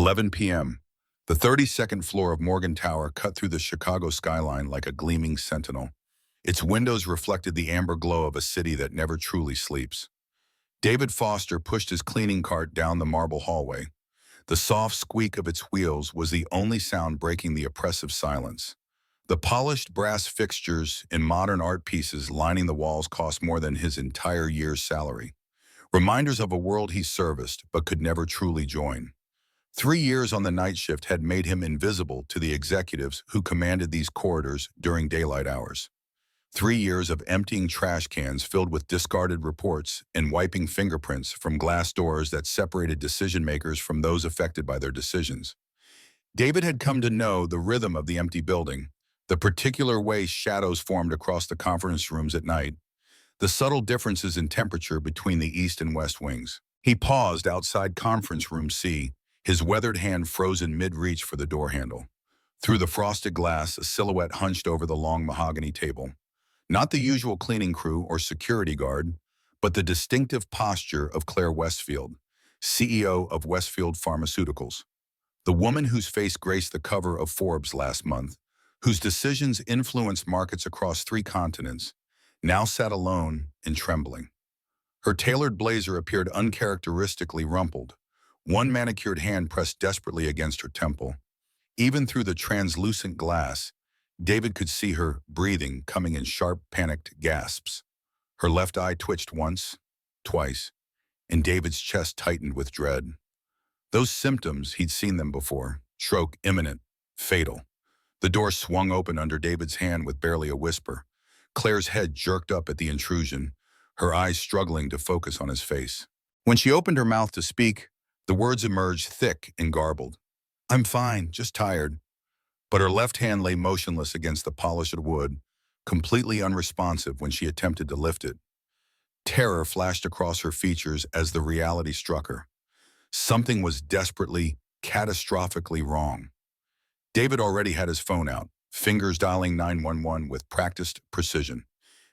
11 p.m. The 32nd floor of Morgan Tower cut through the Chicago skyline like a gleaming sentinel. Its windows reflected the amber glow of a city that never truly sleeps. David Foster pushed his cleaning cart down the marble hallway. The soft squeak of its wheels was the only sound breaking the oppressive silence. The polished brass fixtures and modern art pieces lining the walls cost more than his entire year's salary. Reminders of a world he serviced but could never truly join. 3 years on the night shift had made him invisible to the executives who commanded these corridors during daylight hours. 3 years of emptying trash cans filled with discarded reports and wiping fingerprints from glass doors that separated decision makers from those affected by their decisions. David had come to know the rhythm of the empty building, the particular way shadows formed across the conference rooms at night, the subtle differences in temperature between the east and west wings. He paused outside conference room C, his weathered hand frozen mid-reach for the door handle. Through the frosted glass, a silhouette hunched over the long mahogany table. Not the usual cleaning crew or security guard, but the distinctive posture of Claire Westfield, CEO of Westfield Pharmaceuticals. The woman whose face graced the cover of Forbes last month, whose decisions influenced markets across 3 continents, now sat alone and trembling. Her tailored blazer appeared uncharacteristically rumpled, one manicured hand pressed desperately against her temple. Even through the translucent glass, David could see her breathing coming in sharp, panicked gasps. Her left eye twitched once, twice, and David's chest tightened with dread. Those symptoms, he'd seen them before. Stroke imminent, fatal. The door swung open under David's hand with barely a whisper. Claire's head jerked up at the intrusion, her eyes struggling to focus on his face. When she opened her mouth to speak, the words emerged thick and garbled. "I'm fine, just tired." But her left hand lay motionless against the polished wood, completely unresponsive when she attempted to lift it. Terror flashed across her features as the reality struck her. Something was desperately, catastrophically wrong. David already had his phone out, fingers dialing 911 with practiced precision.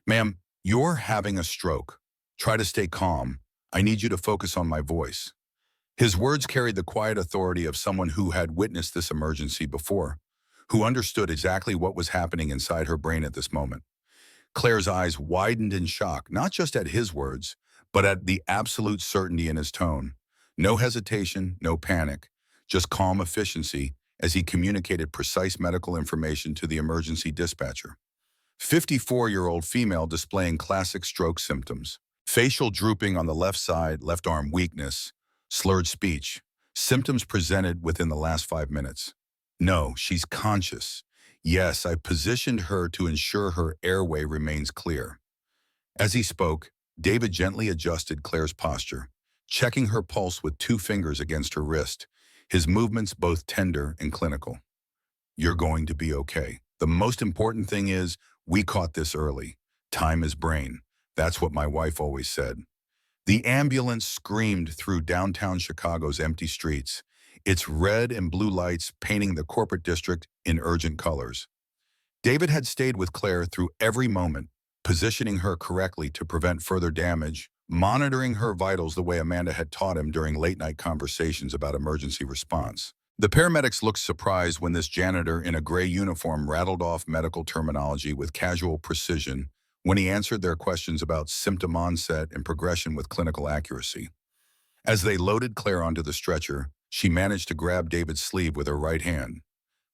"Ma'am, you're having a stroke. Try to stay calm. I need you to focus on my voice." His words carried the quiet authority of someone who had witnessed this emergency before, who understood exactly what was happening inside her brain at this moment. Claire's eyes widened in shock, not just at his words, but at the absolute certainty in his tone. No hesitation, no panic, just calm efficiency as he communicated precise medical information to the emergency dispatcher. 54-year-old female displaying classic stroke symptoms. Facial drooping on the left side, left arm weakness, slurred speech. Symptoms presented within the last 5 minutes. "No, she's conscious. Yes, I've positioned her to ensure her airway remains clear." As he spoke, David gently adjusted Claire's posture, checking her pulse with 2 fingers against her wrist, his movements both tender and clinical. "You're going to be okay. The most important thing is we caught this early. Time is brain. That's what my wife always said." The ambulance screamed through downtown Chicago's empty streets, its red and blue lights painting the corporate district in urgent colors. David had stayed with Claire through every moment, positioning her correctly to prevent further damage, monitoring her vitals the way Amanda had taught him during late-night conversations about emergency response. The paramedics looked surprised when this janitor in a gray uniform rattled off medical terminology with casual precision when he answered their questions about symptom onset and progression with clinical accuracy. As they loaded Claire onto the stretcher, she managed to grab David's sleeve with her right hand.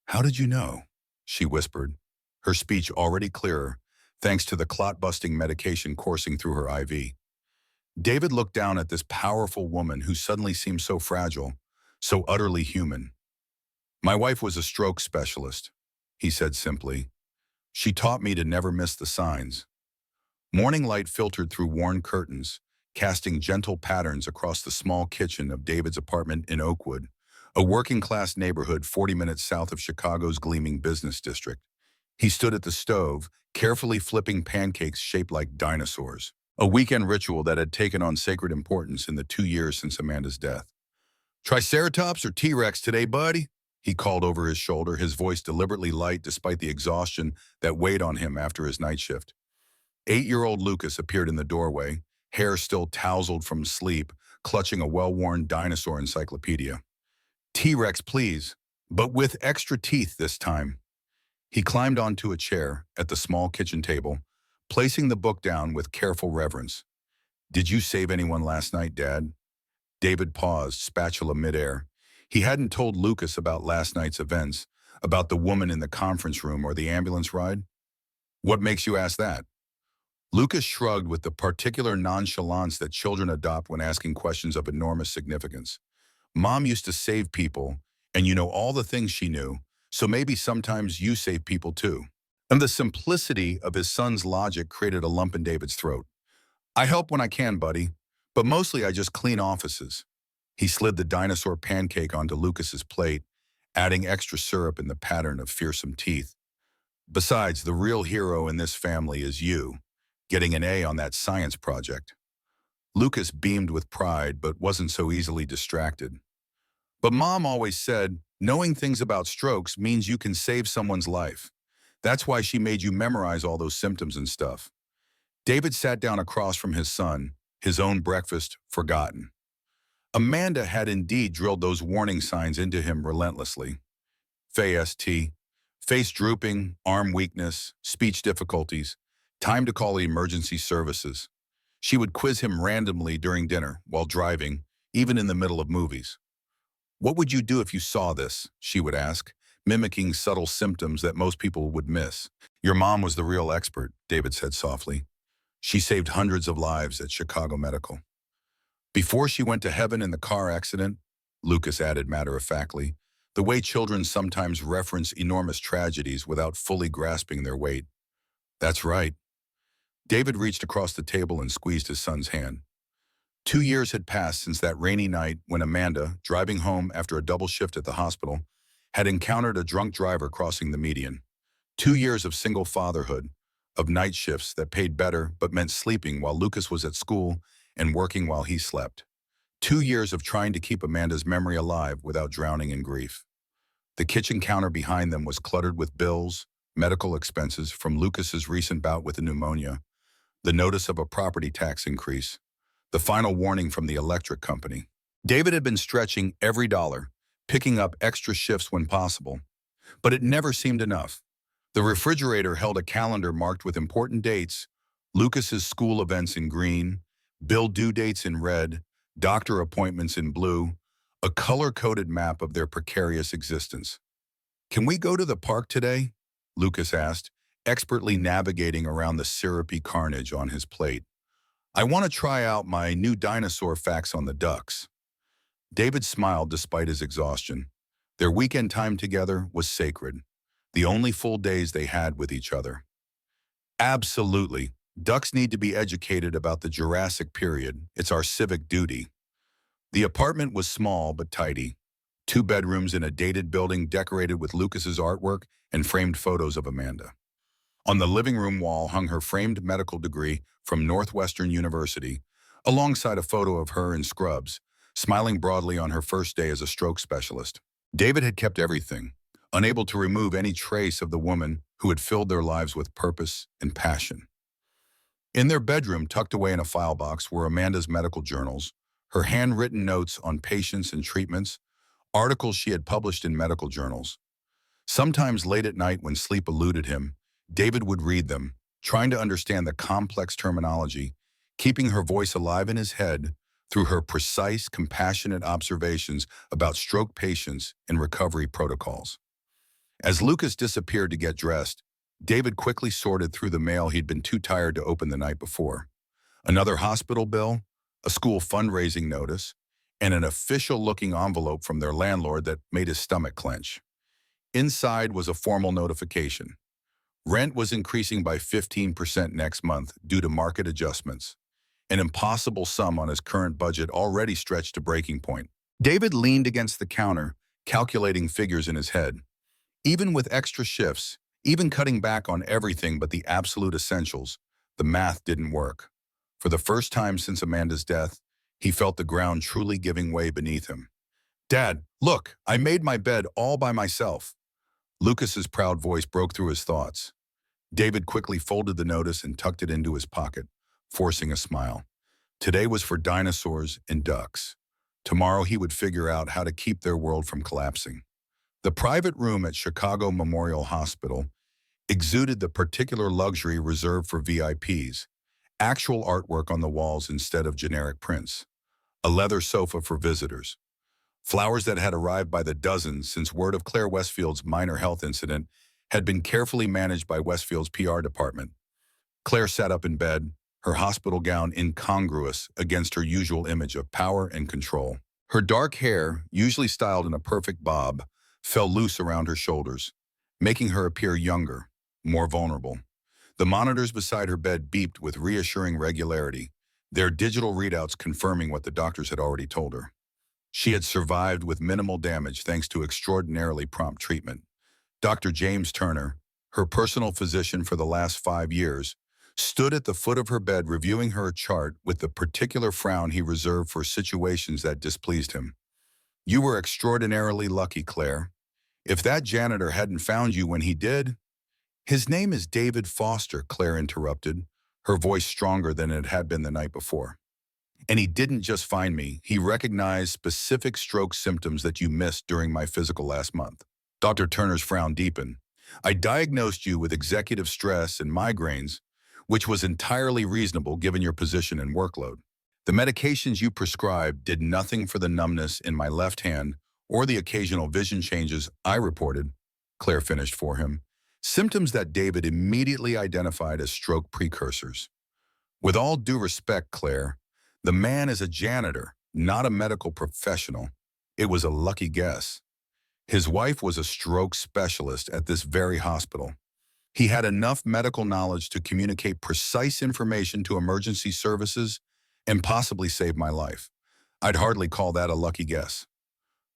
"How did you know?" she whispered, her speech already clearer, thanks to the clot-busting medication coursing through her IV. David looked down at this powerful woman who suddenly seemed so fragile, so utterly human. "My wife was a stroke specialist," he said simply. "She taught me to never miss the signs." Morning light filtered through worn curtains, casting gentle patterns across the small kitchen of David's apartment in Oakwood, a working-class neighborhood 40 minutes south of Chicago's gleaming business district. He stood at the stove, carefully flipping pancakes shaped like dinosaurs, a weekend ritual that had taken on sacred importance in the 2 years since Amanda's death. "Triceratops or T-Rex today, buddy?" he called over his shoulder, his voice deliberately light despite the exhaustion that weighed on him after his night shift. 8-year-old Lucas appeared in the doorway, hair still tousled from sleep, clutching a well-worn dinosaur encyclopedia. T-Rex, please, but with extra teeth this time. He climbed onto a chair at the small kitchen table, placing the book down with careful reverence. Did you save anyone last night, Dad? David paused, spatula midair. He hadn't told Lucas about last night's events, about the woman in the conference room or the ambulance ride. What makes you ask that? Lucas shrugged with the particular nonchalance that children adopt when asking questions of enormous significance. Mom used to save people, and you know all the things she knew, so maybe sometimes you save people too. And the simplicity of his son's logic created a lump in David's throat. I help when I can, buddy, but mostly I just clean offices. He slid the dinosaur pancake onto Lucas's plate, adding extra syrup in the pattern of fearsome teeth. Besides, the real hero in this family is you, getting an A on that science project. Lucas beamed with pride, but wasn't so easily distracted. But Mom always said, knowing things about strokes means you can save someone's life. That's why she made you memorize all those symptoms and stuff. David sat down across from his son, his own breakfast forgotten. Amanda had indeed drilled those warning signs into him relentlessly. FAST, face drooping, arm weakness, speech difficulties, time to call the emergency services. She would quiz him randomly during dinner, while driving, even in the middle of movies. What would you do if you saw this? She would ask, mimicking subtle symptoms that most people would miss. Your mom was the real expert, David said softly. She saved hundreds of lives at Chicago Medical. Before she went to heaven in the car accident, Lucas added matter-of-factly, the way children sometimes reference enormous tragedies without fully grasping their weight. That's right. David reached across the table and squeezed his son's hand. 2 years had passed since that rainy night when Amanda, driving home after a double shift at the hospital, had encountered a drunk driver crossing the median. 2 years of single fatherhood, of night shifts that paid better but meant sleeping while Lucas was at school and working while he slept. 2 years of trying to keep Amanda's memory alive without drowning in grief. The kitchen counter behind them was cluttered with bills, medical expenses from Lucas's recent bout with pneumonia, the notice of a property tax increase, the final warning from the electric company. David had been stretching every dollar, picking up extra shifts when possible, but it never seemed enough. The refrigerator held a calendar marked with important dates, Lucas's school events in green, bill due dates in red, doctor appointments in blue, a color-coded map of their precarious existence. Can we go to the park today? Lucas asked, expertly navigating around the syrupy carnage on his plate. I want to try out my new dinosaur facts on the ducks. David smiled despite his exhaustion. Their weekend time together was sacred, the only full days they had with each other. Absolutely. Ducks need to be educated about the Jurassic period. It's our civic duty. The apartment was small but tidy. 2 bedrooms in a dated building decorated with Lucas's artwork and framed photos of Amanda. On the living room wall hung her framed medical degree from Northwestern University, alongside a photo of her in scrubs, smiling broadly on her first day as a stroke specialist. David had kept everything, unable to remove any trace of the woman who had filled their lives with purpose and passion. In their bedroom, tucked away in a file box, were Amanda's medical journals, her handwritten notes on patients and treatments, articles she had published in medical journals. Sometimes late at night when sleep eluded him, David would read them, trying to understand the complex terminology, keeping her voice alive in his head through her precise, compassionate observations about stroke patients and recovery protocols. As Lucas disappeared to get dressed, David quickly sorted through the mail he'd been too tired to open the night before. Another hospital bill, a school fundraising notice, and an official-looking envelope from their landlord that made his stomach clench. Inside was a formal notification. Rent was increasing by 15% next month due to market adjustments, an impossible sum on his current budget already stretched to breaking point. David leaned against the counter, calculating figures in his head. Even with extra shifts, even cutting back on everything but the absolute essentials, the math didn't work. For the first time since Amanda's death, he felt the ground truly giving way beneath him. Dad, look, I made my bed all by myself. Lucas's proud voice broke through his thoughts. David quickly folded the notice and tucked it into his pocket, forcing a smile. Today was for dinosaurs and ducks. Tomorrow he would figure out how to keep their world from collapsing. The private room at Chicago Memorial Hospital exuded the particular luxury reserved for VIPs, actual artwork on the walls instead of generic prints, a leather sofa for visitors, flowers that had arrived by the dozens since word of Claire Westfield's minor health incident had been carefully managed by Westfield's PR department. Claire sat up in bed, her hospital gown incongruous against her usual image of power and control. Her dark hair, usually styled in a perfect bob, fell loose around her shoulders, making her appear younger, more vulnerable. The monitors beside her bed beeped with reassuring regularity, their digital readouts confirming what the doctors had already told her. She had survived with minimal damage thanks to extraordinarily prompt treatment. Dr. James Turner, her personal physician for the last 5 years, stood at the foot of her bed reviewing her chart with the particular frown he reserved for situations that displeased him. "You were extraordinarily lucky, Claire. If that janitor hadn't found you when he did—" "His name is David Foster," Claire interrupted, her voice stronger than it had been the night before. "And he didn't just find me, he recognized specific stroke symptoms that you missed during my physical last month." Dr. Turner's frown deepened. "I diagnosed you with executive stress and migraines, which was entirely reasonable given your position and workload. The medications you prescribed did nothing for the numbness in my left hand or the occasional vision changes I reported," Claire finished for him, symptoms that David immediately identified as stroke precursors. "With all due respect, Claire, the man is a janitor, not a medical professional. It was a lucky guess. His wife was a stroke specialist at this very hospital. He had enough medical knowledge to communicate precise information to emergency services and possibly save my life. I'd hardly call that a lucky guess."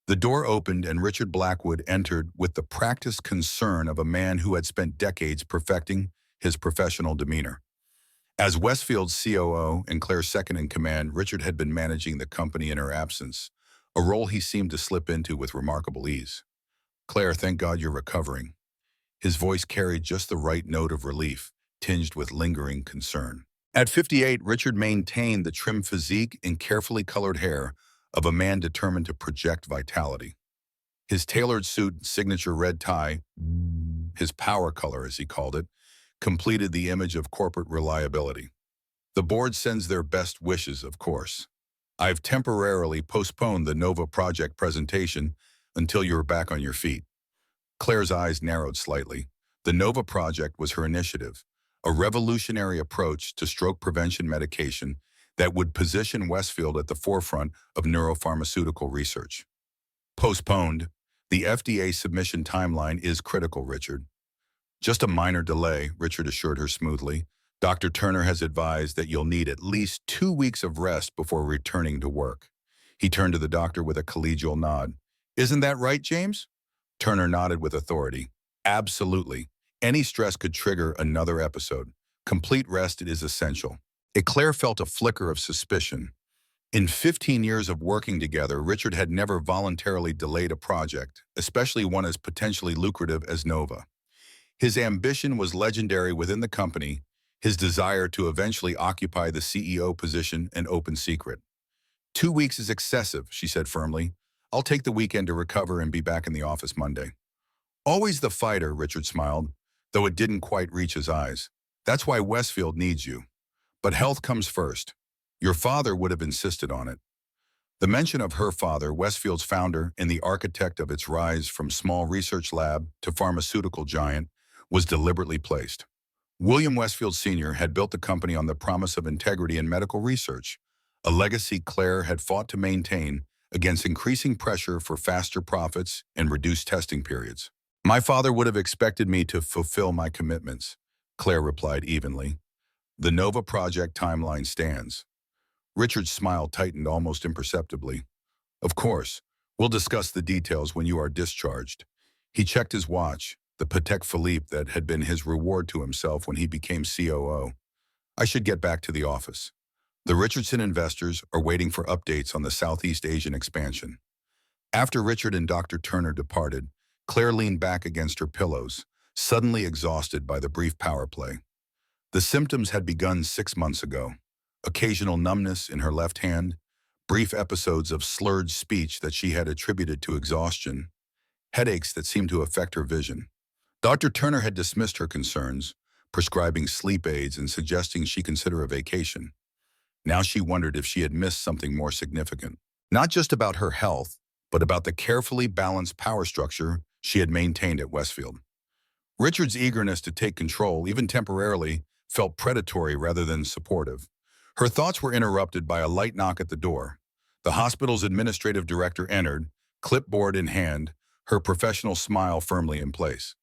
The door opened and Richard Blackwood entered with the practiced concern of a man who had spent decades perfecting his professional demeanor. As Westfield's COO and Claire's second-in-command, Richard had been managing the company in her absence, a role he seemed to slip into with remarkable ease. "Claire, thank God you're recovering." His voice carried just the right note of relief, tinged with lingering concern. At 58, Richard maintained the trim physique and carefully colored hair of a man determined to project vitality. His tailored suit and signature red tie, his power color as he called it, completed the image of corporate reliability. "The board sends their best wishes, of course. I've temporarily postponed the Nova project presentation until you're back on your feet." Claire's eyes narrowed slightly. The Nova project was her initiative, a revolutionary approach to stroke prevention medication that would position Westfield at the forefront of neuropharmaceutical research. "Postponed. The FDA submission timeline is critical, Richard." "Just a minor delay," Richard assured her smoothly. "Dr. Turner has advised that you'll need at least 2 weeks of rest before returning to work." He turned to the doctor with a collegial nod. "Isn't that right, James?" Turner nodded with authority. "Absolutely. Any stress could trigger another episode. Complete rest is essential." Claire felt a flicker of suspicion. In 15 years of working together, Richard had never voluntarily delayed a project, especially one as potentially lucrative as Nova. His ambition was legendary within the company, his desire to eventually occupy the CEO position an open secret. 2 weeks is excessive," she said firmly. "I'll take the weekend to recover and be back in the office Monday." "Always the fighter," Richard smiled, though it didn't quite reach his eyes. "That's why Westfield needs you. But health comes first. Your father would have insisted on it." The mention of her father, Westfield's founder and the architect of its rise from small research lab to pharmaceutical giant, was deliberately placed. William Westfield Sr. had built the company on the promise of integrity in medical research, a legacy Claire had fought to maintain against increasing pressure for faster profits and reduced testing periods. "My father would have expected me to fulfill my commitments," Claire replied evenly. "The Nova project timeline stands." Richard's smile tightened almost imperceptibly. "Of course, we'll discuss the details when you are discharged." He checked his watch, the Patek Philippe that had been his reward to himself when he became COO. "I should get back to the office. The Richardson investors are waiting for updates on the Southeast Asian expansion." After Richard and Dr. Turner departed, Claire leaned back against her pillows, suddenly exhausted by the brief power play. The symptoms had begun 6 months ago. Occasional numbness in her left hand, brief episodes of slurred speech that she had attributed to exhaustion, headaches that seemed to affect her vision. Dr. Turner had dismissed her concerns, prescribing sleep aids and suggesting she consider a vacation. Now she wondered if she had missed something more significant, not just about her health, but about the carefully balanced power structure she had maintained at Westfield. Richard's eagerness to take control, even temporarily, felt predatory rather than supportive. Her thoughts were interrupted by a light knock at the door. The hospital's administrative director entered, clipboard in hand, her professional smile firmly in place.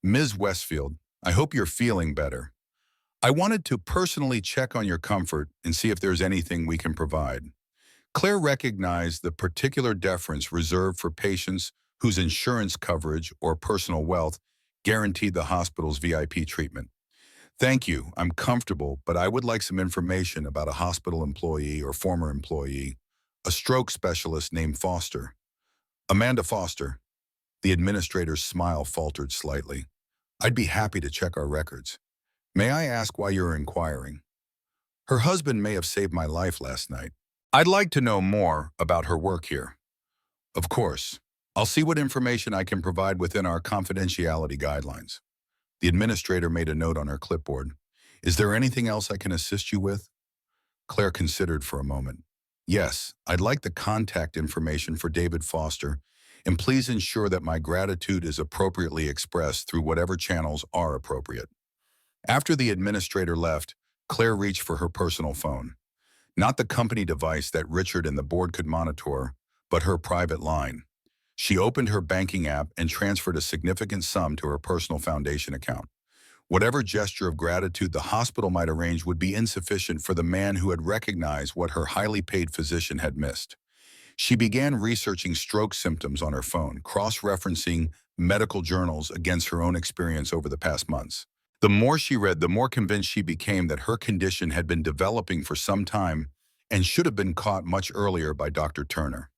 "Ms. Westfield, I hope you're feeling better. I wanted to personally check on your comfort and see if there's anything we can provide." Claire recognized the particular deference reserved for patients whose insurance coverage or personal wealth guaranteed the hospital's VIP treatment. "Thank you, I'm comfortable, but I would like some information about a hospital employee or former employee, a stroke specialist named Foster." "Amanda Foster." The administrator's smile faltered slightly. "I'd be happy to check our records. May I ask why you're inquiring?" "Her husband may have saved my life last night. I'd like to know more about her work here." "Of course. I'll see what information I can provide within our confidentiality guidelines." The administrator made a note on her clipboard. "Is there anything else I can assist you with?" Claire considered for a moment. "Yes, I'd like the contact information for David Foster, and please ensure that my gratitude is appropriately expressed through whatever channels are appropriate." After the administrator left, Claire reached for her personal phone. Not the company device that Richard and the board could monitor, but her private line. She opened her banking app and transferred a significant sum to her personal foundation account. Whatever gesture of gratitude the hospital might arrange would be insufficient for the man who had recognized what her highly paid physician had missed. She began researching stroke symptoms on her phone, cross-referencing medical journals against her own experience over the past months. The more she read, the more convinced she became that her condition had been developing for some time and should have been caught much earlier by Dr. Turner.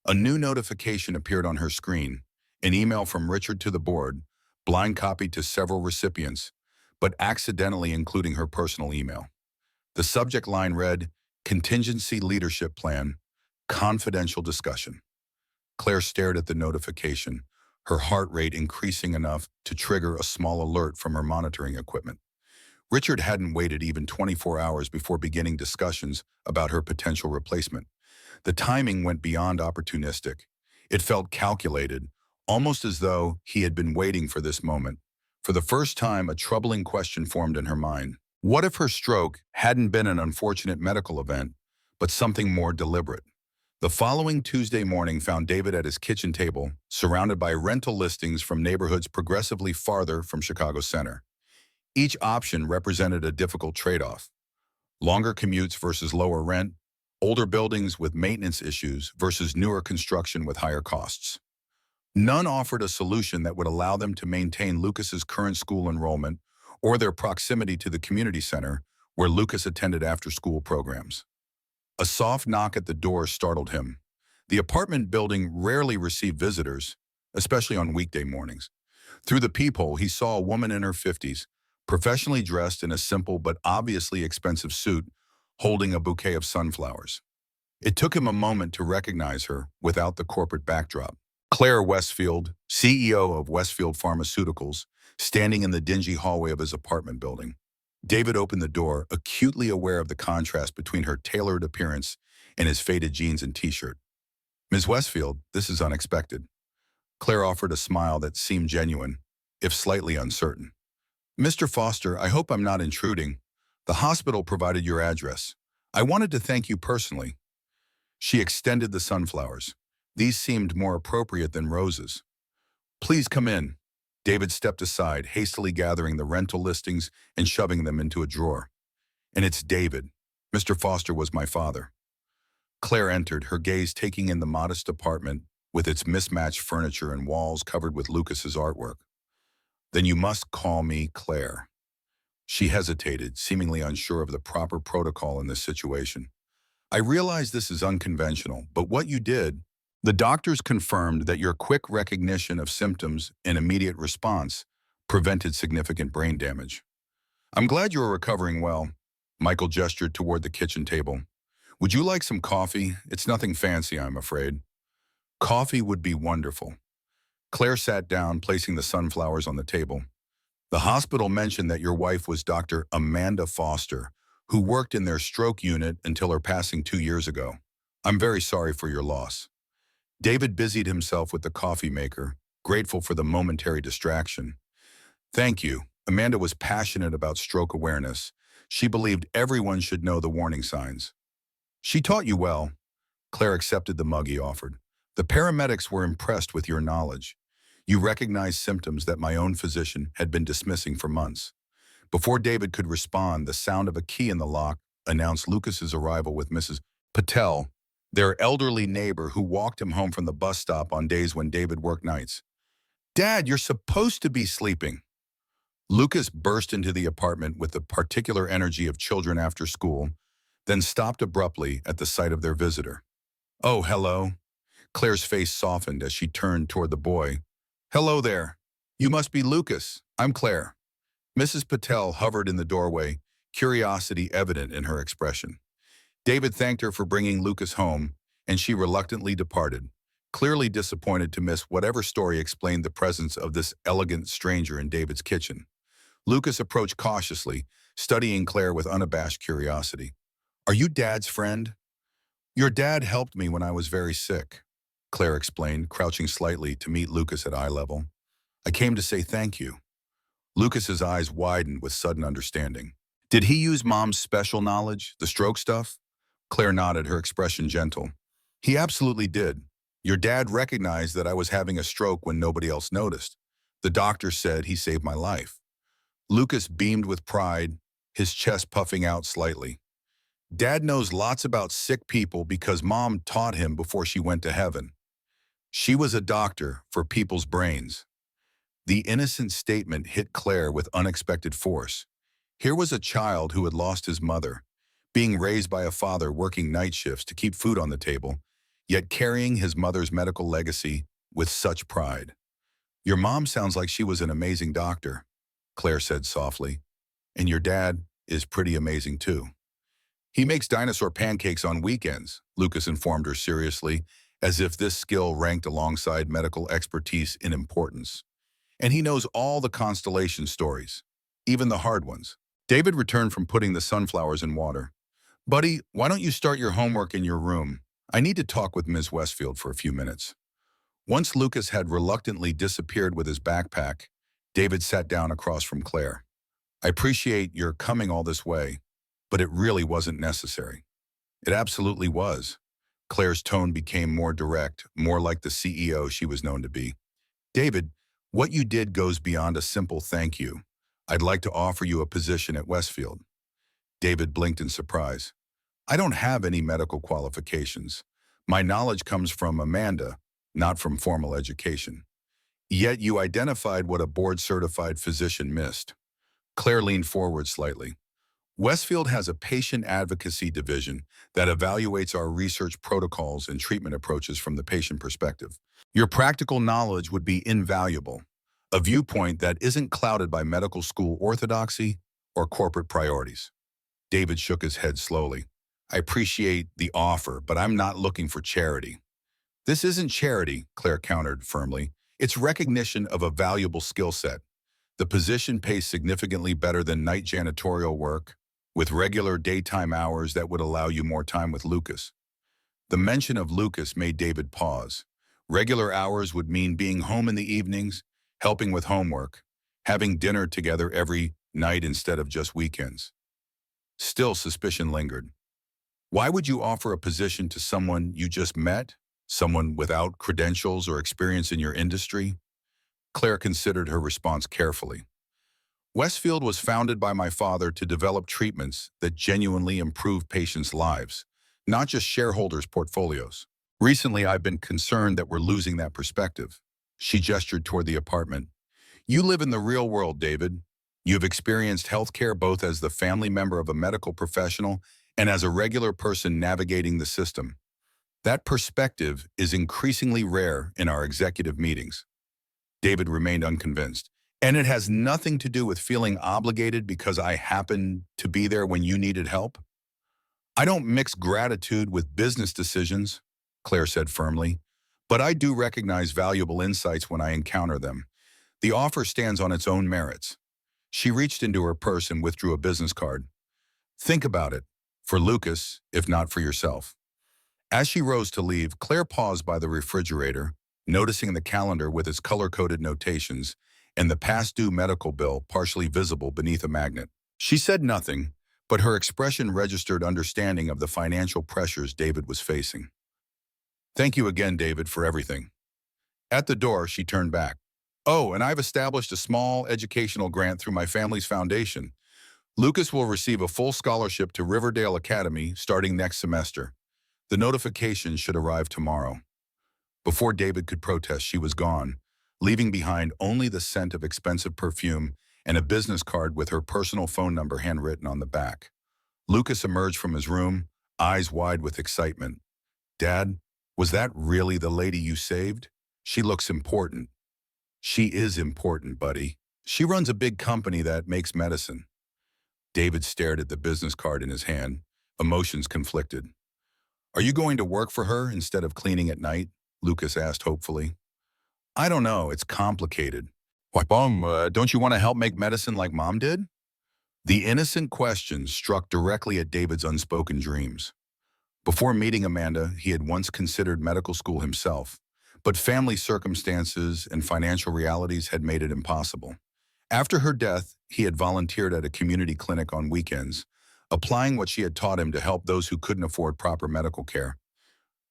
A new notification appeared on her screen, an email from Richard to the board, blind copied to several recipients, but accidentally including her personal email. The subject line read, "Contingency Leadership Plan, Confidential Discussion." Claire stared at the notification, her heart rate increasing enough to trigger a small alert from her monitoring equipment. Richard hadn't waited even 24 hours before beginning discussions about her potential replacement. The timing went beyond opportunistic. It felt calculated, almost as though he had been waiting for this moment. For the first time, a troubling question formed in her mind. What if her stroke hadn't been an unfortunate medical event, but something more deliberate? The following Tuesday morning found David at his kitchen table, surrounded by rental listings from neighborhoods progressively farther from Chicago Center. Each option represented a difficult trade-off. Longer commutes versus lower rent, older buildings with maintenance issues versus newer construction with higher costs. None offered a solution that would allow them to maintain Lucas's current school enrollment or their proximity to the community center where Lucas attended after-school programs. A soft knock at the door startled him. The apartment building rarely received visitors, especially on weekday mornings. Through the peephole, he saw a woman in her 50s, professionally dressed in a simple but obviously expensive suit, holding a bouquet of sunflowers. It took him a moment to recognize her without the corporate backdrop. Claire Westfield, CEO of Westfield Pharmaceuticals, standing in the dingy hallway of his apartment building. David opened the door, acutely aware of the contrast between her tailored appearance and his faded jeans and t-shirt. "Ms. Westfield, this is unexpected." Claire offered a smile that seemed genuine, if slightly uncertain. "Mr. Foster, I hope I'm not intruding. The hospital provided your address. I wanted to thank you personally." She extended the sunflowers. These seemed more appropriate than roses. "Please come in." David stepped aside, hastily gathering the rental listings and shoving them into a drawer. "And it's David. Mr. Foster was my father." Claire entered, her gaze taking in the modest apartment with its mismatched furniture and walls covered with Lucas's artwork. "Then you must call me Claire." She hesitated, seemingly unsure of the proper protocol in this situation. "I realize this is unconventional, but what you did, the doctors confirmed that your quick recognition of symptoms and immediate response prevented significant brain damage. I'm glad you are recovering well." Michael gestured toward the kitchen table. Would you like some coffee? It's nothing fancy, I'm afraid. Coffee would be wonderful. Claire sat down, placing the sunflowers on the table. The hospital mentioned that your wife was Dr. Amanda Foster, who worked in their stroke unit until her passing 2 years ago. I'm very sorry for your loss. David busied himself with the coffee maker, grateful for the momentary distraction. Thank you. Amanda was passionate about stroke awareness. She believed everyone should know the warning signs. She taught you well. Claire accepted the mug he offered. The paramedics were impressed with your knowledge. You recognized symptoms that my own physician had been dismissing for months. Before David could respond, the sound of a key in the lock announced Lucas's arrival with Mrs. Patel, their elderly neighbor who walked him home from the bus stop on days when David worked nights. Dad, you're supposed to be sleeping. Lucas burst into the apartment with the particular energy of children after school, then stopped abruptly at the sight of their visitor. Oh, hello. Claire's face softened as she turned toward the boy. Hello there. You must be Lucas. I'm Claire. Mrs. Patel hovered in the doorway, curiosity evident in her expression. David thanked her for bringing Lucas home, and she reluctantly departed, clearly disappointed to miss whatever story explained the presence of this elegant stranger in David's kitchen. Lucas approached cautiously, studying Claire with unabashed curiosity. Are you Dad's friend? Your dad helped me when I was very sick, Claire explained, crouching slightly to meet Lucas at eye level. I came to say thank you. Lucas's eyes widened with sudden understanding. Did he use Mom's special knowledge, the stroke stuff? Claire nodded, her expression gentle. He absolutely did. Your dad recognized that I was having a stroke when nobody else noticed. The doctor said he saved my life. Lucas beamed with pride, his chest puffing out slightly. Dad knows lots about sick people because Mom taught him before she went to heaven. She was a doctor for people's brains. The innocent statement hit Claire with unexpected force. Here was a child who had lost his mother, being raised by a father working night shifts to keep food on the table, yet carrying his mother's medical legacy with such pride. Your mom sounds like she was an amazing doctor, Claire said softly. And your dad is pretty amazing too. He makes dinosaur pancakes on weekends, Lucas informed her seriously, as if this skill ranked alongside medical expertise in importance. And he knows all the constellation stories, even the hard ones. David returned from putting the sunflowers in water. Buddy, why don't you start your homework in your room? I need to talk with Ms. Westfield for a few minutes. Once Lucas had reluctantly disappeared with his backpack, David sat down across from Claire. I appreciate your coming all this way, but it really wasn't necessary. It absolutely was. Claire's tone became more direct, more like the CEO she was known to be. David, what you did goes beyond a simple thank you. I'd like to offer you a position at Westfield. David blinked in surprise. I don't have any medical qualifications. My knowledge comes from Amanda, not from formal education. Yet you identified what a board-certified physician missed. Claire leaned forward slightly. Westfield has a patient advocacy division that evaluates our research protocols and treatment approaches from the patient perspective. Your practical knowledge would be invaluable, a viewpoint that isn't clouded by medical school orthodoxy or corporate priorities. David shook his head slowly. I appreciate the offer, but I'm not looking for charity. This isn't charity, Claire countered firmly. It's recognition of a valuable skill set. The position pays significantly better than night janitorial work, with regular daytime hours that would allow you more time with Lucas. The mention of Lucas made David pause. Regular hours would mean being home in the evenings, helping with homework, having dinner together every night instead of just weekends. Still, suspicion lingered. Why would you offer a position to someone you just met, someone without credentials or experience in your industry? Claire considered her response carefully. Westfield was founded by my father to develop treatments that genuinely improve patients' lives, not just shareholders' portfolios. Recently, I've been concerned that we're losing that perspective. She gestured toward the apartment. You live in the real world, David. You've experienced healthcare both as the family member of a medical professional and as a regular person navigating the system. That perspective is increasingly rare in our executive meetings. David remained unconvinced. And it has nothing to do with feeling obligated because I happened to be there when you needed help? I don't mix gratitude with business decisions, Claire said firmly, but I do recognize valuable insights when I encounter them. The offer stands on its own merits. She reached into her purse and withdrew a business card. Think about it. For Lucas, if not for yourself. As she rose to leave, Claire paused by the refrigerator, noticing the calendar with its color-coded notations and the past-due medical bill partially visible beneath a magnet. She said nothing, but her expression registered understanding of the financial pressures David was facing. Thank you again, David, for everything. At the door, she turned back. Oh, and I've established a small educational grant through my family's foundation. Lucas will receive a full scholarship to Riverdale Academy starting next semester. The notification should arrive tomorrow. Before David could protest, she was gone, leaving behind only the scent of expensive perfume and a business card with her personal phone number handwritten on the back. Lucas emerged from his room, eyes wide with excitement. Dad, was that really the lady you saved? She looks important. She is important, buddy. She runs a big company that makes medicine. David stared at the business card in his hand, emotions conflicted. Are you going to work for her instead of cleaning at night? Lucas asked hopefully. I don't know, it's complicated. Why, don't you want to help make medicine like Mom did? The innocent question struck directly at David's unspoken dreams. Before meeting Amanda, he had once considered medical school himself, but family circumstances and financial realities had made it impossible. After her death, he had volunteered at a community clinic on weekends, applying what she had taught him to help those who couldn't afford proper medical care.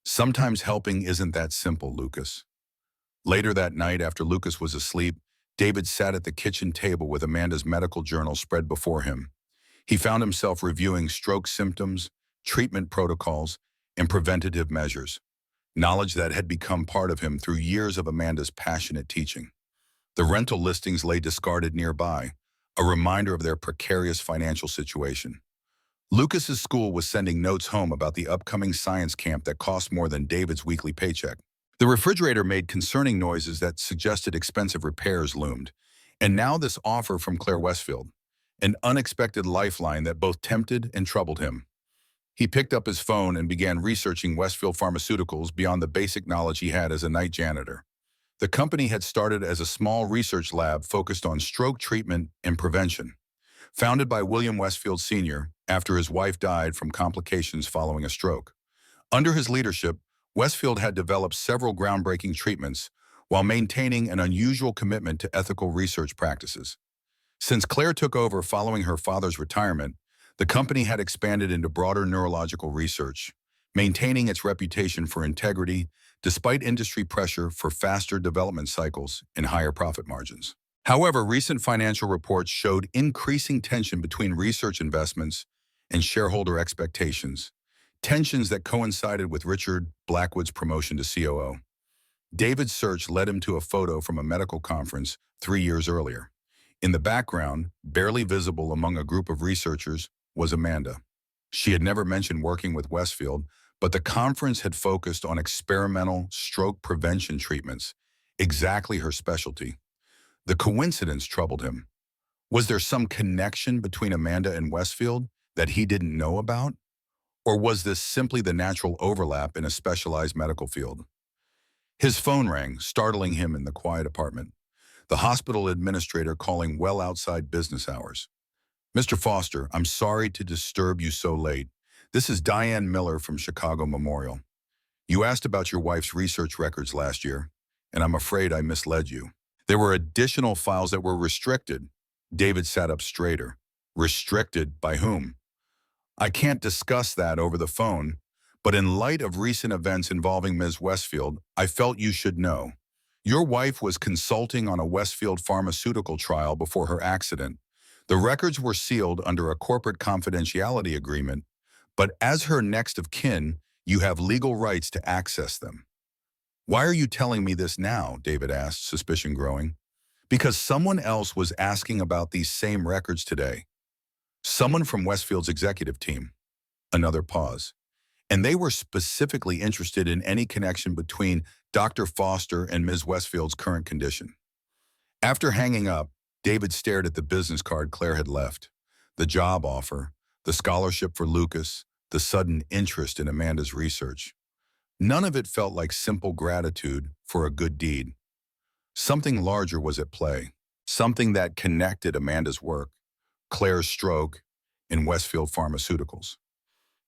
Sometimes helping isn't that simple, Lucas. Later that night, after Lucas was asleep, David sat at the kitchen table with Amanda's medical journal spread before him. He found himself reviewing stroke symptoms, treatment protocols, and preventative measures, knowledge that had become part of him through years of Amanda's passionate teaching. The rental listings lay discarded nearby, a reminder of their precarious financial situation. Lucas's school was sending notes home about the upcoming science camp that cost more than David's weekly paycheck. The refrigerator made concerning noises that suggested expensive repairs loomed. And now this offer from Claire Westfield, an unexpected lifeline that both tempted and troubled him. He picked up his phone and began researching Westfield Pharmaceuticals beyond the basic knowledge he had as a night janitor. The company had started as a small research lab focused on stroke treatment and prevention. Founded by William Westfield Sr. after his wife died from complications following a stroke. Under his leadership, Westfield had developed several groundbreaking treatments while maintaining an unusual commitment to ethical research practices. Since Claire took over following her father's retirement, the company had expanded into broader neurological research, maintaining its reputation for integrity despite industry pressure for faster development cycles and higher profit margins. However, recent financial reports showed increasing tension between research investments and shareholder expectations, tensions that coincided with Richard Blackwood's promotion to COO. David's search led him to a photo from a medical conference 3 years earlier. In the background, barely visible among a group of researchers, was Amanda. She had never mentioned working with Westfield, but the conference had focused on experimental stroke prevention treatments, exactly her specialty. The coincidence troubled him. Was there some connection between Amanda and Westfield that he didn't know about? Or was this simply the natural overlap in a specialized medical field? His phone rang, startling him in the quiet apartment. The hospital administrator calling well outside business hours. Mr. Foster, I'm sorry to disturb you so late. This is Diane Miller from Chicago Memorial. You asked about your wife's research records last year, and I'm afraid I misled you. There were additional files that were restricted. David sat up straighter. Restricted by whom? I can't discuss that over the phone, but in light of recent events involving Ms. Westfield, I felt you should know. Your wife was consulting on a Westfield pharmaceutical trial before her accident. The records were sealed under a corporate confidentiality agreement, but as her next of kin, you have legal rights to access them. Why are you telling me this now? David asked, suspicion growing. Because someone else was asking about these same records today. Someone from Westfield's executive team. Another pause. And they were specifically interested in any connection between Dr. Foster and Ms. Westfield's current condition. After hanging up, David stared at the business card Claire had left. The job offer, the scholarship for Lucas, the sudden interest in Amanda's research. None of it felt like simple gratitude for a good deed. Something larger was at play, something that connected Amanda's work, Claire's stroke, in Westfield Pharmaceuticals.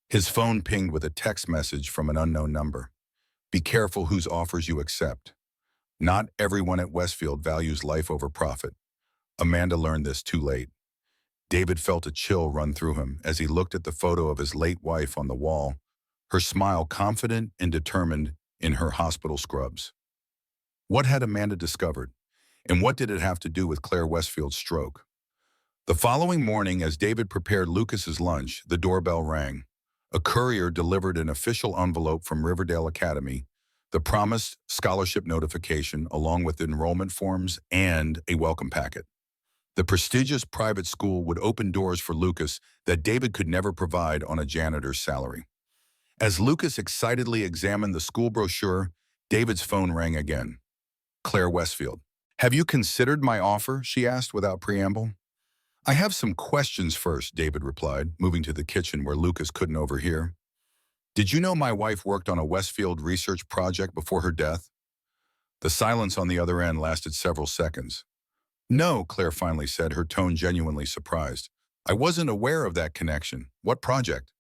His phone pinged with a text message from an unknown number. Be careful whose offers you accept. Not everyone at Westfield values life over profit. Amanda learned this too late. David felt a chill run through him as he looked at the photo of his late wife on the wall, her smile confident and determined in her hospital scrubs. What had Amanda discovered, and what did it have to do with Claire Westfield's stroke? The following morning, as David prepared Lucas's lunch, the doorbell rang. A courier delivered an official envelope from Riverdale Academy, the promised scholarship notification along with enrollment forms and a welcome packet. The prestigious private school would open doors for Lucas that David could never provide on a janitor's salary. As Lucas excitedly examined the school brochure, David's phone rang again. Claire Westfield. Have you considered my offer? She asked without preamble. I have some questions first, David replied, moving to the kitchen where Lucas couldn't overhear. Did you know my wife worked on a Westfield research project before her death? The silence on the other end lasted several seconds. No, Claire finally said, her tone genuinely surprised. I wasn't aware of that connection. What project?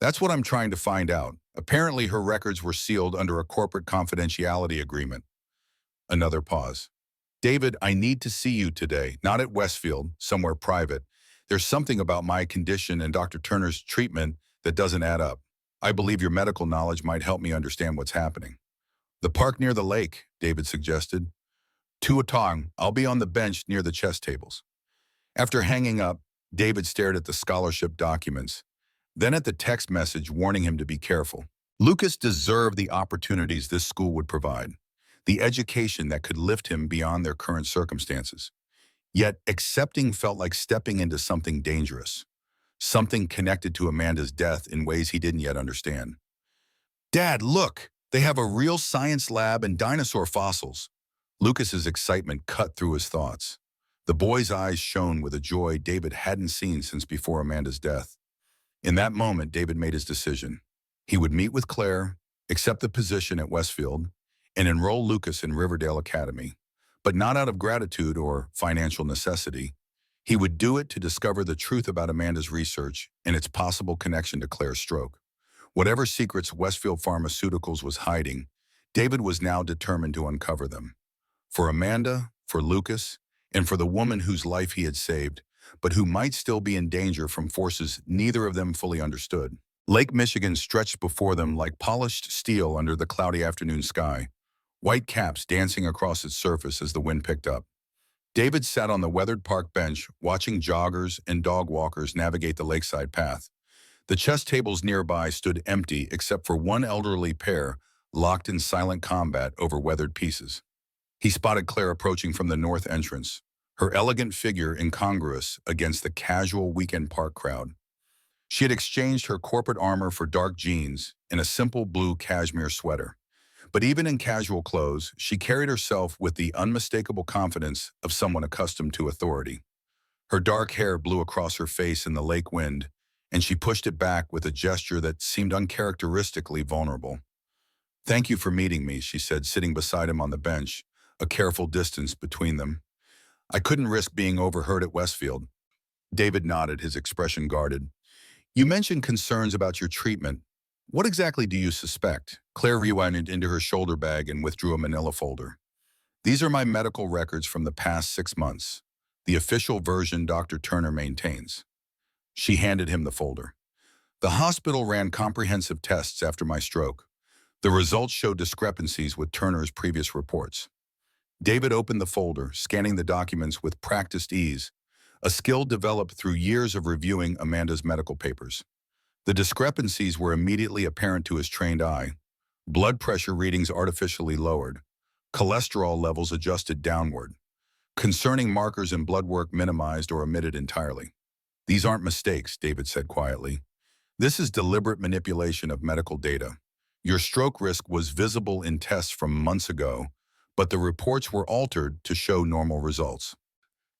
That's what I'm trying to find out. Apparently her records were sealed under a corporate confidentiality agreement. Another pause. David, I need to see you today, not at Westfield, somewhere private. There's something about my condition and Dr. Turner's treatment that doesn't add up. I believe your medical knowledge might help me understand what's happening. The park near the lake, David suggested. Tuatong, I'll be on the bench near the chess tables. After hanging up, David stared at the scholarship documents, then at the text message warning him to be careful. Lucas deserved the opportunities this school would provide, the education that could lift him beyond their current circumstances. Yet accepting felt like stepping into something dangerous, something connected to Amanda's death in ways he didn't yet understand. Dad, look! They have a real science lab and dinosaur fossils. Lucas's excitement cut through his thoughts. The boy's eyes shone with a joy David hadn't seen since before Amanda's death. In that moment, David made his decision. He would meet with Claire, accept the position at Westfield, and enroll Lucas in Riverdale Academy, but not out of gratitude or financial necessity. He would do it to discover the truth about Amanda's research and its possible connection to Claire's stroke. Whatever secrets Westfield Pharmaceuticals was hiding, David was now determined to uncover them. For Amanda, for Lucas, and for the woman whose life he had saved, but who might still be in danger from forces neither of them fully understood. Lake Michigan stretched before them like polished steel under the cloudy afternoon sky, white caps dancing across its surface as the wind picked up. David sat on the weathered park bench, watching joggers and dog walkers navigate the lakeside path. The chess tables nearby stood empty except for one elderly pair locked in silent combat over weathered pieces. He spotted Claire approaching from the north entrance, her elegant figure incongruous against the casual weekend park crowd. She had exchanged her corporate armor for dark jeans and a simple blue cashmere sweater. But even in casual clothes, she carried herself with the unmistakable confidence of someone accustomed to authority. Her dark hair blew across her face in the lake wind, and she pushed it back with a gesture that seemed uncharacteristically vulnerable. Thank you for meeting me, she said, sitting beside him on the bench, a careful distance between them. I couldn't risk being overheard at Westfield. David nodded, his expression guarded. You mentioned concerns about your treatment. What exactly do you suspect? Claire rewinded into her shoulder bag and withdrew a manila folder. These are my medical records from the past 6 months, the official version Dr. Turner maintains. She handed him the folder. The hospital ran comprehensive tests after my stroke. The results showed discrepancies with Turner's previous reports. David opened the folder, scanning the documents with practiced ease, a skill developed through years of reviewing Amanda's medical papers. The discrepancies were immediately apparent to his trained eye. Blood pressure readings artificially lowered, cholesterol levels adjusted downward, concerning markers in blood work minimized or omitted entirely. These aren't mistakes, David said quietly. This is deliberate manipulation of medical data. Your stroke risk was visible in tests from months ago, but the reports were altered to show normal results.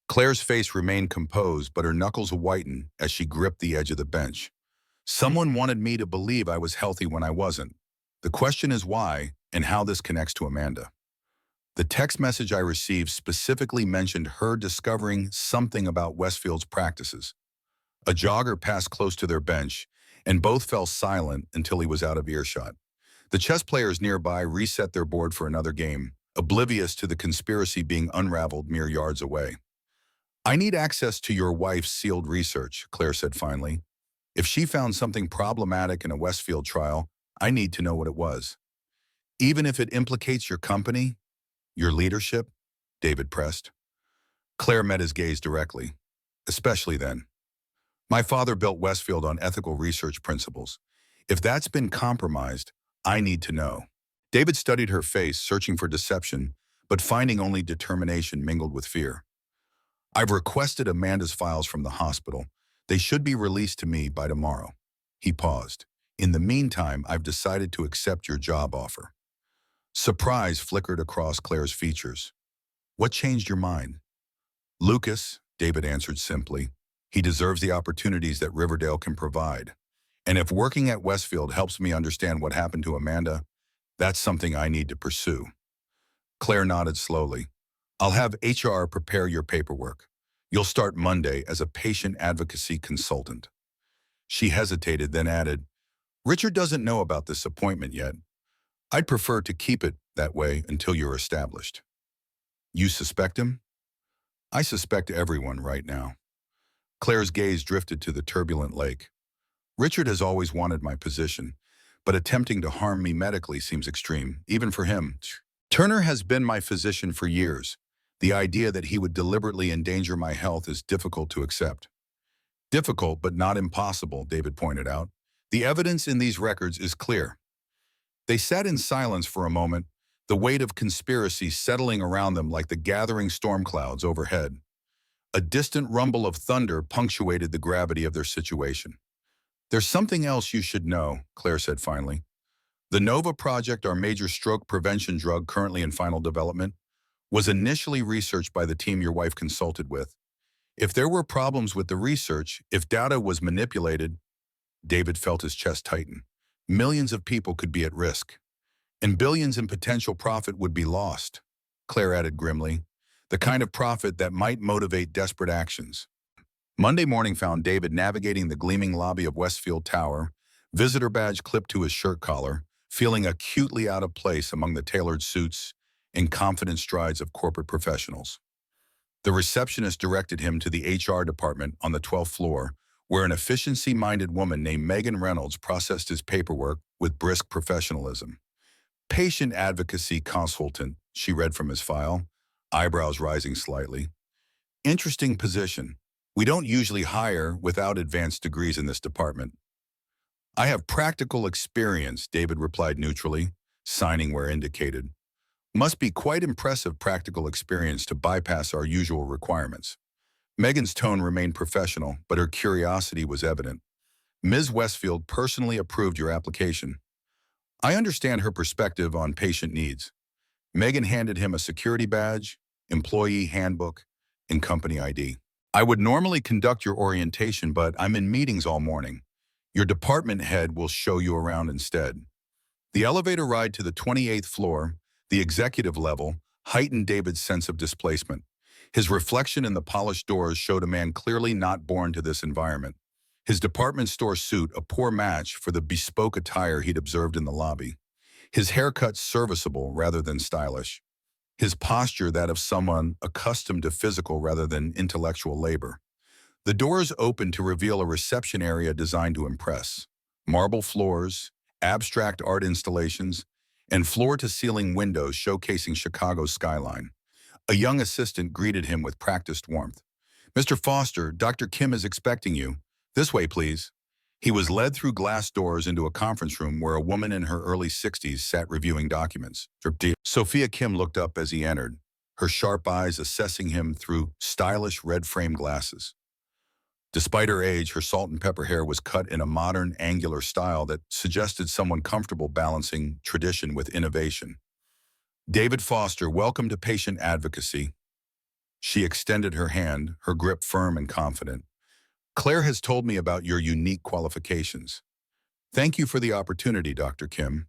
Claire's face remained composed, but her knuckles whitened as she gripped the edge of the bench. Someone wanted me to believe I was healthy when I wasn't. The question is why and how this connects to Amanda. The text message I received specifically mentioned her discovering something about Westfield's practices. A jogger passed close to their bench, and both fell silent until he was out of earshot. The chess players nearby reset their board for another game, oblivious to the conspiracy being unraveled mere yards away. "I need access to your wife's sealed research," Claire said finally. "If she found something problematic in a Westfield trial, I need to know what it was. Even if it implicates your company, your leadership," David pressed. Claire met his gaze directly. "Especially then. My father built Westfield on ethical research principles. If that's been compromised, I need to know." David studied her face, searching for deception, but finding only determination mingled with fear. "I've requested Amanda's files from the hospital. They should be released to me by tomorrow." He paused. "In the meantime, I've decided to accept your job offer." Surprise flickered across Claire's features. "What changed your mind?" "Lucas," David answered simply. "He deserves the opportunities that Riverdale can provide. And if working at Westfield helps me understand what happened to Amanda, that's something I need to pursue." Claire nodded slowly. "I'll have HR prepare your paperwork. You'll start Monday as a patient advocacy consultant." She hesitated, then added, "Richard doesn't know about this appointment yet. I'd prefer to keep it that way until you're established." "You suspect him?" "I suspect everyone right now." Claire's gaze drifted to the turbulent lake. "Richard has always wanted my position, but attempting to harm me medically seems extreme, even for him. Turner has been my physician for years. The idea that he would deliberately endanger my health is difficult to accept." "Difficult, but not impossible," David pointed out. "The evidence in these records is clear." They sat in silence for a moment, the weight of conspiracy settling around them like the gathering storm clouds overhead. A distant rumble of thunder punctuated the gravity of their situation. "There's something else you should know," Claire said finally. "The Nova Project, our major stroke prevention drug currently in final development, was initially researched by the team your wife consulted with. If there were problems with the research, if data was manipulated," David felt his chest tighten, "millions of people could be at risk. And billions in potential profit would be lost," Claire added grimly, "the kind of profit that might motivate desperate actions." Monday morning found David navigating the gleaming lobby of Westfield Tower, visitor badge clipped to his shirt collar, feeling acutely out of place among the tailored suits and confident strides of corporate professionals. The receptionist directed him to the HR department on the 12th floor, where an efficiency-minded woman named Megan Reynolds processed his paperwork with brisk professionalism. "Patient advocacy consultant," she read from his file, eyebrows rising slightly. "Interesting position. We don't usually hire without advanced degrees in this department." "I have practical experience," David replied neutrally, signing where indicated. "Must be quite impressive practical experience to bypass our usual requirements." Megan's tone remained professional, but her curiosity was evident. "Ms. Westfield personally approved your application. I understand her perspective on patient needs." Megan handed him a security badge, employee handbook, and company ID. "I would normally conduct your orientation, but I'm in meetings all morning. Your department head will show you around instead." The elevator ride to the 28th floor, the executive level, heightened David's sense of displacement. His reflection in the polished doors showed a man clearly not born to this environment. His department store suit a poor match for the bespoke attire he'd observed in the lobby. His haircut serviceable rather than stylish. His posture that of someone accustomed to physical rather than intellectual labor. The doors opened to reveal a reception area designed to impress. Marble floors, abstract art installations, and floor-to-ceiling windows showcasing Chicago's skyline. A young assistant greeted him with practiced warmth. "Mr. Foster, Dr. Kim is expecting you. This way, please." He was led through glass doors into a conference room where a woman in her early 60s sat reviewing documents. Sophia Kim looked up as he entered, her sharp eyes assessing him through stylish red-framed glasses. Despite her age, her salt and pepper hair was cut in a modern, angular style that suggested someone comfortable balancing tradition with innovation. "David Foster, welcome to Patient Advocacy." She extended her hand, her grip firm and confident. Claire has told me about your unique qualifications. Thank you for the opportunity, Dr. Kim.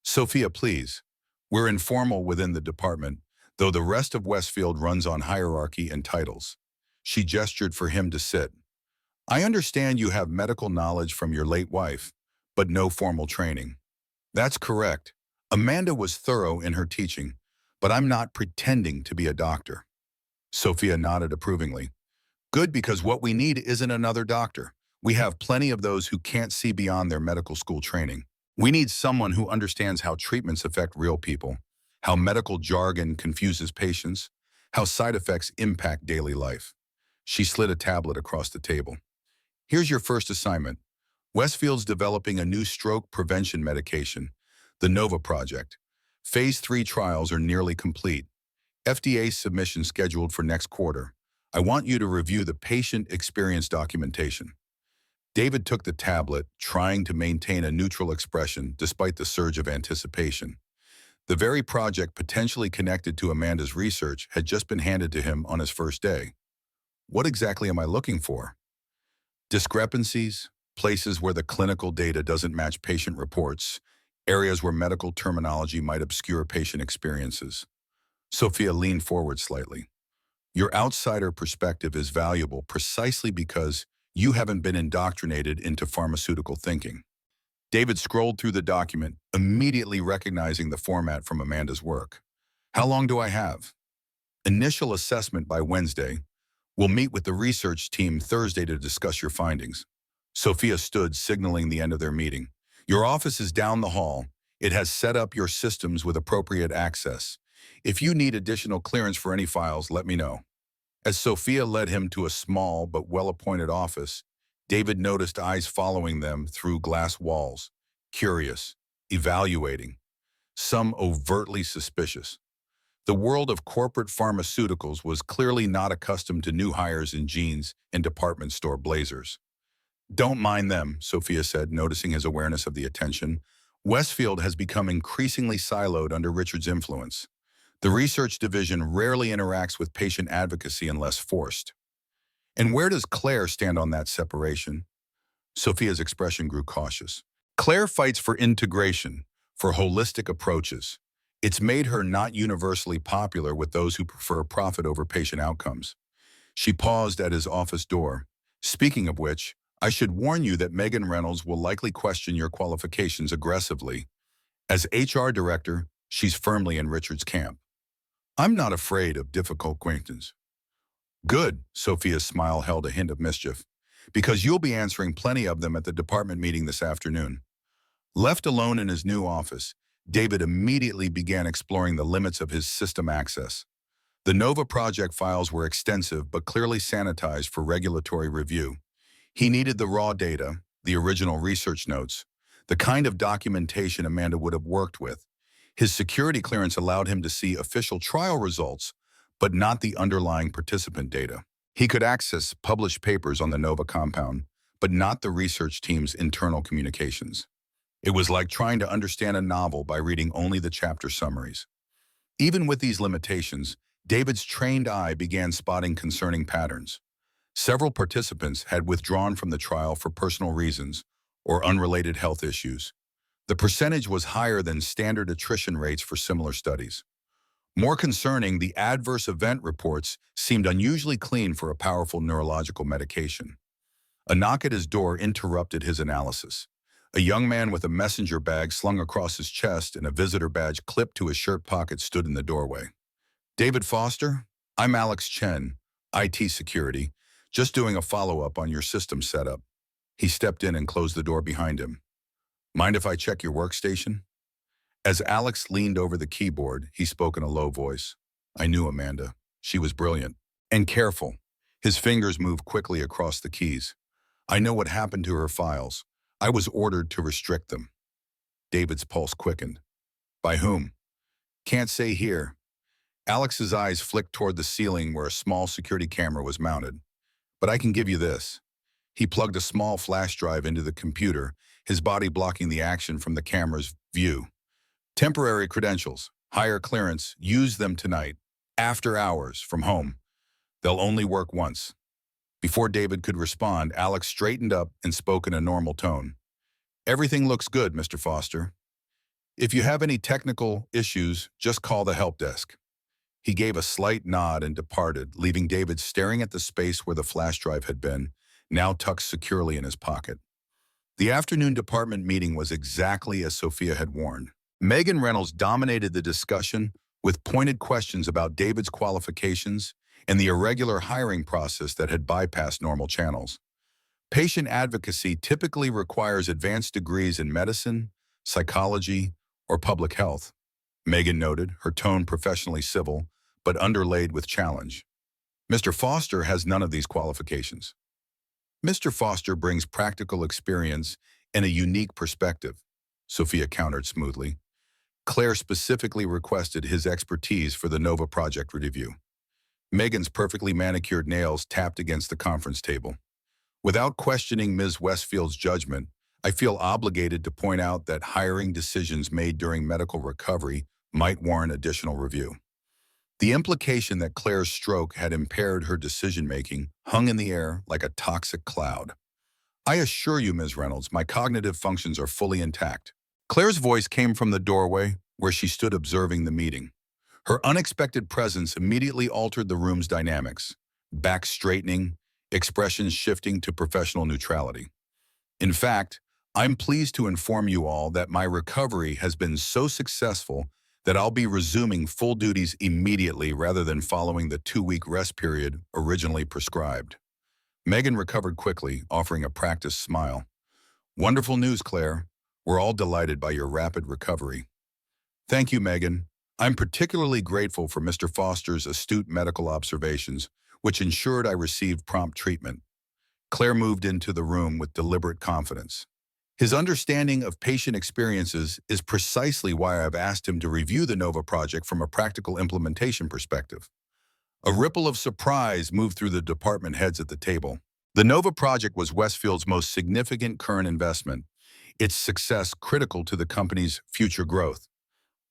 Sophia, please. We're informal within the department, though the rest of Westfield runs on hierarchy and titles. She gestured for him to sit. I understand you have medical knowledge from your late wife, but no formal training. That's correct. Amanda was thorough in her teaching, but I'm not pretending to be a doctor. Sophia nodded approvingly. Good, because what we need isn't another doctor. We have plenty of those who can't see beyond their medical school training. We need someone who understands how treatments affect real people, how medical jargon confuses patients, how side effects impact daily life. She slid a tablet across the table. Here's your first assignment. Westfield's developing a new stroke prevention medication, the NOVA project. Phase 3 trials are nearly complete. FDA submission scheduled for next quarter. I want you to review the patient experience documentation. David took the tablet, trying to maintain a neutral expression despite the surge of anticipation. The very project potentially connected to Amanda's research had just been handed to him on his first day. What exactly am I looking for? Discrepancies, places where the clinical data doesn't match patient reports, areas where medical terminology might obscure patient experiences. Sophia leaned forward slightly. Your outsider perspective is valuable precisely because you haven't been indoctrinated into pharmaceutical thinking. David scrolled through the document, immediately recognizing the format from Amanda's work. How long do I have? Initial assessment by Wednesday. We'll meet with the research team Thursday to discuss your findings. Sophia stood, signaling the end of their meeting. Your office is down the hall. It has set up your systems with appropriate access. If you need additional clearance for any files, let me know. As Sophia led him to a small but well-appointed office, David noticed eyes following them through glass walls, curious, evaluating, some overtly suspicious. The world of corporate pharmaceuticals was clearly not accustomed to new hires in jeans and department store blazers. Don't mind them, Sophia said, noticing his awareness of the attention. Westfield has become increasingly siloed under Richard's influence. The research division rarely interacts with patient advocacy unless forced. And where does Claire stand on that separation? Sophia's expression grew cautious. Claire fights for integration, for holistic approaches. It's made her not universally popular with those who prefer profit over patient outcomes. She paused at his office door. Speaking of which, I should warn you that Megan Reynolds will likely question your qualifications aggressively. As HR director, she's firmly in Richard's camp. I'm not afraid of difficult questions. Good, Sophia's smile held a hint of mischief, because you'll be answering plenty of them at the department meeting this afternoon. Left alone in his new office, David immediately began exploring the limits of his system access. The NOVA project files were extensive but clearly sanitized for regulatory review. He needed the raw data, the original research notes, the kind of documentation Amanda would have worked with. His security clearance allowed him to see official trial results, but not the underlying participant data. He could access published papers on the NOVA compound, but not the research team's internal communications. It was like trying to understand a novel by reading only the chapter summaries. Even with these limitations, David's trained eye began spotting concerning patterns. Several participants had withdrawn from the trial for personal reasons or unrelated health issues. The percentage was higher than standard attrition rates for similar studies. More concerning, the adverse event reports seemed unusually clean for a powerful neurological medication. A knock at his door interrupted his analysis. A young man with a messenger bag slung across his chest and a visitor badge clipped to his shirt pocket stood in the doorway. David Foster? I'm Alex Chen, IT security, just doing a follow-up on your system setup. He stepped in and closed the door behind him. Mind if I check your workstation? As Alex leaned over the keyboard, he spoke in a low voice. I knew Amanda. She was brilliant and careful. His fingers moved quickly across the keys. I know what happened to her files. I was ordered to restrict them. David's pulse quickened. By whom? Can't say here. Alex's eyes flicked toward the ceiling where a small security camera was mounted. But I can give you this. He plugged a small flash drive into the computer, his body blocking the action from the camera's view. Temporary credentials, higher clearance, use them tonight, after hours, from home. They'll only work once. Before David could respond, Alex straightened up and spoke in a normal tone. "Everything looks good, Mr. Foster. If you have any technical issues, just call the help desk." He gave a slight nod and departed, leaving David staring at the space where the flash drive had been, now tucked securely in his pocket. The afternoon department meeting was exactly as Sophia had warned. Megan Reynolds dominated the discussion with pointed questions about David's qualifications and the irregular hiring process that had bypassed normal channels. Patient advocacy typically requires advanced degrees in medicine, psychology, or public health, Megan noted, her tone professionally civil, but underlaid with challenge. Mr. Foster has none of these qualifications. Mr. Foster brings practical experience and a unique perspective, Sophia countered smoothly. Claire specifically requested his expertise for the NOVA project review. Megan's perfectly manicured nails tapped against the conference table. Without questioning Ms. Westfield's judgment, I feel obligated to point out that hiring decisions made during medical recovery might warrant additional review. The implication that Claire's stroke had impaired her decision-making hung in the air like a toxic cloud. "I assure you, Ms. Reynolds, my cognitive functions are fully intact." Claire's voice came from the doorway where she stood observing the meeting. Her unexpected presence immediately altered the room's dynamics, back straightening, expressions shifting to professional neutrality. "In fact, I'm pleased to inform you all that my recovery has been so successful that I'll be resuming full duties immediately rather than following the 2-week rest period originally prescribed." Megan recovered quickly, offering a practiced smile. "Wonderful news, Claire. We're all delighted by your rapid recovery." "Thank you, Megan. I'm particularly grateful for Mr. Foster's astute medical observations, which ensured I received prompt treatment." Claire moved into the room with deliberate confidence. "His understanding of patient experiences is precisely why I've asked him to review the NOVA project from a practical implementation perspective." A ripple of surprise moved through the department heads at the table. The NOVA project was Westfield's most significant current investment, its success critical to the company's future growth.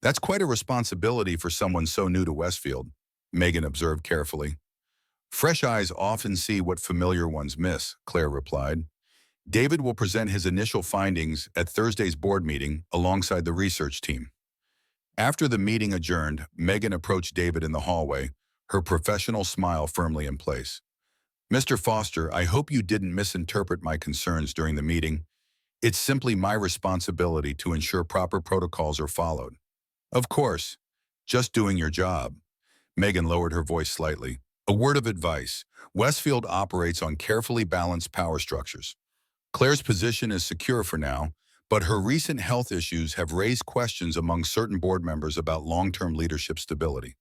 "That's quite a responsibility for someone so new to Westfield," Megan observed carefully. "Fresh eyes often see what familiar ones miss," Claire replied. "David will present his initial findings at Thursday's board meeting alongside the research team." After the meeting adjourned, Megan approached David in the hallway, her professional smile firmly in place. "Mr. Foster, I hope you didn't misinterpret my concerns during the meeting. It's simply my responsibility to ensure proper protocols are followed." "Of course, just doing your job." Megan lowered her voice slightly. "A word of advice. Westfield operates on carefully balanced power structures. Claire's position is secure for now, but her recent health issues have raised questions among certain board members about long-term leadership stability."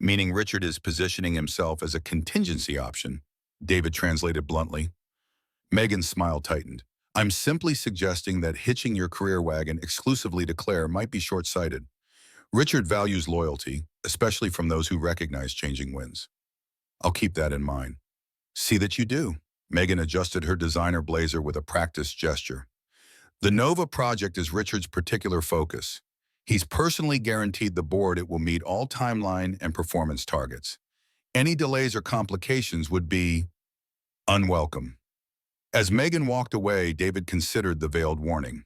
"Meaning Richard is positioning himself as a contingency option," David translated bluntly. Megan's smile tightened. "I'm simply suggesting that hitching your career wagon exclusively to Claire might be short-sighted. Richard values loyalty, especially from those who recognize changing winds." "I'll keep that in mind." "See that you do." Megan adjusted her designer blazer with a practiced gesture. "The NOVA project is Richard's particular focus. He's personally guaranteed the board it will meet all timeline and performance targets. Any delays or complications would be unwelcome." As Megan walked away, David considered the veiled warning.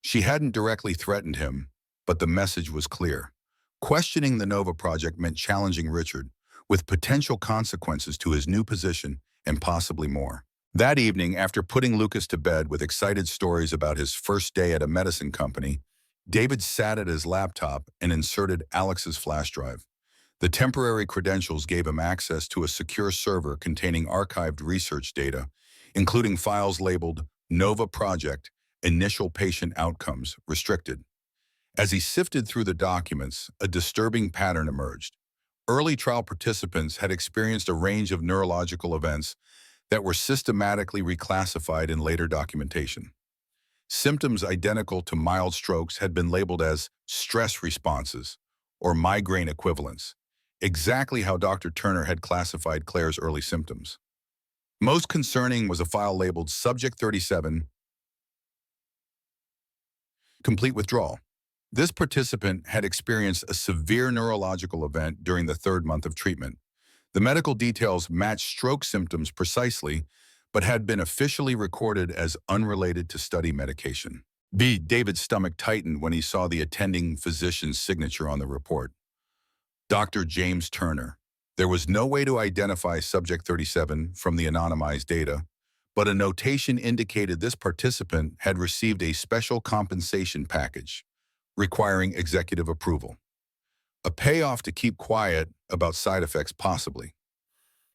She hadn't directly threatened him, but the message was clear. Questioning the NOVA project meant challenging Richard, with potential consequences to his new position and possibly more. That evening, after putting Lucas to bed with excited stories about his first day at a medicine company, David sat at his laptop and inserted Alex's flash drive. The temporary credentials gave him access to a secure server containing archived research data, including files labeled NOVA Project, Initial Patient Outcomes, Restricted. As he sifted through the documents, a disturbing pattern emerged. Early trial participants had experienced a range of neurological events that were systematically reclassified in later documentation. Symptoms identical to mild strokes had been labeled as stress responses or migraine equivalents, exactly how Dr. Turner had classified Claire's early symptoms. Most concerning was a file labeled Subject 37, Complete Withdrawal. This participant had experienced a severe neurological event during the 3rd month of treatment. The medical details matched stroke symptoms precisely, but had been officially recorded as unrelated to study medication. David's stomach tightened when he saw the attending physician's signature on the report. Dr. James Turner. There was no way to identify subject 37 from the anonymized data, but a notation indicated this participant had received a special compensation package requiring executive approval. A payoff to keep quiet about side effects possibly.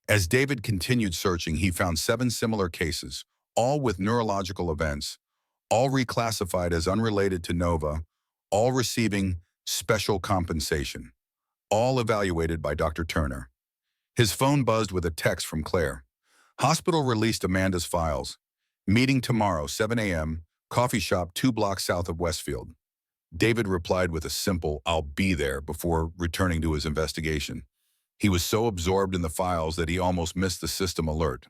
As David continued searching, he found 7 similar cases, all with neurological events, all reclassified as unrelated to Nova, all receiving special compensation, all evaluated by Dr. Turner. His phone buzzed with a text from Claire. Hospital released Amanda's files. Meeting tomorrow, 7 a.m., coffee shop 2 blocks south of Westfield. David replied with a simple, "I'll be there," before returning to his investigation. He was so absorbed in the files that he almost missed the system alert.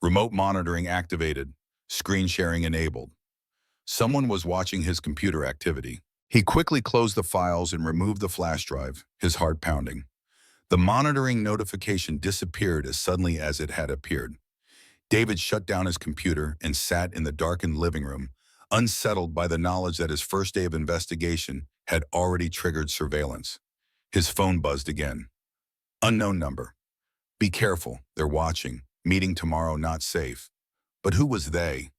Remote monitoring activated, screen sharing enabled. Someone was watching his computer activity. He quickly closed the files and removed the flash drive, his heart pounding. The monitoring notification disappeared as suddenly as it had appeared. David shut down his computer and sat in the darkened living room, unsettled by the knowledge that his first day of investigation had already triggered surveillance. His phone buzzed again. Unknown number. Be careful, they're watching. Meeting tomorrow, not safe. But who was they?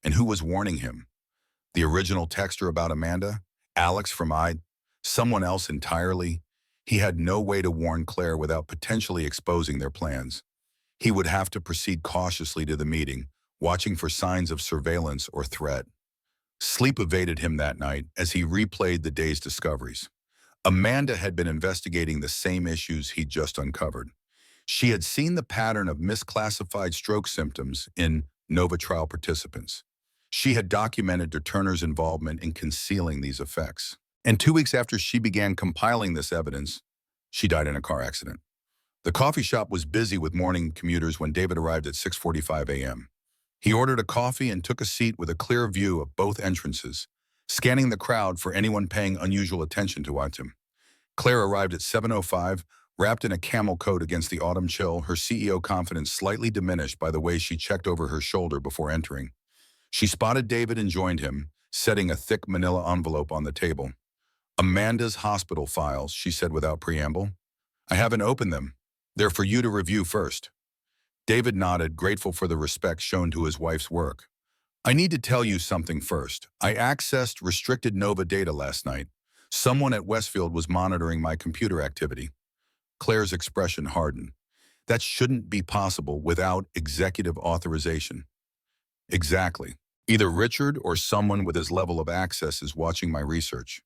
And who was warning him? The original texter about Amanda? Alex from someone else entirely? He had no way to warn Claire without potentially exposing their plans. He would have to proceed cautiously to the meeting, watching for signs of surveillance or threat. Sleep evaded him that night as he replayed the day's discoveries. Amanda had been investigating the same issues he'd just uncovered. She had seen the pattern of misclassified stroke symptoms in Nova trial participants. She had documented Turner's involvement in concealing these effects. And 2 weeks after she began compiling this evidence, she died in a car accident. The coffee shop was busy with morning commuters when David arrived at 6:45 a.m. He ordered a coffee and took a seat with a clear view of both entrances, scanning the crowd for anyone paying unusual attention to him. Claire arrived at 7:05, wrapped in a camel coat against the autumn chill, her CEO confidence slightly diminished by the way she checked over her shoulder before entering. She spotted David and joined him, setting a thick manila envelope on the table. "Amanda's hospital files," she said without preamble. "I haven't opened them. They're for you to review first." David nodded, grateful for the respect shown to his wife's work. "I need to tell you something first. I accessed restricted Nova data last night. Someone at Westfield was monitoring my computer activity." Claire's expression hardened. "That shouldn't be possible without executive authorization." "Exactly. Either Richard or someone with his level of access is watching my research."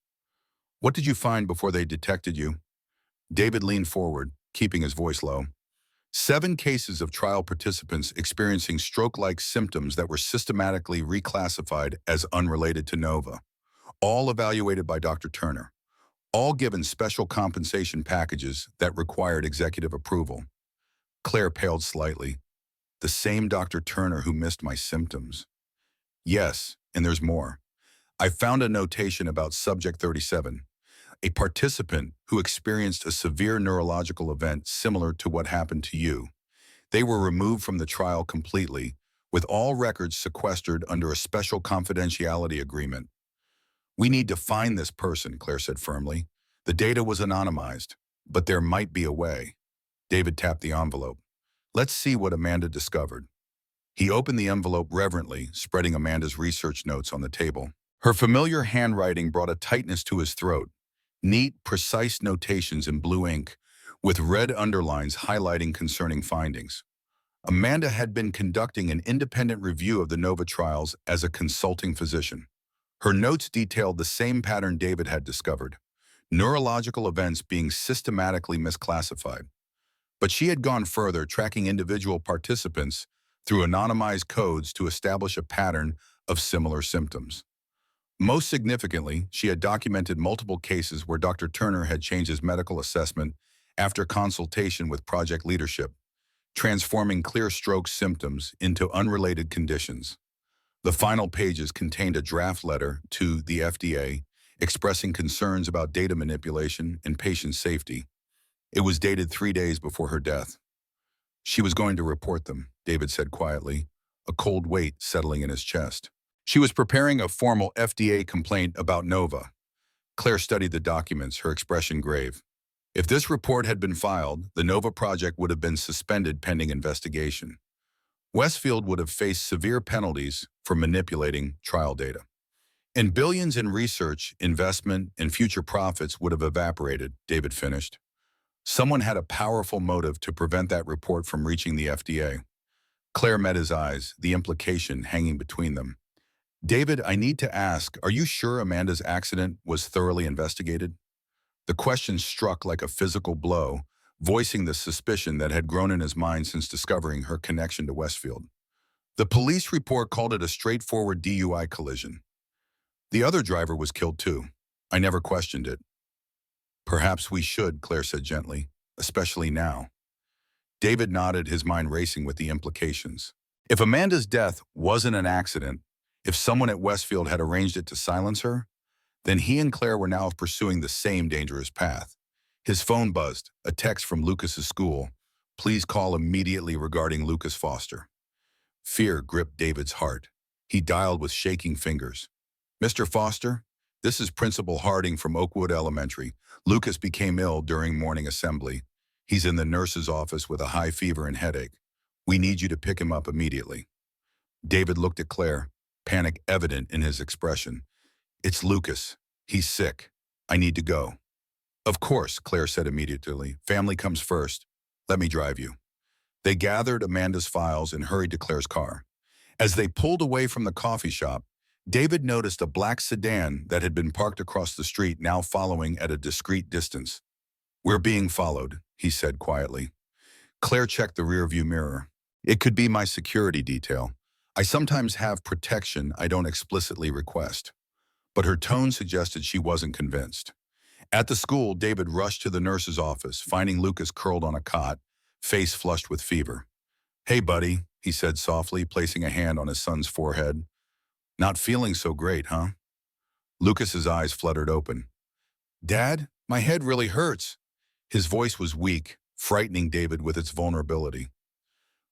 "What did you find before they detected you?" David leaned forward, keeping his voice low. 7 cases of trial participants experiencing stroke-like symptoms that were systematically reclassified as unrelated to Nova, all evaluated by Dr. Turner, all given special compensation packages that required executive approval. Claire paled slightly. "The same Dr. Turner who missed my symptoms." "Yes, and there's more. I found a notation about subject 37, a participant who experienced a severe neurological event similar to what happened to you. They were removed from the trial completely, with all records sequestered under a special confidentiality agreement." "We need to find this person," Claire said firmly. "The data was anonymized, but there might be a way." David tapped the envelope. "Let's see what Amanda discovered." He opened the envelope reverently, spreading Amanda's research notes on the table. Her familiar handwriting brought a tightness to his throat. Neat, precise notations in blue ink, with red underlines highlighting concerning findings. Amanda had been conducting an independent review of the Nova trials as a consulting physician. Her notes detailed the same pattern David had discovered, neurological events being systematically misclassified. But she had gone further, tracking individual participants through anonymized codes to establish a pattern of similar symptoms. Most significantly, she had documented multiple cases where Dr. Turner had changed his medical assessment after consultation with project leadership, transforming clear stroke symptoms into unrelated conditions. The final pages contained a draft letter to the FDA expressing concerns about data manipulation and patient safety. It was dated 3 days before her death. She was going to report them, David said quietly, a cold weight settling in his chest. She was preparing a formal FDA complaint about Nova. Claire studied the documents, her expression grave. If this report had been filed, the Nova project would have been suspended pending investigation. Westfield would have faced severe penalties for manipulating trial data. And billions in research, investment, and future profits would have evaporated, David finished. Someone had a powerful motive to prevent that report from reaching the FDA. Claire met his eyes, the implication hanging between them. David, I need to ask, are you sure Amanda's accident was thoroughly investigated? The question struck like a physical blow, voicing the suspicion that had grown in his mind since discovering her connection to Westfield. The police report called it a straightforward DUI collision. The other driver was killed too. I never questioned it. Perhaps we should, Claire said gently, especially now. David nodded, his mind racing with the implications. If Amanda's death wasn't an accident, if someone at Westfield had arranged it to silence her, then he and Claire were now pursuing the same dangerous path. His phone buzzed, a text from Lucas's school. Please call immediately regarding Lucas Foster. Fear gripped David's heart. He dialed with shaking fingers. Mr. Foster, this is Principal Harding from Oakwood Elementary. Lucas became ill during morning assembly. He's in the nurse's office with a high fever and headache. We need you to pick him up immediately. David looked at Claire, panic evident in his expression. It's Lucas. He's sick. I need to go. Of course, Claire said immediately. Family comes first. Let me drive you. They gathered Amanda's files and hurried to Claire's car. As they pulled away from the coffee shop, David noticed a black sedan that had been parked across the street, now following at a discreet distance. We're being followed, he said quietly. Claire checked the rearview mirror. It could be my security detail. I sometimes have protection I don't explicitly request. But her tone suggested she wasn't convinced. At the school, David rushed to the nurse's office, finding Lucas curled on a cot, face flushed with fever. Hey, buddy, he said softly, placing a hand on his son's forehead. Not feeling so great, huh? Lucas's eyes fluttered open. Dad, my head really hurts. His voice was weak, frightening David with its vulnerability.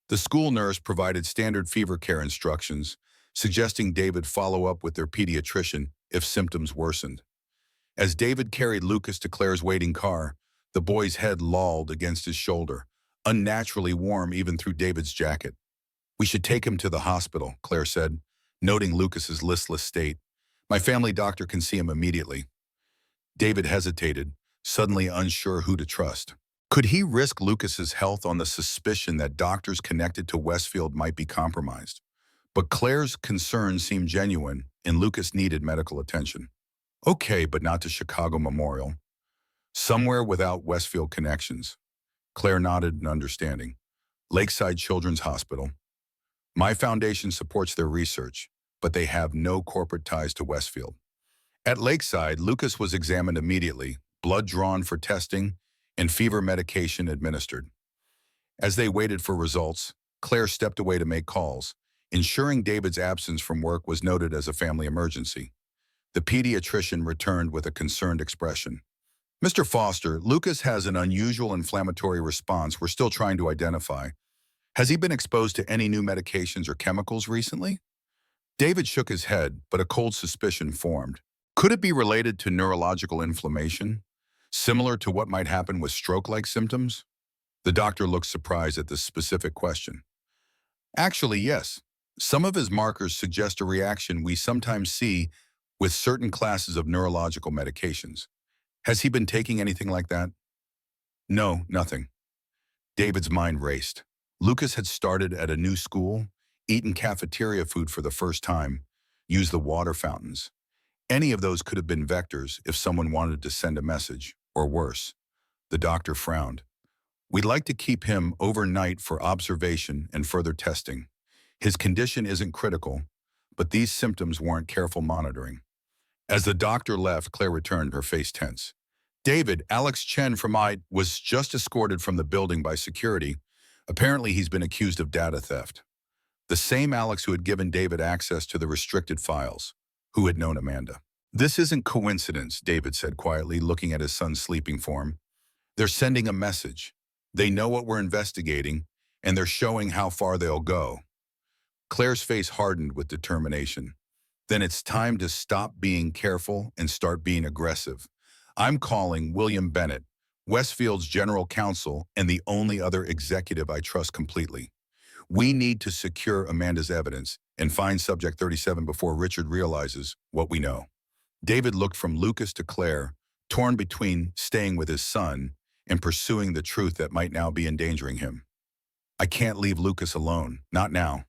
The school nurse provided standard fever care instructions, suggesting David follow up with their pediatrician if symptoms worsened. As David carried Lucas to Claire's waiting car, the boy's head lolled against his shoulder, unnaturally warm even through David's jacket. We should take him to the hospital, Claire said, noting Lucas's listless state. My family doctor can see him immediately. David hesitated, suddenly unsure who to trust. Could he risk Lucas's health on the suspicion that doctors connected to Westfield might be compromised? But Claire's concerns seemed genuine, and Lucas needed medical attention. Okay, but not to Chicago Memorial. Somewhere without Westfield connections. Claire nodded in understanding. Lakeside Children's Hospital. My foundation supports their research, but they have no corporate ties to Westfield. At Lakeside, Lucas was examined immediately, blood drawn for testing, and fever medication administered. As they waited for results, Claire stepped away to make calls, ensuring David's absence from work was noted as a family emergency. The pediatrician returned with a concerned expression. Mr. Foster, Lucas has an unusual inflammatory response we're still trying to identify. Has he been exposed to any new medications or chemicals recently? David shook his head, but a cold suspicion formed. Could it be related to neurological inflammation, similar to what might happen with stroke-like symptoms? The doctor looked surprised at this specific question. Actually, yes. Some of his markers suggest a reaction we sometimes see with certain classes of neurological medications. Has he been taking anything like that? No, nothing. David's mind raced. Lucas had started at a new school, eaten cafeteria food for the first time, used the water fountains. Any of those could have been vectors if someone wanted to send a message, or worse. The doctor frowned. We'd like to keep him overnight for observation and further testing. His condition isn't critical, but these symptoms warrant careful monitoring. As the doctor left, Claire returned, her face tense. David, Alex Chen from I was just escorted from the building by security. Apparently he's been accused of data theft. The same Alex who had given David access to the restricted files, who had known Amanda. This isn't coincidence, David said quietly, looking at his son's sleeping form. They're sending a message. They know what we're investigating, and they're showing how far they'll go. Claire's face hardened with determination. Then it's time to stop being careful and start being aggressive. I'm calling William Bennett, Westfield's general counsel and the only other executive I trust completely. We need to secure Amanda's evidence and find Subject 37 before Richard realizes what we know. David looked from Lucas to Claire, torn between staying with his son and pursuing the truth that might now be endangering him. I can't leave Lucas alone, not now.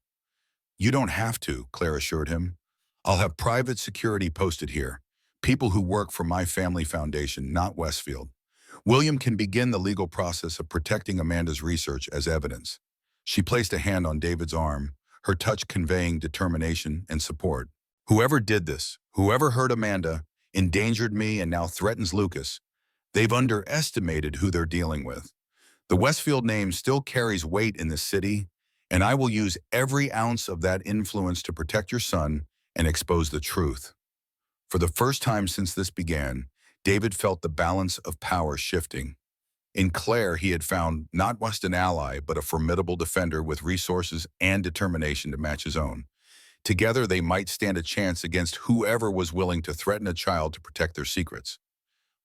You don't have to, Claire assured him. I'll have private security posted here, people who work for my family foundation, not Westfield. William can begin the legal process of protecting Amanda's research as evidence. She placed a hand on David's arm, her touch conveying determination and support. Whoever did this, whoever hurt Amanda, endangered me and now threatens Lucas, they've underestimated who they're dealing with. The Westfield name still carries weight in this city, and I will use every ounce of that influence to protect your son and expose the truth. For the first time since this began, David felt the balance of power shifting. In Claire, he had found not just an ally, but a formidable defender with resources and determination to match his own. Together, they might stand a chance against whoever was willing to threaten a child to protect their secrets.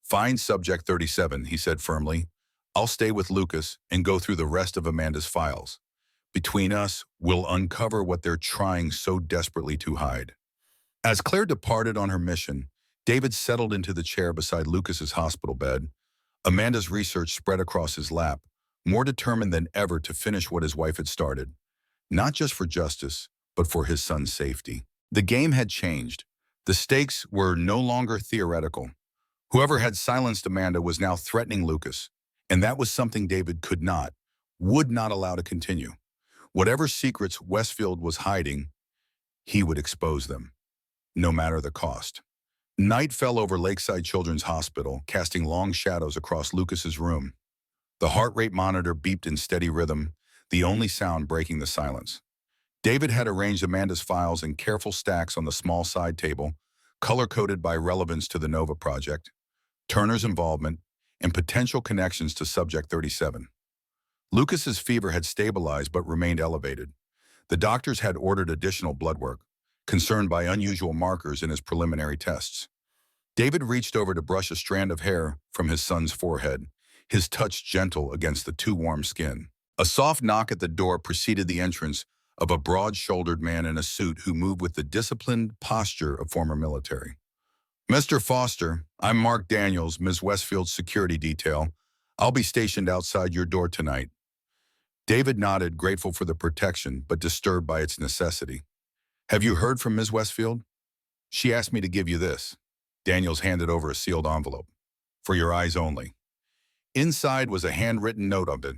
Find Subject 37, he said firmly. I'll stay with Lucas and go through the rest of Amanda's files. Between us, we'll uncover what they're trying so desperately to hide. As Claire departed on her mission, David settled into the chair beside Lucas's hospital bed. Amanda's research spread across his lap, more determined than ever to finish what his wife had started. Not just for justice, but for his son's safety. The game had changed. The stakes were no longer theoretical. Whoever had silenced Amanda was now threatening Lucas, and that was something David would not allow to continue. Whatever secrets Westfield was hiding, he would expose them, no matter the cost. Night fell over Lakeside Children's Hospital, casting long shadows across Lucas's room. The heart rate monitor beeped in steady rhythm, the only sound breaking the silence. David had arranged Amanda's files in careful stacks on the small side table, color-coded by relevance to the Nova project, Turner's involvement, and potential connections to Subject 37. Lucas's fever had stabilized but remained elevated. The doctors had ordered additional blood work, concerned by unusual markers in his preliminary tests. David reached over to brush a strand of hair from his son's forehead, his touch gentle against the too warm skin. A soft knock at the door preceded the entrance of a broad-shouldered man in a suit who moved with the disciplined posture of former military. Mr. Foster, I'm Mark Daniels, Ms. Westfield's security detail. I'll be stationed outside your door tonight. David nodded, grateful for the protection, but disturbed by its necessity. Have you heard from Ms. Westfield? She asked me to give you this. Daniels handed over a sealed envelope. For your eyes only. Inside was a handwritten note of it.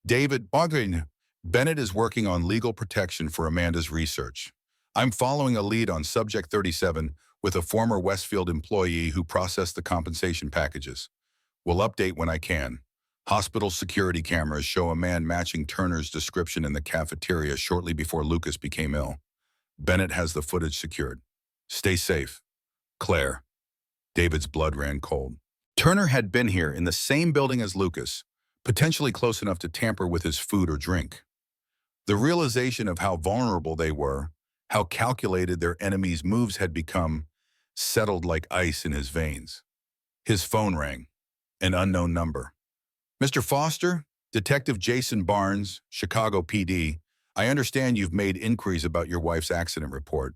David Bogdan, Bennett is working on legal protection for Amanda's research. I'm following a lead on Subject 37 with a former Westfield employee who processed the compensation packages. We'll update when I can. Hospital security cameras show a man matching Turner's description in the cafeteria shortly before Lucas became ill. Bennett has the footage secured. Stay safe. Claire. David's blood ran cold. Turner had been here in the same building as Lucas, potentially close enough to tamper with his food or drink. The realization of how vulnerable they were, how calculated their enemies' moves had become, settled like ice in his veins. His phone rang. An unknown number. Mr. Foster, Detective Jason Barnes, Chicago PD, I understand you've made inquiries about your wife's accident report.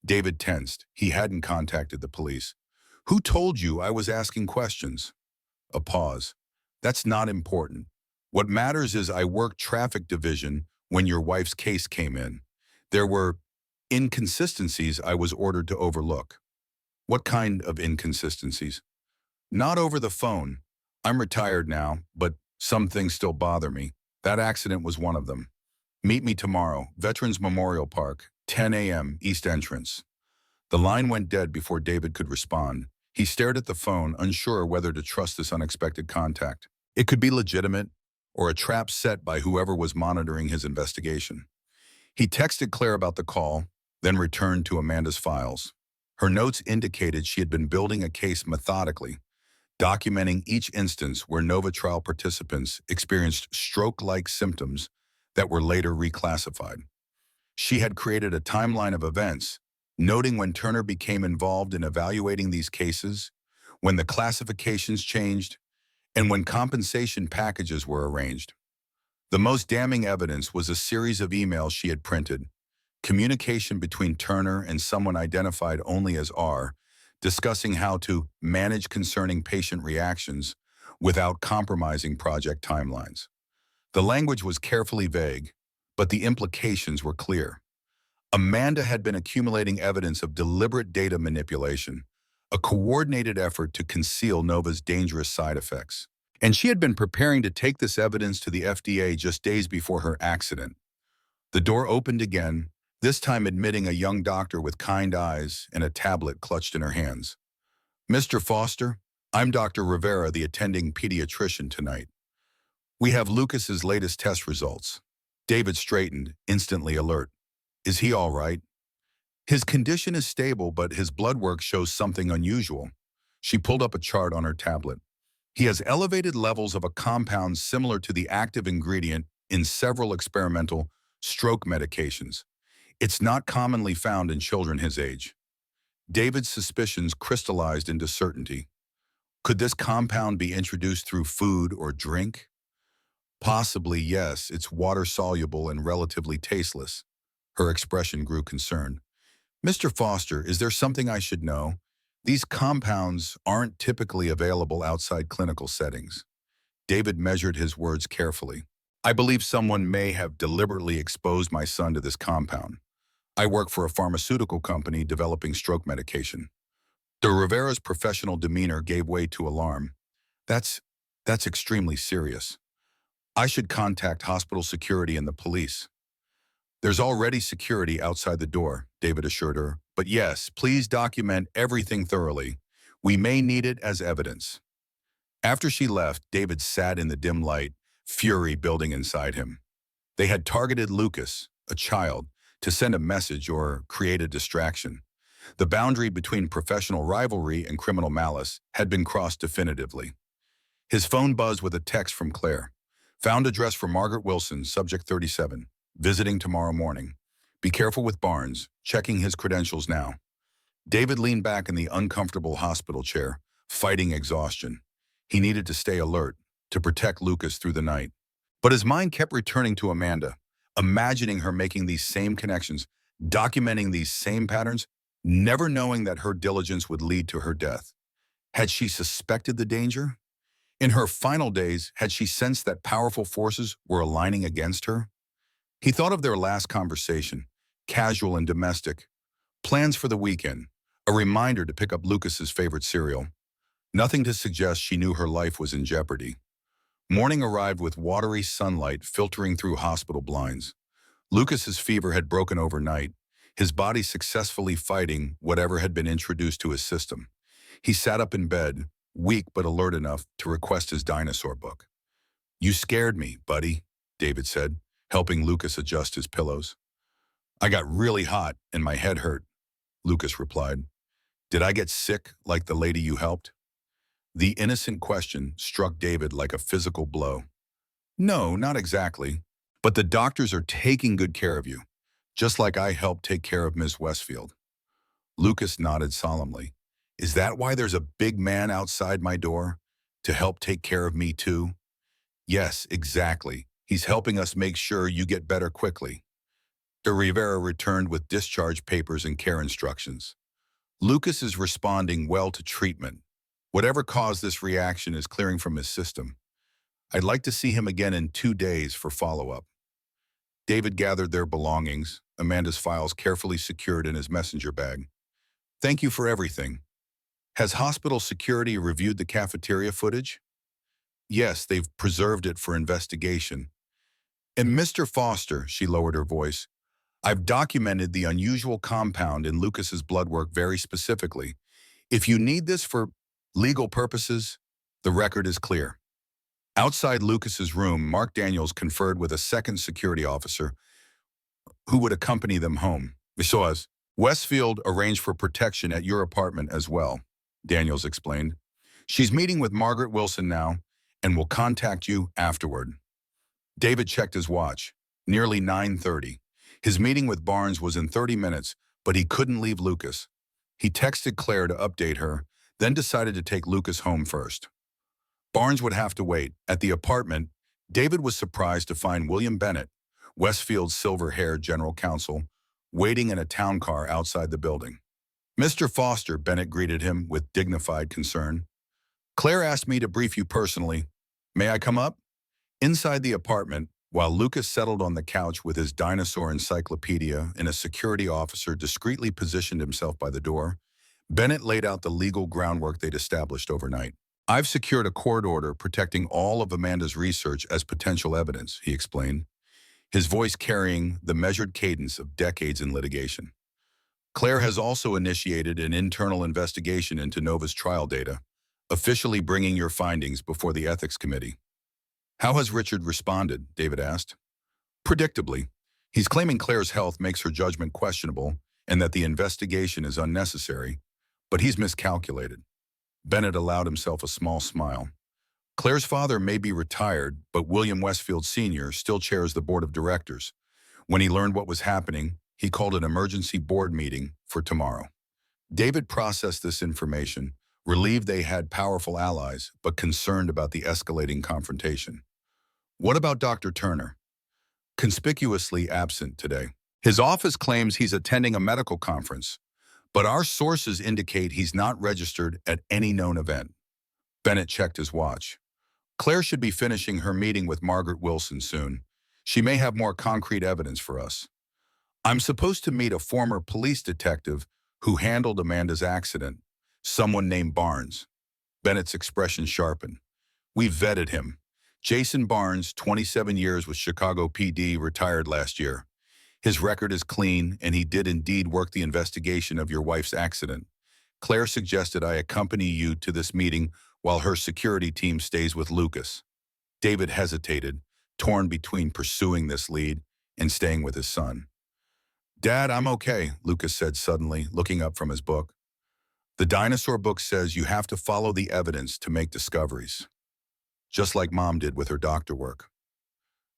David tensed. He hadn't contacted the police. Who told you I was asking questions? A pause. That's not important. What matters is I worked traffic division when your wife's case came in. There were inconsistencies I was ordered to overlook. What kind of inconsistencies? Not over the phone. I'm retired now, but some things still bother me. That accident was one of them. Meet me tomorrow, Veterans Memorial Park, 10 a.m., East Entrance. The line went dead before David could respond. He stared at the phone, unsure whether to trust this unexpected contact. It could be legitimate, or a trap set by whoever was monitoring his investigation. He texted Claire about the call, then returned to Amanda's files. Her notes indicated she had been building a case methodically, documenting each instance where Nova trial participants experienced stroke-like symptoms that were later reclassified. She had created a timeline of events, noting when Turner became involved in evaluating these cases, when the classifications changed, and when compensation packages were arranged. The most damning evidence was a series of emails she had printed, communication between Turner and someone identified only as R, discussing how to manage concerning patient reactions without compromising project timelines. The language was carefully vague, but the implications were clear. Amanda had been accumulating evidence of deliberate data manipulation, a coordinated effort to conceal Nova's dangerous side effects. And she had been preparing to take this evidence to the FDA just days before her accident. The door opened again, this time admitting a young doctor with kind eyes and a tablet clutched in her hands. "Mr. Foster, I'm Dr. Rivera, the attending pediatrician tonight. We have Lucas's latest test results." David straightened, instantly alert. "Is he all right?" "His condition is stable, but his blood work shows something unusual." She pulled up a chart on her tablet. "He has elevated levels of a compound similar to the active ingredient in several experimental stroke medications. It's not commonly found in children his age." David's suspicions crystallized into certainty. Could this compound be introduced through food or drink? Possibly, yes. It's water-soluble and relatively tasteless. Her expression grew concerned. "Mr. Foster, is there something I should know? These compounds aren't typically available outside clinical settings." David measured his words carefully. "I believe someone may have deliberately exposed my son to this compound. I work for a pharmaceutical company developing stroke medication." De Rivera's professional demeanor gave way to alarm. That's extremely serious. I should contact hospital security and the police." "There's already security outside the door," David assured her. "But yes, please document everything thoroughly. We may need it as evidence." After she left, David sat in the dim light, fury building inside him. They had targeted Lucas, a child, to send a message or create a distraction. The boundary between professional rivalry and criminal malice had been crossed definitively. His phone buzzed with a text from Claire. "Found address for Margaret Wilson, subject 37. Visiting tomorrow morning. Be careful with Barnes, checking his credentials now." David leaned back in the uncomfortable hospital chair, fighting exhaustion. He needed to stay alert, to protect Lucas through the night. But his mind kept returning to Amanda, imagining her making these same connections, documenting these same patterns, never knowing that her diligence would lead to her death. Had she suspected the danger? In her final days, had she sensed that powerful forces were aligning against her? He thought of their last conversation, casual and domestic. Plans for the weekend, a reminder to pick up Lucas's favorite cereal. Nothing to suggest she knew her life was in jeopardy. Morning arrived with watery sunlight filtering through hospital blinds. Lucas's fever had broken overnight, his body successfully fighting whatever had been introduced to his system. He sat up in bed, weak but alert enough to request his dinosaur book. "You scared me, buddy," David said, helping Lucas adjust his pillows. "I got really hot and my head hurt," Lucas replied. "Did I get sick like the lady you helped?" The innocent question struck David like a physical blow. "No, not exactly. But the doctors are taking good care of you, just like I helped take care of Miss Westfield." Lucas nodded solemnly. "Is that why there's a big man outside my door? To help take care of me too?" "Yes, exactly. He's helping us make sure you get better quickly." De Rivera returned with discharge papers and care instructions. "Lucas is responding well to treatment. Whatever caused this reaction is clearing from his system. I'd like to see him again in 2 days for follow-up." David gathered their belongings, Amanda's files carefully secured in his messenger bag. "Thank you for everything. Has hospital security reviewed the cafeteria footage?" "Yes, they've preserved it for investigation." "And Mr. Foster," she lowered her voice, "I've documented the unusual compound in Lucas's blood work very specifically. If you need this for legal purposes, the record is clear." Outside Lucas's room, Mark Daniels conferred with a second security officer who would accompany them home. "Besides, Westfield arranged for protection at your apartment as well," Daniels explained. "She's meeting with Margaret Wilson now and will contact you afterward." David checked his watch. Nearly 9:30. His meeting with Barnes was in 30 minutes, but he couldn't leave Lucas. He texted Claire to update her, then decided to take Lucas home first. Barnes would have to wait. At the apartment, David was surprised to find William Bennett, Westfield's silver-haired general counsel, waiting in a town car outside the building. "Mr. Foster," Bennett greeted him with dignified concern. "Claire asked me to brief you personally. May I come up?" Inside the apartment, while Lucas settled on the couch with his dinosaur encyclopedia and a security officer discreetly positioned himself by the door, Bennett laid out the legal groundwork they'd established overnight. "I've secured a court order protecting all of Amanda's research as potential evidence," he explained, his voice carrying the measured cadence of decades in litigation. "Claire has also initiated an internal investigation into Nova's trial data, officially bringing your findings before the ethics committee." "How has Richard responded?" David asked. "Predictably, he's claiming Claire's health makes her judgment questionable and that the investigation is unnecessary, but he's miscalculated." Bennett allowed himself a small smile. "Claire's father may be retired, but William Westfield Sr. still chairs the board of directors. When he learned what was happening, he called an emergency board meeting for tomorrow." David processed this information, relieved they had powerful allies, but concerned about the escalating confrontation. "What about Dr. Turner?" "Conspicuously absent today. His office claims he's attending a medical conference, but our sources indicate he's not registered at any known event." Bennett checked his watch. "Claire should be finishing her meeting with Margaret Wilson soon. She may have more concrete evidence for us. I'm supposed to meet a former police detective who handled Amanda's accident, someone named Barnes." Bennett's expression sharpened. "We vetted him. Jason Barnes, 27 years with Chicago PD, retired last year. His record is clean, and he did indeed work the investigation of your wife's accident. Claire suggested I accompany you to this meeting while her security team stays with Lucas." David hesitated, torn between pursuing this lead and staying with his son. "Dad, I'm okay," Lucas said suddenly, looking up from his book. "The dinosaur book says you have to follow the evidence to make discoveries, just like Mom did with her doctor work."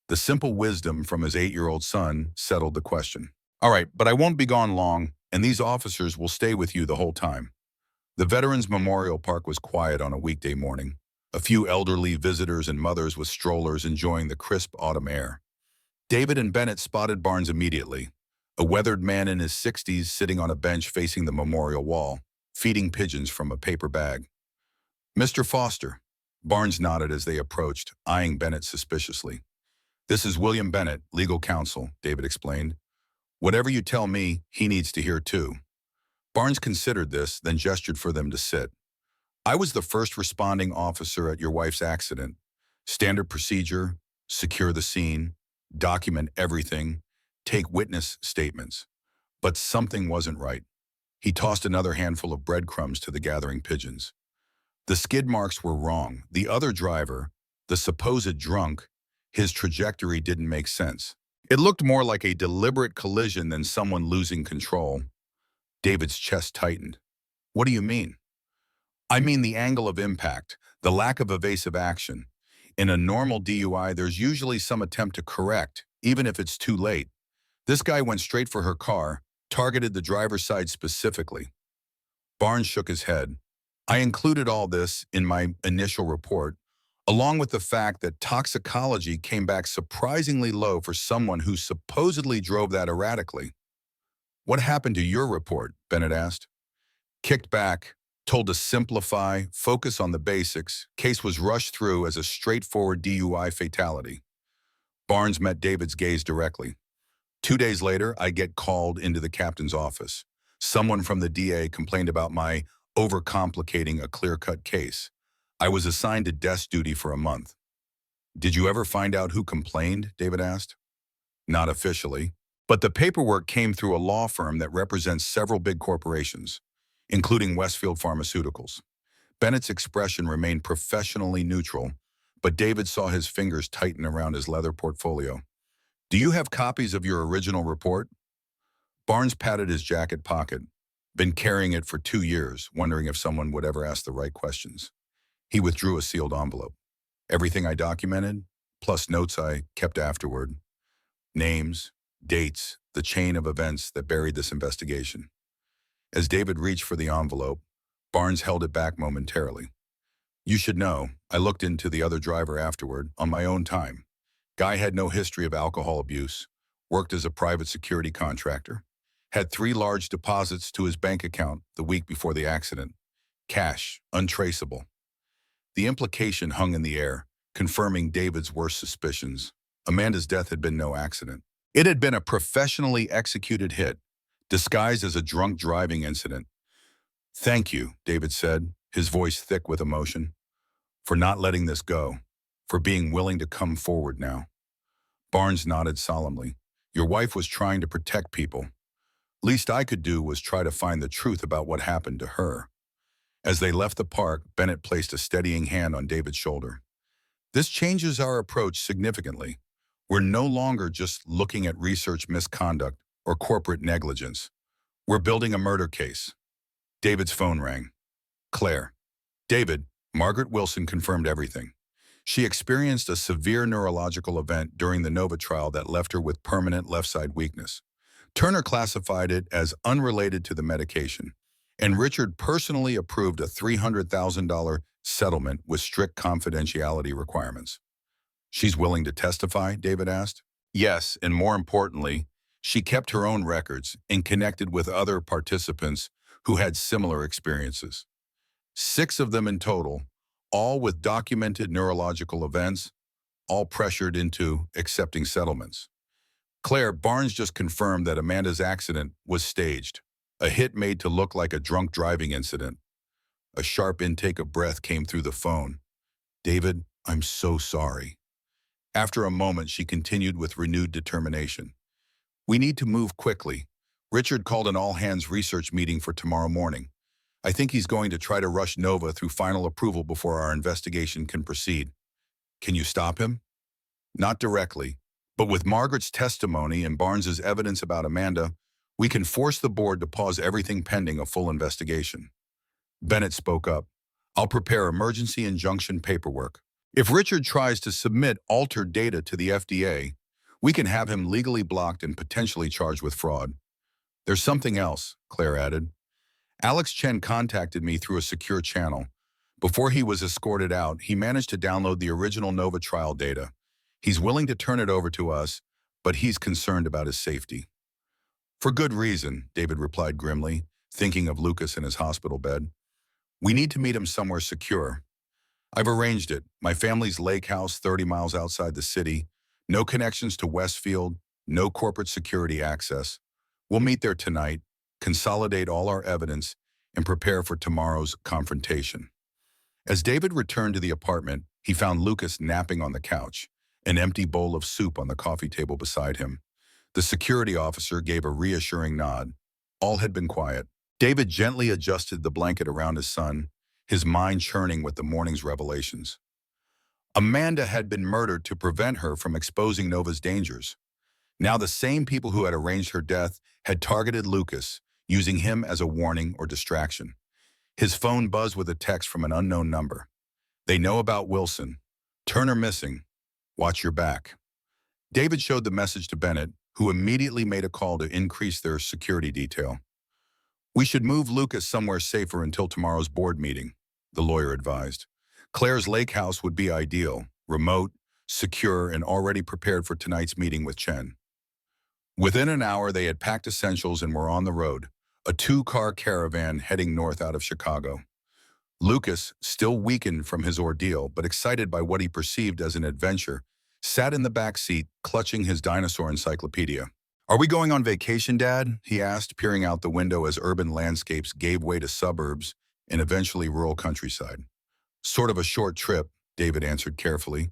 The simple wisdom from his 8-year-old son settled the question. "All right, but I won't be gone long, and these officers will stay with you the whole time." The Veterans Memorial Park was quiet on a weekday morning. A few elderly visitors and mothers with strollers enjoying the crisp autumn air. David and Bennett spotted Barnes immediately, a weathered man in his 60s sitting on a bench facing the memorial wall, feeding pigeons from a paper bag. "Mr. Foster." Barnes nodded as they approached, eyeing Bennett suspiciously. "This is William Bennett, legal counsel," David explained. "Whatever you tell me, he needs to hear too." Barnes considered this, then gestured for them to sit. "I was the first responding officer at your wife's accident. Standard procedure: secure the scene, document everything, take witness statements. But something wasn't right." He tossed another handful of breadcrumbs to the gathering pigeons. "The skid marks were wrong. The other driver, the supposed drunk, his trajectory didn't make sense. It looked more like a deliberate collision than someone losing control." David's chest tightened. "What do you mean?" "I mean the angle of impact, the lack of evasive action. In a normal DUI, there's usually some attempt to correct, even if it's too late. This guy went straight for her car, targeted the driver's side specifically." Barnes shook his head. "I included all this in my initial report, along with the fact that toxicology came back surprisingly low for someone who supposedly drove that erratically." "What happened to your report?" Bennett asked. "Kicked back, told to simplify, focus on the basics. Case was rushed through as a straightforward DUI fatality." Barnes met David's gaze directly. 2 days later, I get called into the captain's office. Someone from the DA complained about my overcomplicating a clear-cut case. I was assigned to desk duty for a month." "Did you ever find out who complained?" David asked. "Not officially, but the paperwork came through a law firm that represents several big corporations, including Westfield Pharmaceuticals." Bennett's expression remained professionally neutral, but David saw his fingers tighten around his leather portfolio. "Do you have copies of your original report?" Barnes patted his jacket pocket. "Been carrying it for 2 years, wondering if someone would ever ask the right questions." He withdrew a sealed envelope. "Everything I documented, plus notes I kept afterward." names, dates, the chain of events that buried this investigation. As David reached for the envelope, Barnes held it back momentarily. You should know, I looked into the other driver afterward, on my own time. Guy had no history of alcohol abuse, worked as a private security contractor, had 3 large deposits to his bank account the week before the accident. Cash, untraceable. The implication hung in the air, confirming David's worst suspicions. Amanda's death had been no accident. It had been a professionally executed hit, disguised as a drunk driving incident. Thank you, David said, his voice thick with emotion, for not letting this go, for being willing to come forward now. Barnes nodded solemnly. Your wife was trying to protect people. Least I could do was try to find the truth about what happened to her. As they left the park, Bennett placed a steadying hand on David's shoulder. This changes our approach significantly. We're no longer just looking at research misconduct or corporate negligence. We're building a murder case. David's phone rang. Claire. David, Margaret Wilson confirmed everything. She experienced a severe neurological event during the Nova trial that left her with permanent left-side weakness. Turner classified it as unrelated to the medication, and Richard personally approved a $300,000 settlement with strict confidentiality requirements. She's willing to testify, David asked. Yes, and more importantly, she kept her own records and connected with other participants who had similar experiences. 6 of them in total, all with documented neurological events, all pressured into accepting settlements. Claire, Barnes just confirmed that Amanda's accident was staged, a hit made to look like a drunk driving incident. A sharp intake of breath came through the phone. David, I'm so sorry. After a moment, she continued with renewed determination. We need to move quickly. Richard called an all-hands research meeting for tomorrow morning. I think he's going to try to rush Nova through final approval before our investigation can proceed. Can you stop him? Not directly, but with Margaret's testimony and Barnes's evidence about Amanda, we can force the board to pause everything pending a full investigation. Bennett spoke up. I'll prepare emergency injunction paperwork. If Richard tries to submit altered data to the FDA, we can have him legally blocked and potentially charged with fraud. There's something else, Claire added. Alex Chen contacted me through a secure channel. Before he was escorted out, he managed to download the original Nova trial data. He's willing to turn it over to us, but he's concerned about his safety. For good reason, David replied grimly, thinking of Lucas in his hospital bed. We need to meet him somewhere secure. I've arranged it. My family's lake house 30 miles outside the city, no connections to Westfield, no corporate security access. We'll meet there tonight, consolidate all our evidence, and prepare for tomorrow's confrontation. As David returned to the apartment, he found Lucas napping on the couch, an empty bowl of soup on the coffee table beside him. The security officer gave a reassuring nod. All had been quiet. David gently adjusted the blanket around his son, his mind churning with the morning's revelations. Amanda had been murdered to prevent her from exposing Nova's dangers. Now the same people who had arranged her death had targeted Lucas, using him as a warning or distraction. His phone buzzed with a text from an unknown number. They know about Wilson. Turner missing. Watch your back. David showed the message to Bennett, who immediately made a call to increase their security detail. We should move Lucas somewhere safer until tomorrow's board meeting, the lawyer advised. Claire's lake house would be ideal, remote, secure, and already prepared for tonight's meeting with Chen. Within an hour, they had packed essentials and were on the road, a 2-car caravan heading north out of Chicago. Lucas, still weakened from his ordeal but excited by what he perceived as an adventure, sat in the back seat, clutching his dinosaur encyclopedia. Are we going on vacation, Dad? He asked, peering out the window as urban landscapes gave way to suburbs and eventually rural countryside. Sort of a short trip, David answered carefully.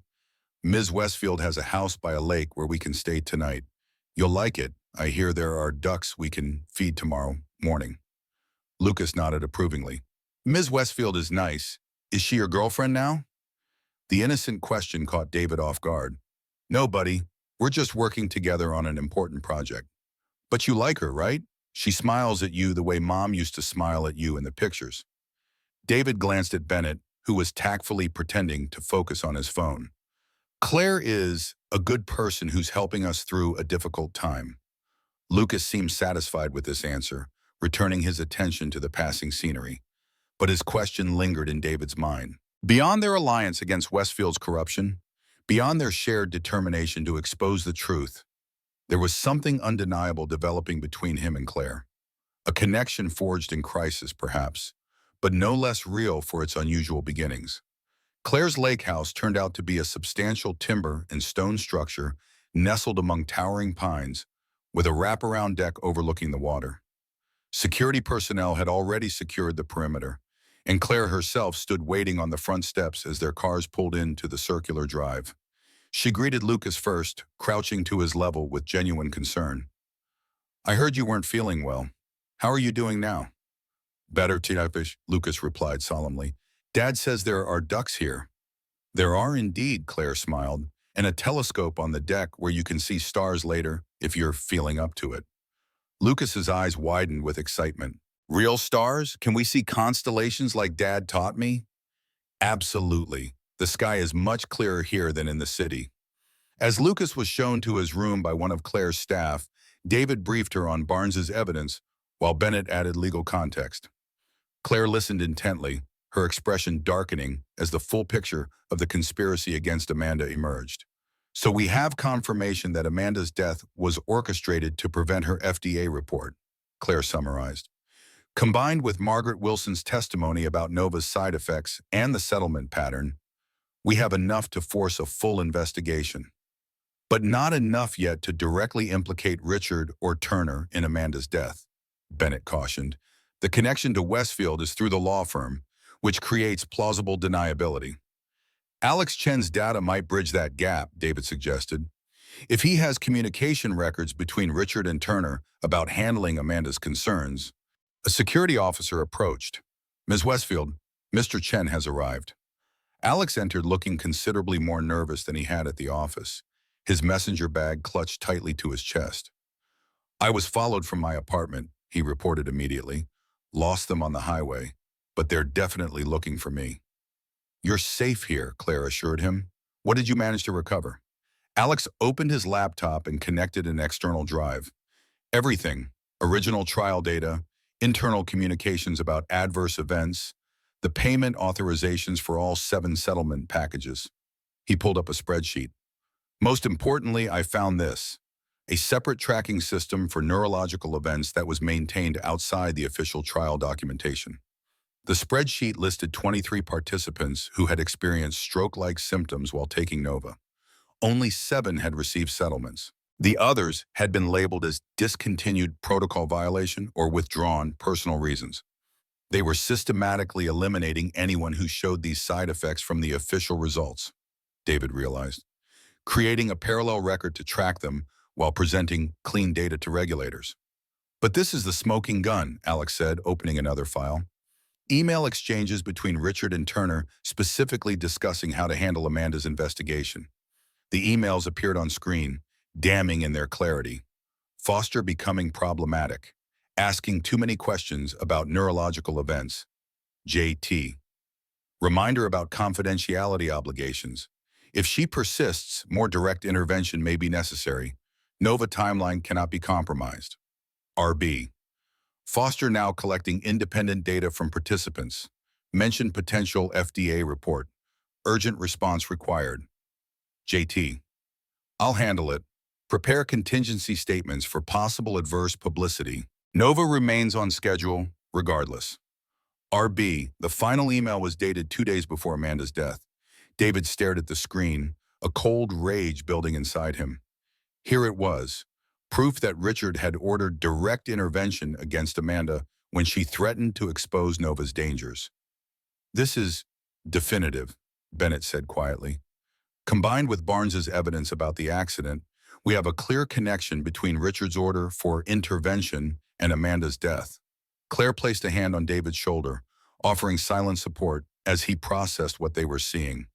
Ms. Westfield has a house by a lake where we can stay tonight. You'll like it. I hear there are ducks we can feed tomorrow morning. Lucas nodded approvingly. Ms. Westfield is nice. Is she your girlfriend now? The innocent question caught David off guard. No, buddy. We're just working together on an important project. But you like her, right? She smiles at you the way Mom used to smile at you in the pictures. David glanced at Bennett, who was tactfully pretending to focus on his phone. Claire is a good person who's helping us through a difficult time. Lucas seemed satisfied with this answer, returning his attention to the passing scenery. But his question lingered in David's mind. Beyond their alliance against Westfield's corruption, beyond their shared determination to expose the truth, there was something undeniable developing between him and Claire. A connection forged in crisis, perhaps, but no less real for its unusual beginnings. Claire's lake house turned out to be a substantial timber and stone structure nestled among towering pines, with a wraparound deck overlooking the water. Security personnel had already secured the perimeter, and Claire herself stood waiting on the front steps as their cars pulled into the circular drive. She greeted Lucas first, crouching to his level with genuine concern. "I heard you weren't feeling well. How are you doing now?" "Better, Tiafish," Lucas replied solemnly. "Dad says there are ducks here." "There are indeed," Claire smiled, "and a telescope on the deck where you can see stars later if you're feeling up to it." Lucas's eyes widened with excitement. "Real stars? Can we see constellations like Dad taught me?" "Absolutely. The sky is much clearer here than in the city." As Lucas was shown to his room by one of Claire's staff, David briefed her on Barnes's evidence, while Bennett added legal context. Claire listened intently, her expression darkening as the full picture of the conspiracy against Amanda emerged. "So we have confirmation that Amanda's death was orchestrated to prevent her FDA report," Claire summarized. "Combined with Margaret Wilson's testimony about Nova's side effects and the settlement pattern, we have enough to force a full investigation. But not enough yet to directly implicate Richard or Turner in Amanda's death," Bennett cautioned. "The connection to Westfield is through the law firm, which creates plausible deniability." "Alex Chen's data might bridge that gap," David suggested. "If he has communication records between Richard and Turner about handling Amanda's concerns." A security officer approached. "Ms. Westfield, Mr. Chen has arrived." Alex entered looking considerably more nervous than he had at the office, his messenger bag clutched tightly to his chest. "I was followed from my apartment," he reported immediately. "Lost them on the highway, but they're definitely looking for me." "You're safe here," Claire assured him. "What did you manage to recover?" Alex opened his laptop and connected an external drive. "Everything. Original trial data, internal communications about adverse events, the payment authorizations for all 7 settlement packages." He pulled up a spreadsheet. "Most importantly, I found this: a separate tracking system for neurological events that was maintained outside the official trial documentation." The spreadsheet listed 23 participants who had experienced stroke-like symptoms while taking Nova. Only 7 had received settlements. The others had been labeled as discontinued protocol violation or withdrawn personal reasons. They were systematically eliminating anyone who showed these side effects from the official results, David realized, creating a parallel record to track them while presenting clean data to regulators. "But this is the smoking gun," Alex said, opening another file. Email exchanges between Richard and Turner specifically discussing how to handle Amanda's investigation. The emails appeared on screen, damning in their clarity. Foster becoming problematic, asking too many questions about neurological events. JT. Reminder about confidentiality obligations. If she persists, more direct intervention may be necessary. Nova timeline cannot be compromised. RB. Foster now collecting independent data from participants. Mentioned potential FDA report. Urgent response required. JT. I'll handle it. Prepare contingency statements for possible adverse publicity. Nova remains on schedule, regardless. RB. The final email was dated 2 days before Amanda's death. David stared at the screen, a cold rage building inside him. Here it was. Proof that Richard had ordered direct intervention against Amanda when she threatened to expose Nova's dangers. "This is definitive," Bennett said quietly. "Combined with Barnes's evidence about the accident, we have a clear connection between Richard's order for intervention and Amanda's death." Claire placed a hand on David's shoulder, offering silent support as he processed what they were seeing.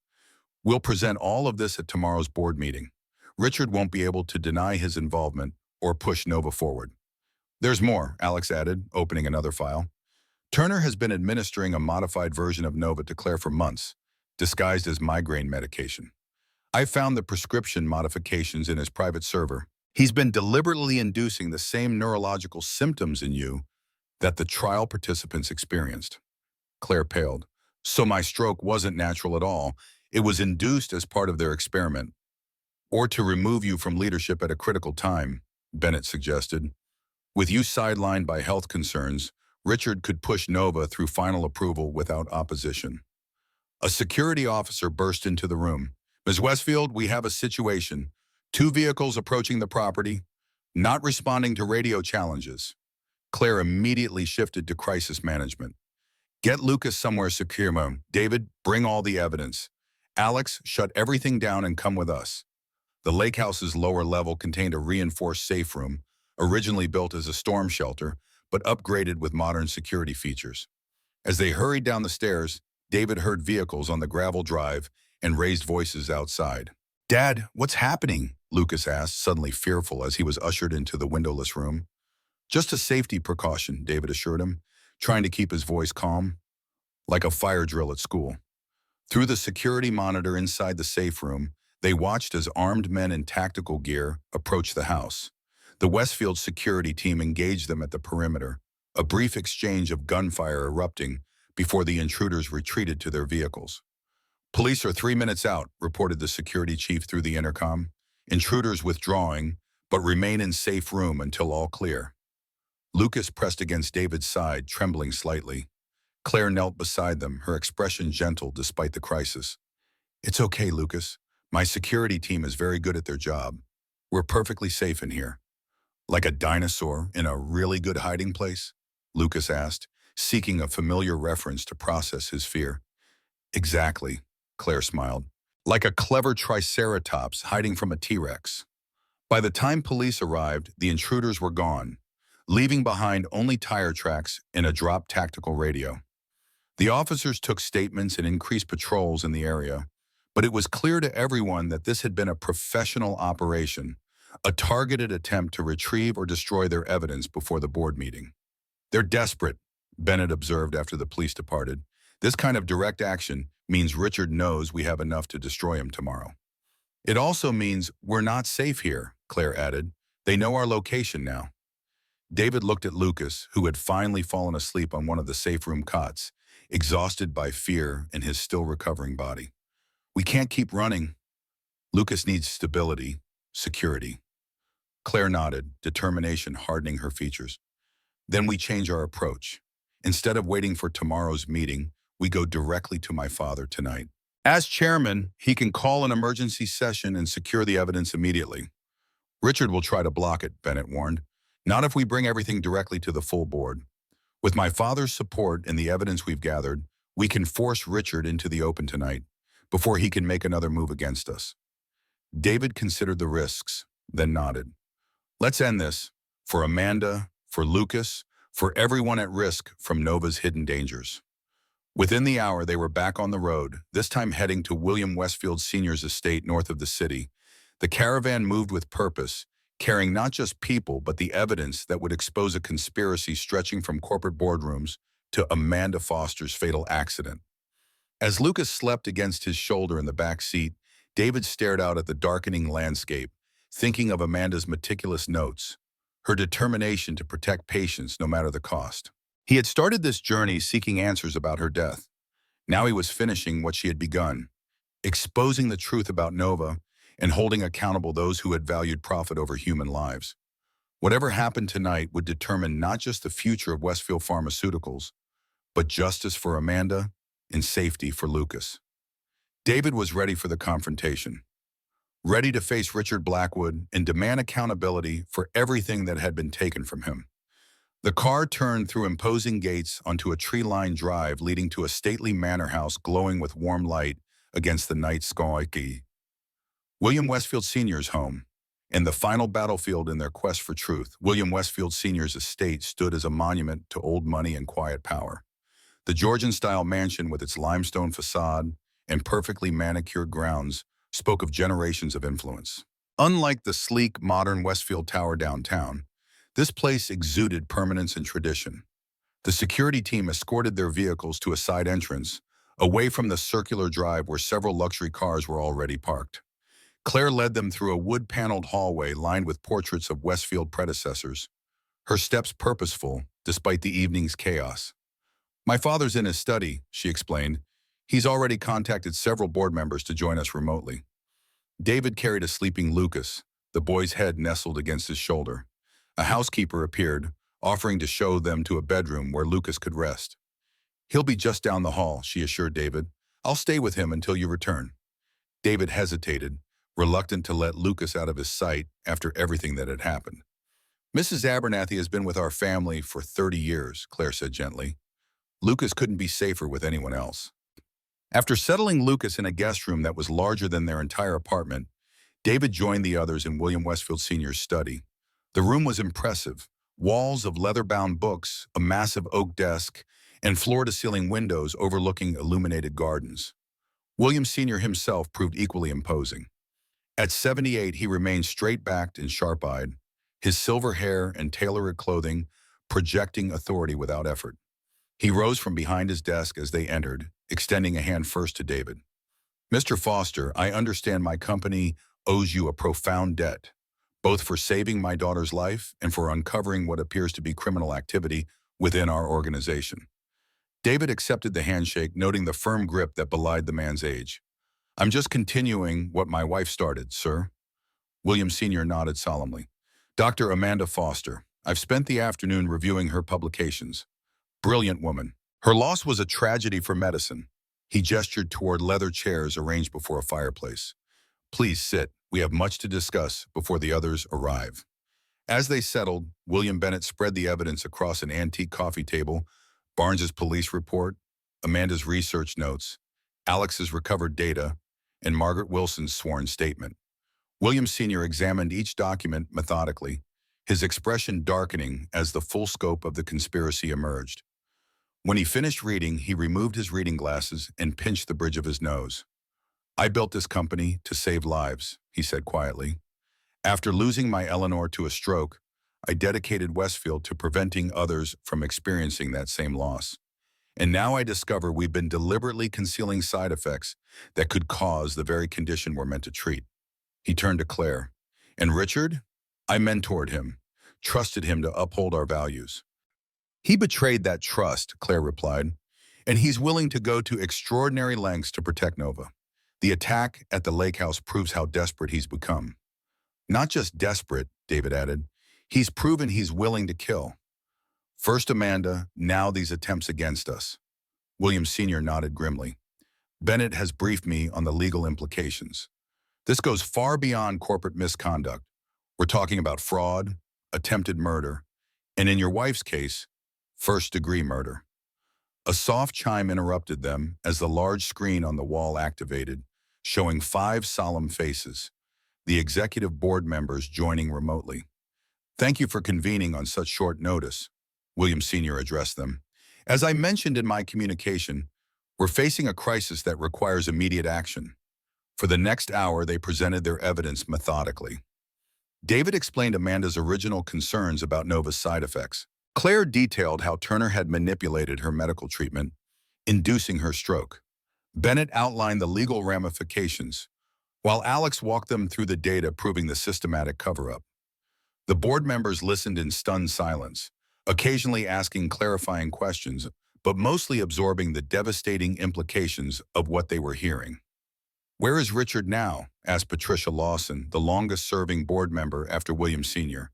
"We'll present all of this at tomorrow's board meeting. Richard won't be able to deny his involvement or push Nova forward." "There's more," Alex added, opening another file. "Turner has been administering a modified version of Nova to Claire for months, disguised as migraine medication. I found the prescription modifications in his private server. He's been deliberately inducing the same neurological symptoms in you that the trial participants experienced. Claire paled. So my stroke wasn't natural at all. It was induced as part of their experiment. Or to remove you from leadership at a critical time, Bennett suggested. With you sidelined by health concerns, Richard could push Nova through final approval without opposition. A security officer burst into the room. Ms. Westfield, we have a situation. 2 vehicles approaching the property, not responding to radio challenges. Claire immediately shifted to crisis management. Get Lucas somewhere secure, Mom. David, bring all the evidence. Alex, shut everything down and come with us. The lake house's lower level contained a reinforced safe room, originally built as a storm shelter, but upgraded with modern security features. As they hurried down the stairs, David heard vehicles on the gravel drive and raised voices outside. Dad, what's happening? Lucas asked, suddenly fearful as he was ushered into the windowless room. Just a safety precaution, David assured him, trying to keep his voice calm, like a fire drill at school. Through the security monitor inside the safe room, they watched as armed men in tactical gear approached the house. The Westfield security team engaged them at the perimeter, a brief exchange of gunfire erupting before the intruders retreated to their vehicles. Police are 3 minutes out, reported the security chief through the intercom. Intruders withdrawing, but remain in safe room until all clear. Lucas pressed against David's side, trembling slightly. Claire knelt beside them, her expression gentle despite the crisis. It's okay, Lucas. My security team is very good at their job. We're perfectly safe in here. Like a dinosaur in a really good hiding place? Lucas asked, seeking a familiar reference to process his fear. Exactly, Claire smiled. Like a clever triceratops hiding from a T-Rex. By the time police arrived, the intruders were gone, leaving behind only tire tracks and a dropped tactical radio. The officers took statements and increased patrols in the area, but it was clear to everyone that this had been a professional operation, a targeted attempt to retrieve or destroy their evidence before the board meeting. They're desperate, Bennett observed after the police departed. This kind of direct action means Richard knows we have enough to destroy him tomorrow. It also means we're not safe here, Claire added. They know our location now. David looked at Lucas, who had finally fallen asleep on one of the safe room cots, exhausted by fear in his still recovering body. We can't keep running. Lucas needs stability, security. Claire nodded, determination hardening her features. Then we change our approach. Instead of waiting for tomorrow's meeting, we go directly to my father tonight. As chairman, he can call an emergency session and secure the evidence immediately. Richard will try to block it, Bennett warned. Not if we bring everything directly to the full board. With my father's support and the evidence we've gathered, we can force Richard into the open tonight, before he can make another move against us. David considered the risks, then nodded. Let's end this, for Amanda, for Lucas, for everyone at risk from Nova's hidden dangers. Within the hour, they were back on the road, this time heading to William Westfield Sr.'s estate north of the city. The caravan moved with purpose, carrying not just people, but the evidence that would expose a conspiracy stretching from corporate boardrooms to Amanda Foster's fatal accident. As Lucas slept against his shoulder in the back seat, David stared out at the darkening landscape, thinking of Amanda's meticulous notes, her determination to protect patients no matter the cost. He had started this journey seeking answers about her death. Now he was finishing what she had begun, exposing the truth about Nova and holding accountable those who had valued profit over human lives. Whatever happened tonight would determine not just the future of Westfield Pharmaceuticals, but justice for Amanda and safety for Lucas. David was ready for the confrontation, ready to face Richard Blackwood and demand accountability for everything that had been taken from him. The car turned through imposing gates onto a tree-lined drive leading to a stately manor house glowing with warm light against the night sky. William Westfield Sr.'s home. In the final battlefield in their quest for truth, William Westfield Sr.'s estate stood as a monument to old money and quiet power. The Georgian-style mansion with its limestone facade and perfectly manicured grounds spoke of generations of influence. Unlike the sleek, modern Westfield Tower downtown, this place exuded permanence and tradition. The security team escorted their vehicles to a side entrance, away from the circular drive where several luxury cars were already parked. Claire led them through a wood-paneled hallway lined with portraits of Westfield predecessors, her steps purposeful despite the evening's chaos. "My father's in his study," she explained. "He's already contacted several board members to join us remotely." David carried a sleeping Lucas, the boy's head nestled against his shoulder. A housekeeper appeared, offering to show them to a bedroom where Lucas could rest. "He'll be just down the hall," she assured David. "I'll stay with him until you return." David hesitated, reluctant to let Lucas out of his sight after everything that had happened. "Mrs. Abernathy has been with our family for 30 years, Claire said gently. Lucas couldn't be safer with anyone else. After settling Lucas in a guest room that was larger than their entire apartment, David joined the others in William Westfield Sr.'s study. The room was impressive. Walls of leather-bound books, a massive oak desk, and floor-to-ceiling windows overlooking illuminated gardens. William Sr. himself proved equally imposing. At 78, he remained straight-backed and sharp-eyed, his silver hair and tailored clothing projecting authority without effort. He rose from behind his desk as they entered, extending a hand first to David. "Mr. Foster, I understand my company owes you a profound debt, both for saving my daughter's life and for uncovering what appears to be criminal activity within our organization." David accepted the handshake, noting the firm grip that belied the man's age. "I'm just continuing what my wife started, sir." William Sr. nodded solemnly. "Dr. Amanda Foster. I've spent the afternoon reviewing her publications. Brilliant woman. Her loss was a tragedy for medicine." He gestured toward leather chairs arranged before a fireplace. "Please sit. We have much to discuss before the others arrive." As they settled, William Bennett spread the evidence across an antique coffee table: Barnes's police report, Amanda's research notes, Alex's recovered data, and Margaret Wilson's sworn statement. William Sr. examined each document methodically, his expression darkening as the full scope of the conspiracy emerged. When he finished reading, he removed his reading glasses and pinched the bridge of his nose. "I built this company to save lives," he said quietly. "After losing my Eleanor to a stroke, I dedicated Westfield to preventing others from experiencing that same loss. And now I discover we've been deliberately concealing side effects that could cause the very condition we're meant to treat." He turned to Claire. "And Richard? I mentored him, trusted him to uphold our values." "He betrayed that trust," Claire replied, "and he's willing to go to extraordinary lengths to protect Nova. The attack at the lake house proves how desperate he's become." "Not just desperate," David added. "He's proven he's willing to kill. First Amanda, now these attempts against us." William Sr. nodded grimly. "Bennett has briefed me on the legal implications. This goes far beyond corporate misconduct. We're talking about fraud, attempted murder, and in your wife's case, first-degree murder." A soft chime interrupted them as the large screen on the wall activated, showing 5 solemn faces, the executive board members joining remotely. "Thank you for convening on such short notice," William Sr. addressed them. "As I mentioned in my communication, we're facing a crisis that requires immediate action." For the next hour, they presented their evidence methodically. David explained Amanda's original concerns about Nova's side effects. Claire detailed how Turner had manipulated her medical treatment, inducing her stroke. Bennett outlined the legal ramifications, while Alex walked them through the data proving the systematic cover-up. The board members listened in stunned silence, occasionally asking clarifying questions, but mostly absorbing the devastating implications of what they were hearing. "Where is Richard now?" asked Patricia Lawson, the longest-serving board member after William Sr.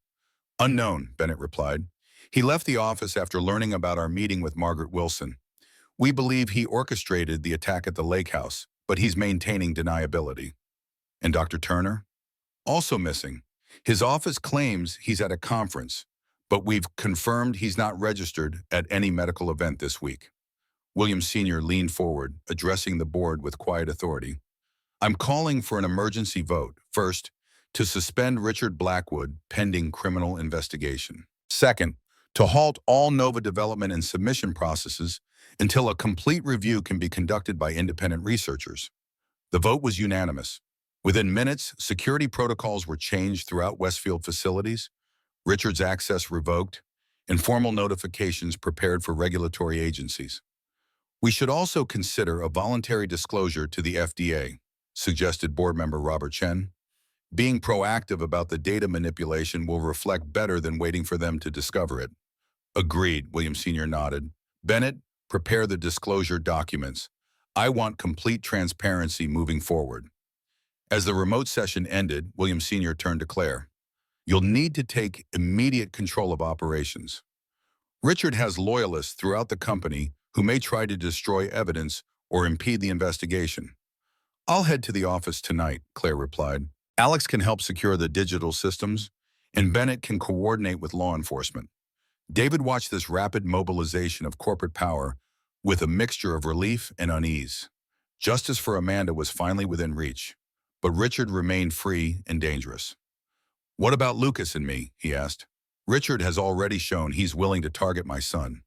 "Unknown," Bennett replied. "He left the office after learning about our meeting with Margaret Wilson. We believe he orchestrated the attack at the lake house, but he's maintaining deniability." "And Dr. Turner?" "Also missing. His office claims he's at a conference, but we've confirmed he's not registered at any medical event this week." William Sr. leaned forward, addressing the board with quiet authority. "I'm calling for an emergency vote. First, to suspend Richard Blackwood pending criminal investigation. Second, to halt all Nova development and submission processes until a complete review can be conducted by independent researchers." The vote was unanimous. Within minutes, security protocols were changed throughout Westfield facilities, Richard's access revoked, and formal notifications prepared for regulatory agencies. "We should also consider a voluntary disclosure to the FDA," suggested board member Robert Chen. Being proactive about the data manipulation will reflect better than waiting for them to discover it. Agreed, William Sr. nodded. Bennett, prepare the disclosure documents. I want complete transparency moving forward. As the remote session ended, William Sr. turned to Claire. You'll need to take immediate control of operations. Richard has loyalists throughout the company who may try to destroy evidence or impede the investigation. I'll head to the office tonight, Claire replied. Alex can help secure the digital systems, and Bennett can coordinate with law enforcement. David watched this rapid mobilization of corporate power with a mixture of relief and unease. Justice for Amanda was finally within reach, but Richard remained free and dangerous. What about Lucas and me? He asked. Richard has already shown he's willing to target my son.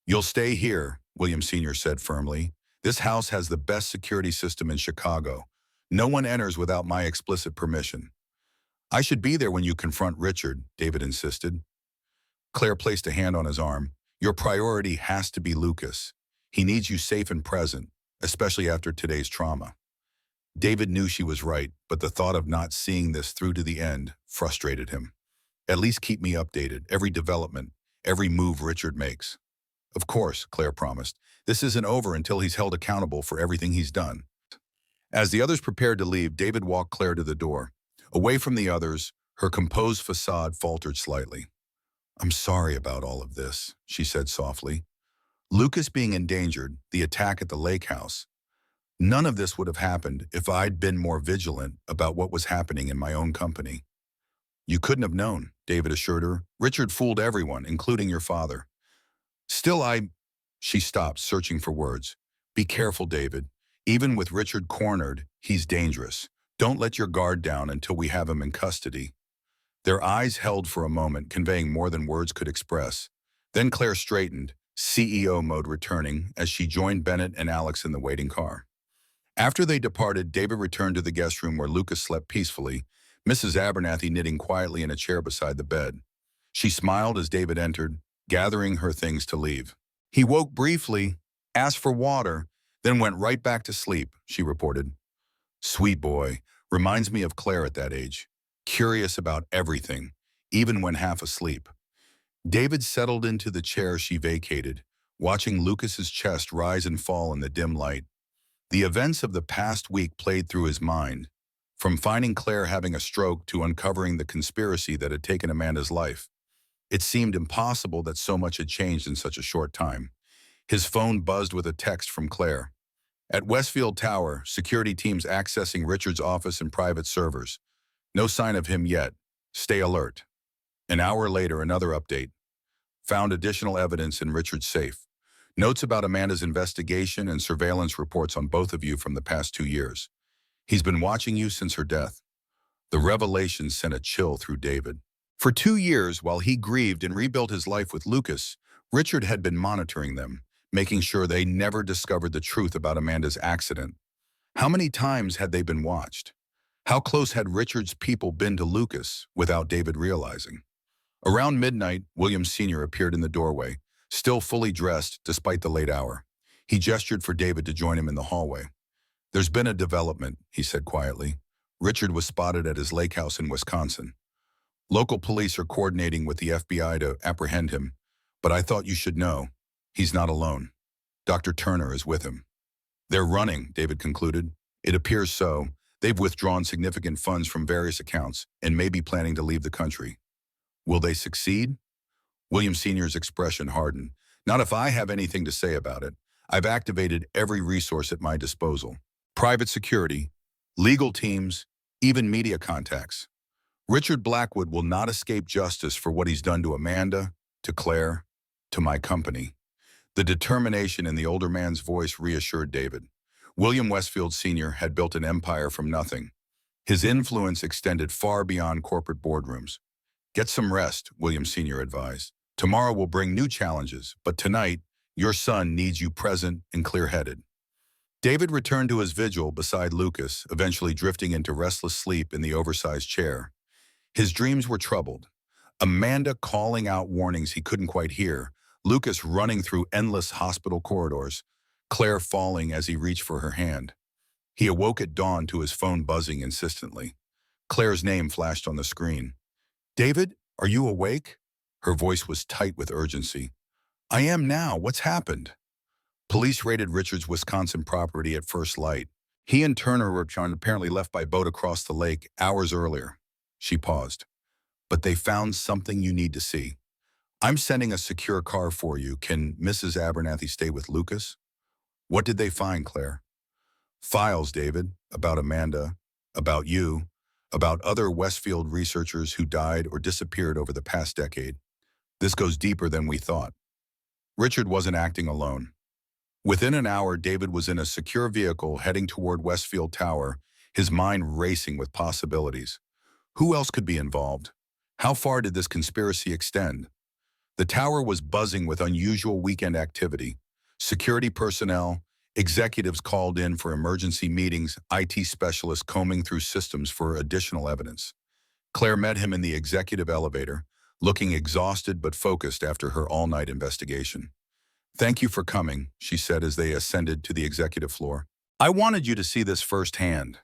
You'll stay here, William Sr. said firmly. This house has the best security system in Chicago. No one enters without my explicit permission. I should be there when you confront Richard, David insisted. Claire placed a hand on his arm. Your priority has to be Lucas. He needs you safe and present, especially after today's trauma. David knew she was right, but the thought of not seeing this through to the end frustrated him. At least keep me updated, every development, every move Richard makes. Of course, Claire promised. This isn't over until he's held accountable for everything he's done. As the others prepared to leave, David walked Claire to the door. Away from the others, her composed facade faltered slightly. I'm sorry about all of this, she said softly. Lucas being endangered, the attack at the lake house. None of this would have happened if I'd been more vigilant about what was happening in my own company. You couldn't have known, David assured her. Richard fooled everyone, including your father. Still, she stopped, searching for words. Be careful, David. Even with Richard cornered, he's dangerous. Don't let your guard down until we have him in custody. Their eyes held for a moment, conveying more than words could express. Then Claire straightened, CEO mode returning, as she joined Bennett and Alex in the waiting car. After they departed, David returned to the guest room where Lucas slept peacefully, Mrs. Abernathy knitting quietly in a chair beside the bed. She smiled as David entered, gathering her things to leave. He woke briefly, asked for water, then went right back to sleep, she reported. Sweet boy, reminds me of Claire at that age. Curious about everything, even when half asleep. David settled into the chair she vacated, watching Lucas's chest rise and fall in the dim light. The events of the past week played through his mind, from finding Claire having a stroke to uncovering the conspiracy that had taken Amanda's life. It seemed impossible that so much had changed in such a short time. His phone buzzed with a text from Claire. At Westfield Tower, security teams accessing Richard's office and private servers. No sign of him yet. Stay alert. An hour later, another update. Found additional evidence in Richard's safe. Notes about Amanda's investigation and surveillance reports on both of you from the past 2 years. He's been watching you since her death. The revelation sent a chill through David. For 2 years, while he grieved and rebuilt his life with Lucas, Richard had been monitoring them, making sure they never discovered the truth about Amanda's accident. How many times had they been watched? How close had Richard's people been to Lucas without David realizing? Around midnight, William Sr. appeared in the doorway, still fully dressed despite the late hour. He gestured for David to join him in the hallway. There's been a development, he said quietly. Richard was spotted at his lake house in Wisconsin. Local police are coordinating with the FBI to apprehend him, but I thought you should know, he's not alone. Dr. Turner is with him. They're running, David concluded. It appears so. They've withdrawn significant funds from various accounts and may be planning to leave the country. Will they succeed? William Sr.'s expression hardened. Not if I have anything to say about it. I've activated every resource at my disposal. Private security, legal teams, even media contacts. Richard Blackwood will not escape justice for what he's done to Amanda, to Claire, to my company. The determination in the older man's voice reassured David. William Westfield Sr. had built an empire from nothing. His influence extended far beyond corporate boardrooms. Get some rest, William Sr. advised. Tomorrow will bring new challenges, but tonight, your son needs you present and clear-headed. David returned to his vigil beside Lucas, eventually drifting into restless sleep in the oversized chair. His dreams were troubled. Amanda calling out warnings he couldn't quite hear, Lucas running through endless hospital corridors, Claire falling as he reached for her hand. He awoke at dawn to his phone buzzing insistently. Claire's name flashed on the screen. David, are you awake? Her voice was tight with urgency. I am now. What's happened? Police raided Richard's Wisconsin property at first light. He and Turner were apparently left by boat across the lake hours earlier. She paused. But they found something you need to see. I'm sending a secure car for you. Can Mrs. Abernathy stay with Lucas? What did they find, Claire? Files, David, about Amanda, about you, about other Westfield researchers who died or disappeared over the past decade. This goes deeper than we thought. Richard wasn't acting alone. Within an hour, David was in a secure vehicle heading toward Westfield Tower, his mind racing with possibilities. Who else could be involved? How far did this conspiracy extend? The tower was buzzing with unusual weekend activity. Security personnel, executives called in for emergency meetings, IT specialists combing through systems for additional evidence. Claire met him in the executive elevator, looking exhausted but focused after her all-night investigation. Thank you for coming, she said as they ascended to the executive floor. I wanted you to see this firsthand.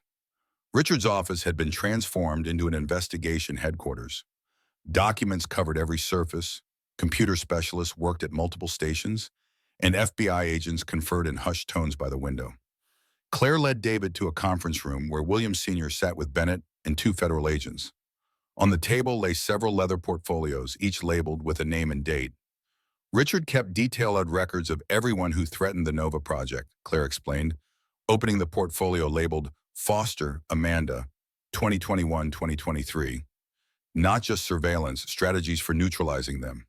Richard's office had been transformed into an investigation headquarters. Documents covered every surface, computer specialists worked at multiple stations, and FBI agents conferred in hushed tones by the window. Claire led David to a conference room where William Sr. sat with Bennett and two federal agents. On the table lay several leather portfolios, each labeled with a name and date. Richard kept detailed records of everyone who threatened the Nova project, Claire explained, opening the portfolio labeled Foster, Amanda, 2021-2023. Not just surveillance, strategies for neutralizing them.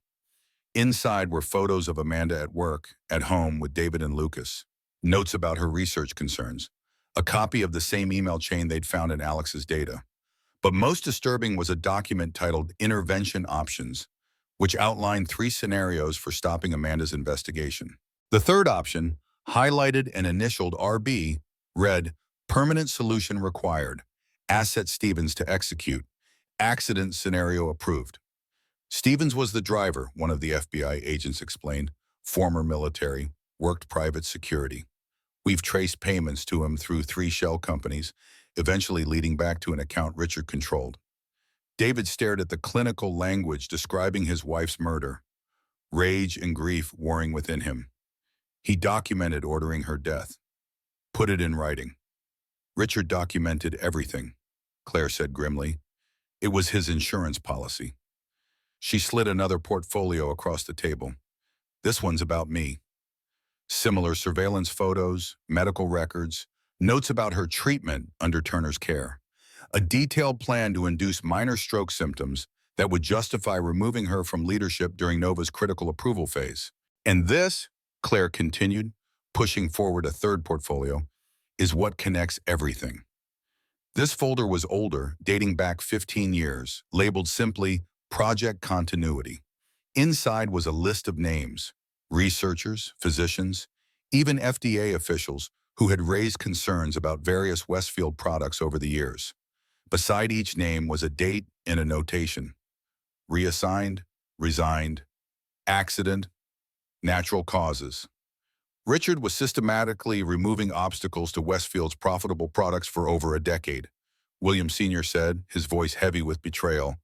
Inside were photos of Amanda at work, at home with David and Lucas, notes about her research concerns, a copy of the same email chain they'd found in Alex's data. But most disturbing was a document titled Intervention Options, which outlined 3 scenarios for stopping Amanda's investigation. The third option, highlighted and initialed RB, read, Permanent Solution Required, Asset Stevens to Execute, Accident Scenario Approved. Stevens was the driver, one of the FBI agents explained, former military, worked private security. We've traced payments to him through 3 shell companies, eventually leading back to an account Richard controlled. David stared at the clinical language describing his wife's murder, rage and grief warring within him. He documented ordering her death, put it in writing. Richard documented everything, Claire said grimly. It was his insurance policy. She slid another portfolio across the table. This one's about me. Similar surveillance photos, medical records, notes about her treatment under Turner's care. A detailed plan to induce minor stroke symptoms that would justify removing her from leadership during Nova's critical approval phase. And this, Claire continued, pushing forward a third portfolio, is what connects everything. This folder was older, dating back 15 years, labeled simply Project Continuity. Inside was a list of names, researchers, physicians, even FDA officials who had raised concerns about various Westfield products over the years. Beside each name was a date and a notation. Reassigned, resigned, accident, natural causes. Richard was systematically removing obstacles to Westfield's profitable products for over a decade, William Sr. said, his voice heavy with betrayal,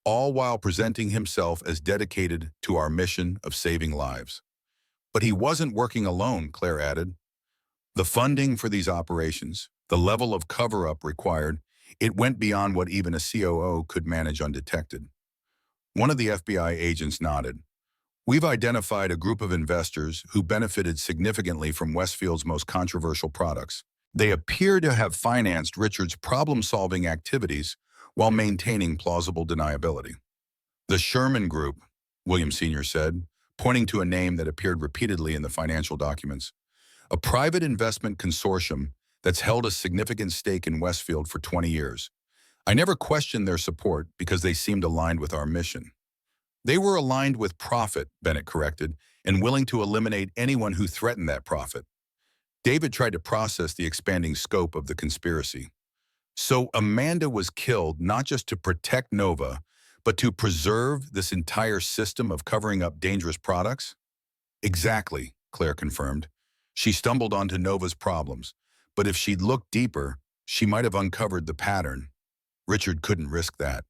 all while presenting himself as dedicated to our mission of saving lives. But he wasn't working alone, Claire added. The funding for these operations, the level of cover-up required, it went beyond what even a COO could manage undetected. One of the FBI agents nodded. We've identified a group of investors who benefited significantly from Westfield's most controversial products. They appear to have financed Richard's problem-solving activities while maintaining plausible deniability. The Sherman Group, William Sr. said, pointing to a name that appeared repeatedly in the financial documents. A private investment consortium that's held a significant stake in Westfield for 20 years. I never questioned their support because they seemed aligned with our mission. They were aligned with profit, Bennett corrected, and willing to eliminate anyone who threatened that profit. David tried to process the expanding scope of the conspiracy. So Amanda was killed not just to protect Nova, but to preserve this entire system of covering up dangerous products? Exactly, Claire confirmed. She stumbled onto Nova's problems, but if she'd looked deeper, she might have uncovered the pattern. Richard couldn't risk that.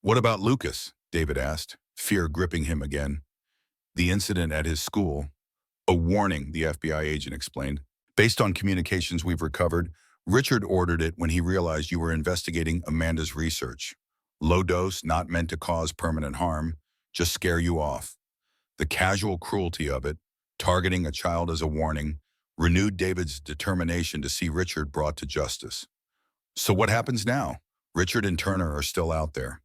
What about Lucas? David asked, fear gripping him again. The incident at his school. A warning, the FBI agent explained. Based on communications we've recovered, Richard ordered it when he realized you were investigating Amanda's research. Low dose, not meant to cause permanent harm, just scare you off. The casual cruelty of it, targeting a child as a warning, renewed David's determination to see Richard brought to justice. So what happens now? Richard and Turner are still out there.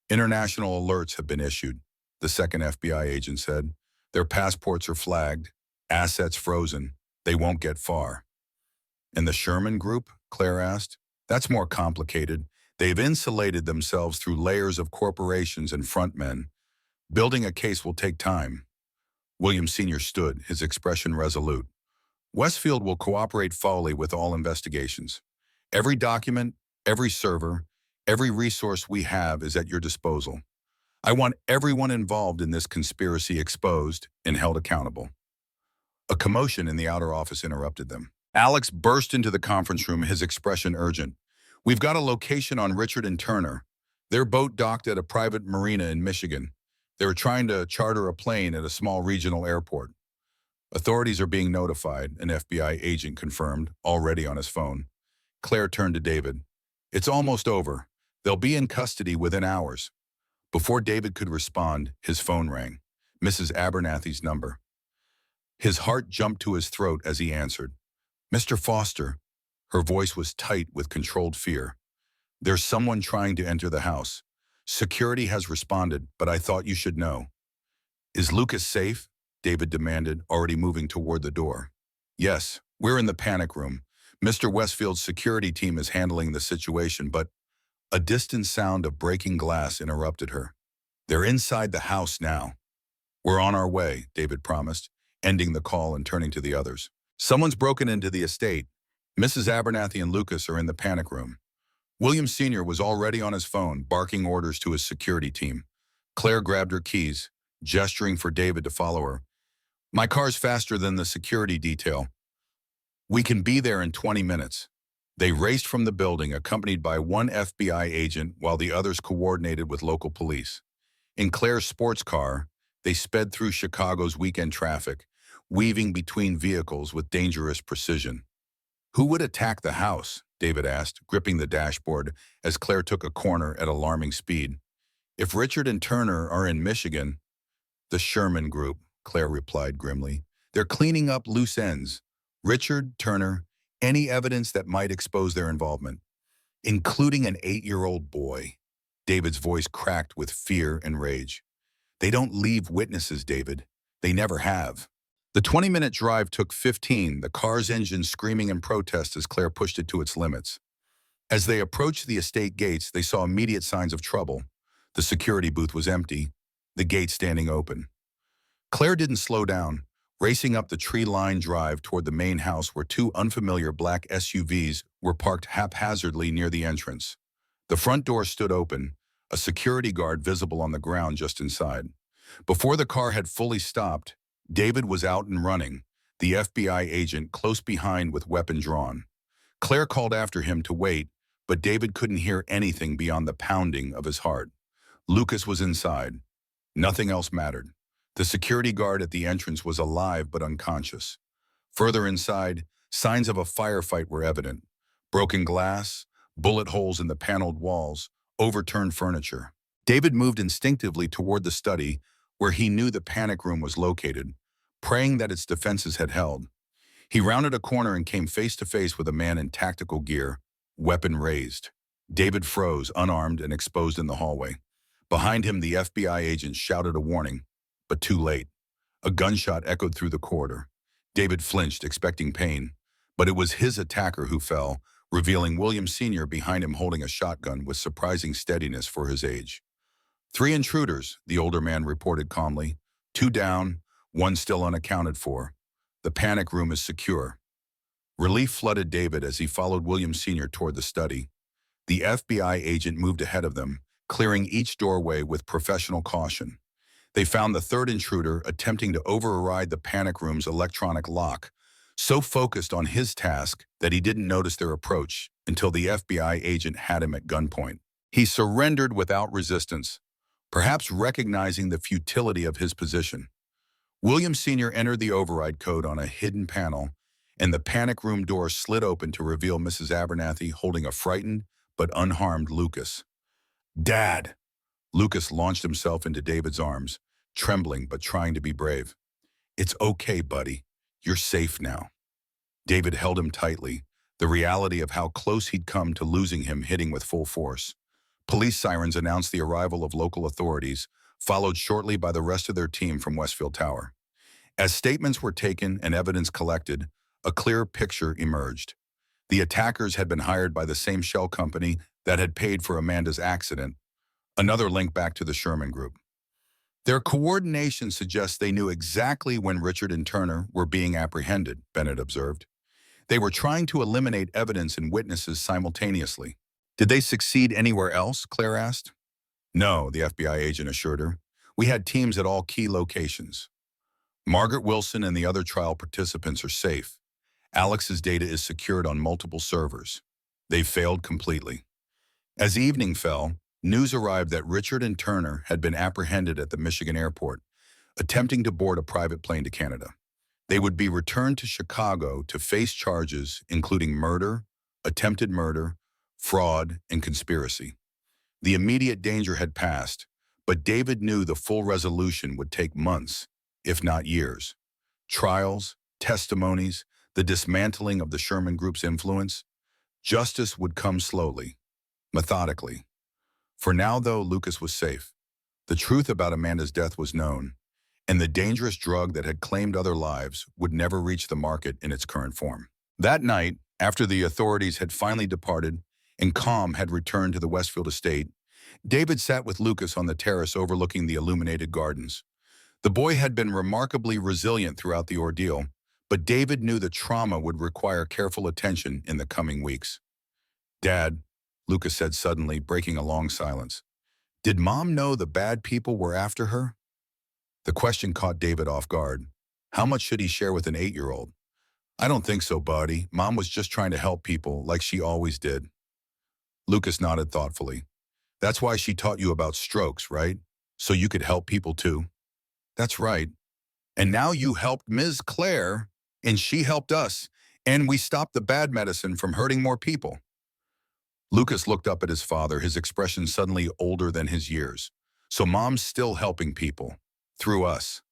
International alerts have been issued, the second FBI agent said. Their passports are flagged, assets frozen. They won't get far. And the Sherman Group? Claire asked. That's more complicated. They've insulated themselves through layers of corporations and frontmen. Building a case will take time. William Sr. stood, his expression resolute. Westfield will cooperate fully with all investigations. Every document, every server, every resource we have is at your disposal. I want everyone involved in this conspiracy exposed and held accountable. A commotion in the outer office interrupted them. Alex burst into the conference room, his expression urgent. We've got a location on Richard and Turner. Their boat docked at a private marina in Michigan. They were trying to charter a plane at a small regional airport. Authorities are being notified, an FBI agent confirmed, already on his phone. Claire turned to David. It's almost over. They'll be in custody within hours. Before David could respond, his phone rang. Mrs. Abernathy's number. His heart jumped to his throat as he answered. Mr. Foster. Her voice was tight with controlled fear. There's someone trying to enter the house. Security has responded, but I thought you should know. Is Lucas safe? David demanded, already moving toward the door. Yes, we're in the panic room. Mr. Westfield's security team is handling the situation, but a distant sound of breaking glass interrupted her. They're inside the house now. We're on our way, David promised, ending the call and turning to the others. Someone's broken into the estate. Mrs. Abernathy and Lucas are in the panic room. William Sr. was already on his phone, barking orders to his security team. Claire grabbed her keys, gesturing for David to follow her. My car's faster than the security detail. We can be there in 20 minutes. They raced from the building, accompanied by one FBI agent, while the others coordinated with local police. In Claire's sports car, they sped through Chicago's weekend traffic, weaving between vehicles with dangerous precision. Who would attack the house? David asked, gripping the dashboard as Claire took a corner at alarming speed. If Richard and Turner are in Michigan, the Sherman Group, Claire replied grimly. They're cleaning up loose ends. Richard, Turner, any evidence that might expose their involvement, including an 8-year-old boy. David's voice cracked with fear and rage. They don't leave witnesses, David. They never have. The 20-minute drive took 15, the car's engine screaming in protest as Claire pushed it to its limits. As they approached the estate gates, they saw immediate signs of trouble. The security booth was empty, the gate standing open. Claire didn't slow down, racing up the tree-lined drive toward the main house where two unfamiliar black SUVs were parked haphazardly near the entrance. The front door stood open, a security guard visible on the ground just inside. Before the car had fully stopped, David was out and running, the FBI agent close behind with weapon drawn. Claire called after him to wait, but David couldn't hear anything beyond the pounding of his heart. Lucas was inside. Nothing else mattered. The security guard at the entrance was alive but unconscious. Further inside, signs of a firefight were evident. Broken glass, bullet holes in the paneled walls, overturned furniture. David moved instinctively toward the study where he knew the panic room was located, praying that its defenses had held. He rounded a corner and came face to face with a man in tactical gear, weapon raised. David froze, unarmed and exposed in the hallway. Behind him, the FBI agent shouted a warning, but too late. A gunshot echoed through the corridor. David flinched, expecting pain, but it was his attacker who fell, revealing William Sr. behind him holding a shotgun with surprising steadiness for his age. 3 intruders, the older man reported calmly. 2 down, 1 still unaccounted for. The panic room is secure. Relief flooded David as he followed William Sr. toward the study. The FBI agent moved ahead of them, clearing each doorway with professional caution. They found the 3rd intruder attempting to override the panic room's electronic lock, so focused on his task that he didn't notice their approach until the FBI agent had him at gunpoint. He surrendered without resistance, perhaps recognizing the futility of his position. William Sr. entered the override code on a hidden panel, and the panic room door slid open to reveal Mrs. Abernathy holding a frightened but unharmed Lucas. "Dad!" Lucas launched himself into David's arms, trembling but trying to be brave. "It's okay, buddy. You're safe now." David held him tightly, the reality of how close he'd come to losing him hitting with full force. Police sirens announced the arrival of local authorities, followed shortly by the rest of their team from Westfield Tower. As statements were taken and evidence collected, a clear picture emerged. The attackers had been hired by the same shell company that had paid for Amanda's accident, another link back to the Sherman Group. Their coordination suggests they knew exactly when Richard and Turner were being apprehended, Bennett observed. They were trying to eliminate evidence and witnesses simultaneously. "Did they succeed anywhere else?" Claire asked. "No," the FBI agent assured her. "We had teams at all key locations. Margaret Wilson and the other trial participants are safe. Alex's data is secured on multiple servers. They failed completely." As evening fell, news arrived that Richard and Turner had been apprehended at the Michigan airport, attempting to board a private plane to Canada. They would be returned to Chicago to face charges including murder, attempted murder, fraud, and conspiracy. The immediate danger had passed, but David knew the full resolution would take months, if not years. Trials, testimonies, the dismantling of the Sherman Group's influence. Justice would come slowly, methodically. For now, though, Lucas was safe. The truth about Amanda's death was known, and the dangerous drug that had claimed other lives would never reach the market in its current form. That night, after the authorities had finally departed and calm had returned to the Westfield estate, David sat with Lucas on the terrace overlooking the illuminated gardens. The boy had been remarkably resilient throughout the ordeal, but David knew the trauma would require careful attention in the coming weeks. "Dad," Lucas said suddenly, breaking a long silence, "did Mom know the bad people were after her?" The question caught David off guard. How much should he share with an 8-year-old? "I don't think so, buddy. Mom was just trying to help people like she always did." Lucas nodded thoughtfully. "That's why she taught you about strokes, right? So you could help people too?" "That's right. And now you helped Ms. Claire, and she helped us, and we stopped the bad medicine from hurting more people." Lucas looked up at his father, his expression suddenly older than his years. "So Mom's still helping people. Through us."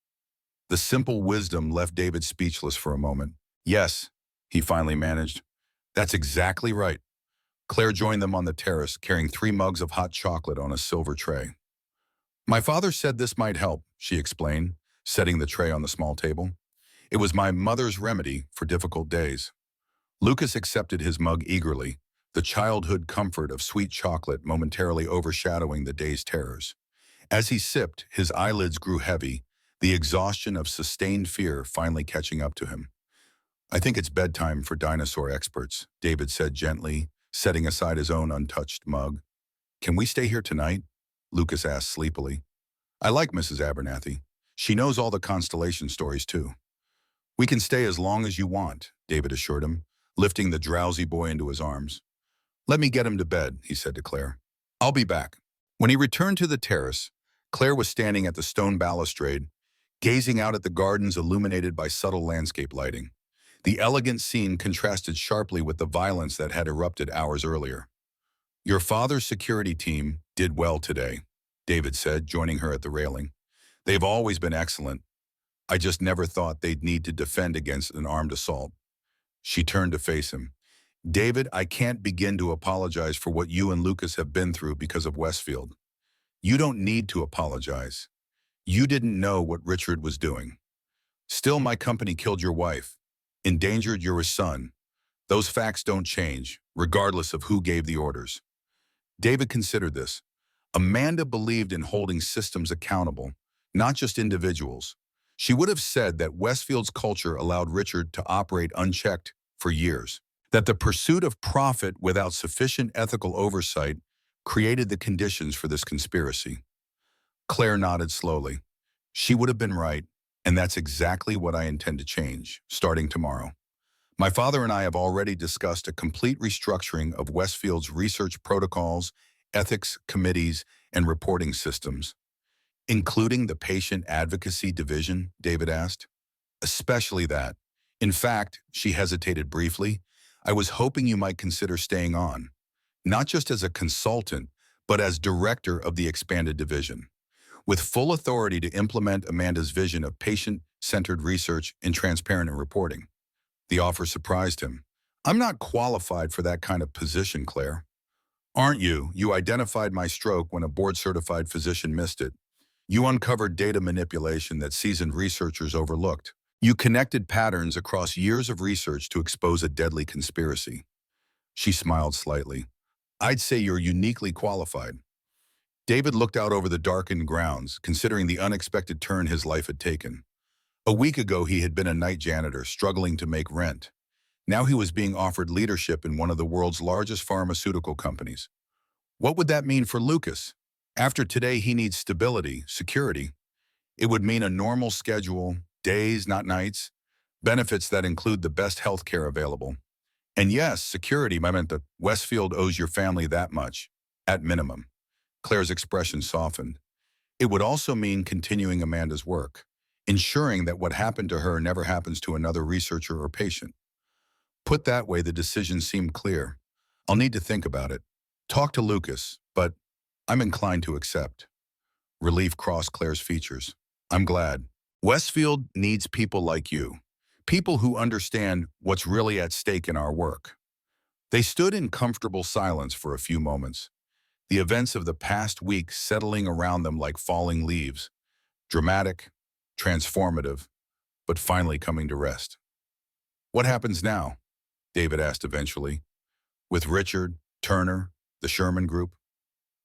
The simple wisdom left David speechless for a moment. "Yes," he finally managed. "That's exactly right." Claire joined them on the terrace, carrying 3 mugs of hot chocolate on a silver tray. "My father said this might help," she explained, setting the tray on the small table. "It was my mother's remedy for difficult days." Lucas accepted his mug eagerly, the childhood comfort of sweet chocolate momentarily overshadowing the day's terrors. As he sipped, his eyelids grew heavy, the exhaustion of sustained fear finally catching up to him. "I think it's bedtime for dinosaur experts," David said gently, setting aside his own untouched mug. "Can we stay here tonight?" Lucas asked sleepily. "I like Mrs. Abernathy. She knows all the constellation stories, too." "We can stay as long as you want," David assured him, lifting the drowsy boy into his arms. "Let me get him to bed," he said to Claire. "I'll be back." When he returned to the terrace, Claire was standing at the stone balustrade, gazing out at the gardens illuminated by subtle landscape lighting. The elegant scene contrasted sharply with the violence that had erupted hours earlier. "Your father's security team did well today," David said, joining her at the railing. "They've always been excellent. I just never thought they'd need to defend against an armed assault." She turned to face him. "David, I can't begin to apologize for what you and Lucas have been through because of Westfield. You don't need to apologize. You didn't know what Richard was doing. Still, my company killed your wife, endangered your son. Those facts don't change, regardless of who gave the orders." David considered this. Amanda believed in holding systems accountable, not just individuals. She would have said that Westfield's culture allowed Richard to operate unchecked for years, that the pursuit of profit without sufficient ethical oversight created the conditions for this conspiracy. Claire nodded slowly. "She would have been right, and that's exactly what I intend to change, starting tomorrow. My father and I have already discussed a complete restructuring of Westfield's research protocols ethics committees, and reporting systems. Including the patient advocacy division, David asked. Especially that. In fact, she hesitated briefly. I was hoping you might consider staying on, not just as a consultant, but as director of the expanded division, with full authority to implement Amanda's vision of patient-centered research and transparent reporting. The offer surprised him. I'm not qualified for that kind of position, Claire. Aren't you? You identified my stroke when a board-certified physician missed it. You uncovered data manipulation that seasoned researchers overlooked. You connected patterns across years of research to expose a deadly conspiracy. She smiled slightly. I'd say you're uniquely qualified. David looked out over the darkened grounds, considering the unexpected turn his life had taken. A week ago, he had been a night janitor, struggling to make rent. Now he was being offered leadership in one of the world's largest pharmaceutical companies. What would that mean for Lucas? After today, he needs stability, security. It would mean a normal schedule, days, not nights, benefits that include the best health care available. And yes, security meant that Westfield owes your family that much, at minimum. Claire's expression softened. It would also mean continuing Amanda's work, ensuring that what happened to her never happens to another researcher or patient. Put that way, the decision seemed clear. I'll need to think about it. Talk to Lucas, but I'm inclined to accept. Relief crossed Claire's features. I'm glad. Westfield needs people like you, people who understand what's really at stake in our work. They stood in comfortable silence for a few moments, the events of the past week settling around them like falling leaves, dramatic, transformative, but finally coming to rest. What happens now? David asked eventually. With Richard, Turner, the Sherman Group?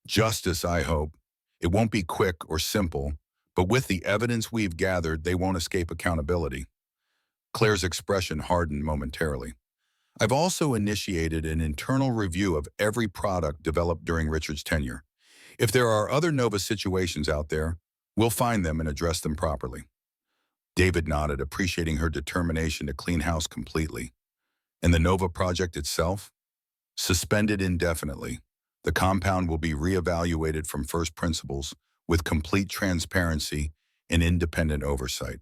Justice, I hope. It won't be quick or simple, but with the evidence we've gathered, they won't escape accountability. Claire's expression hardened momentarily. I've also initiated an internal review of every product developed during Richard's tenure. If there are other Nova situations out there, we'll find them and address them properly. David nodded, appreciating her determination to clean house completely. And the Nova project itself? Suspended indefinitely. The compound will be reevaluated from first principles with complete transparency and independent oversight.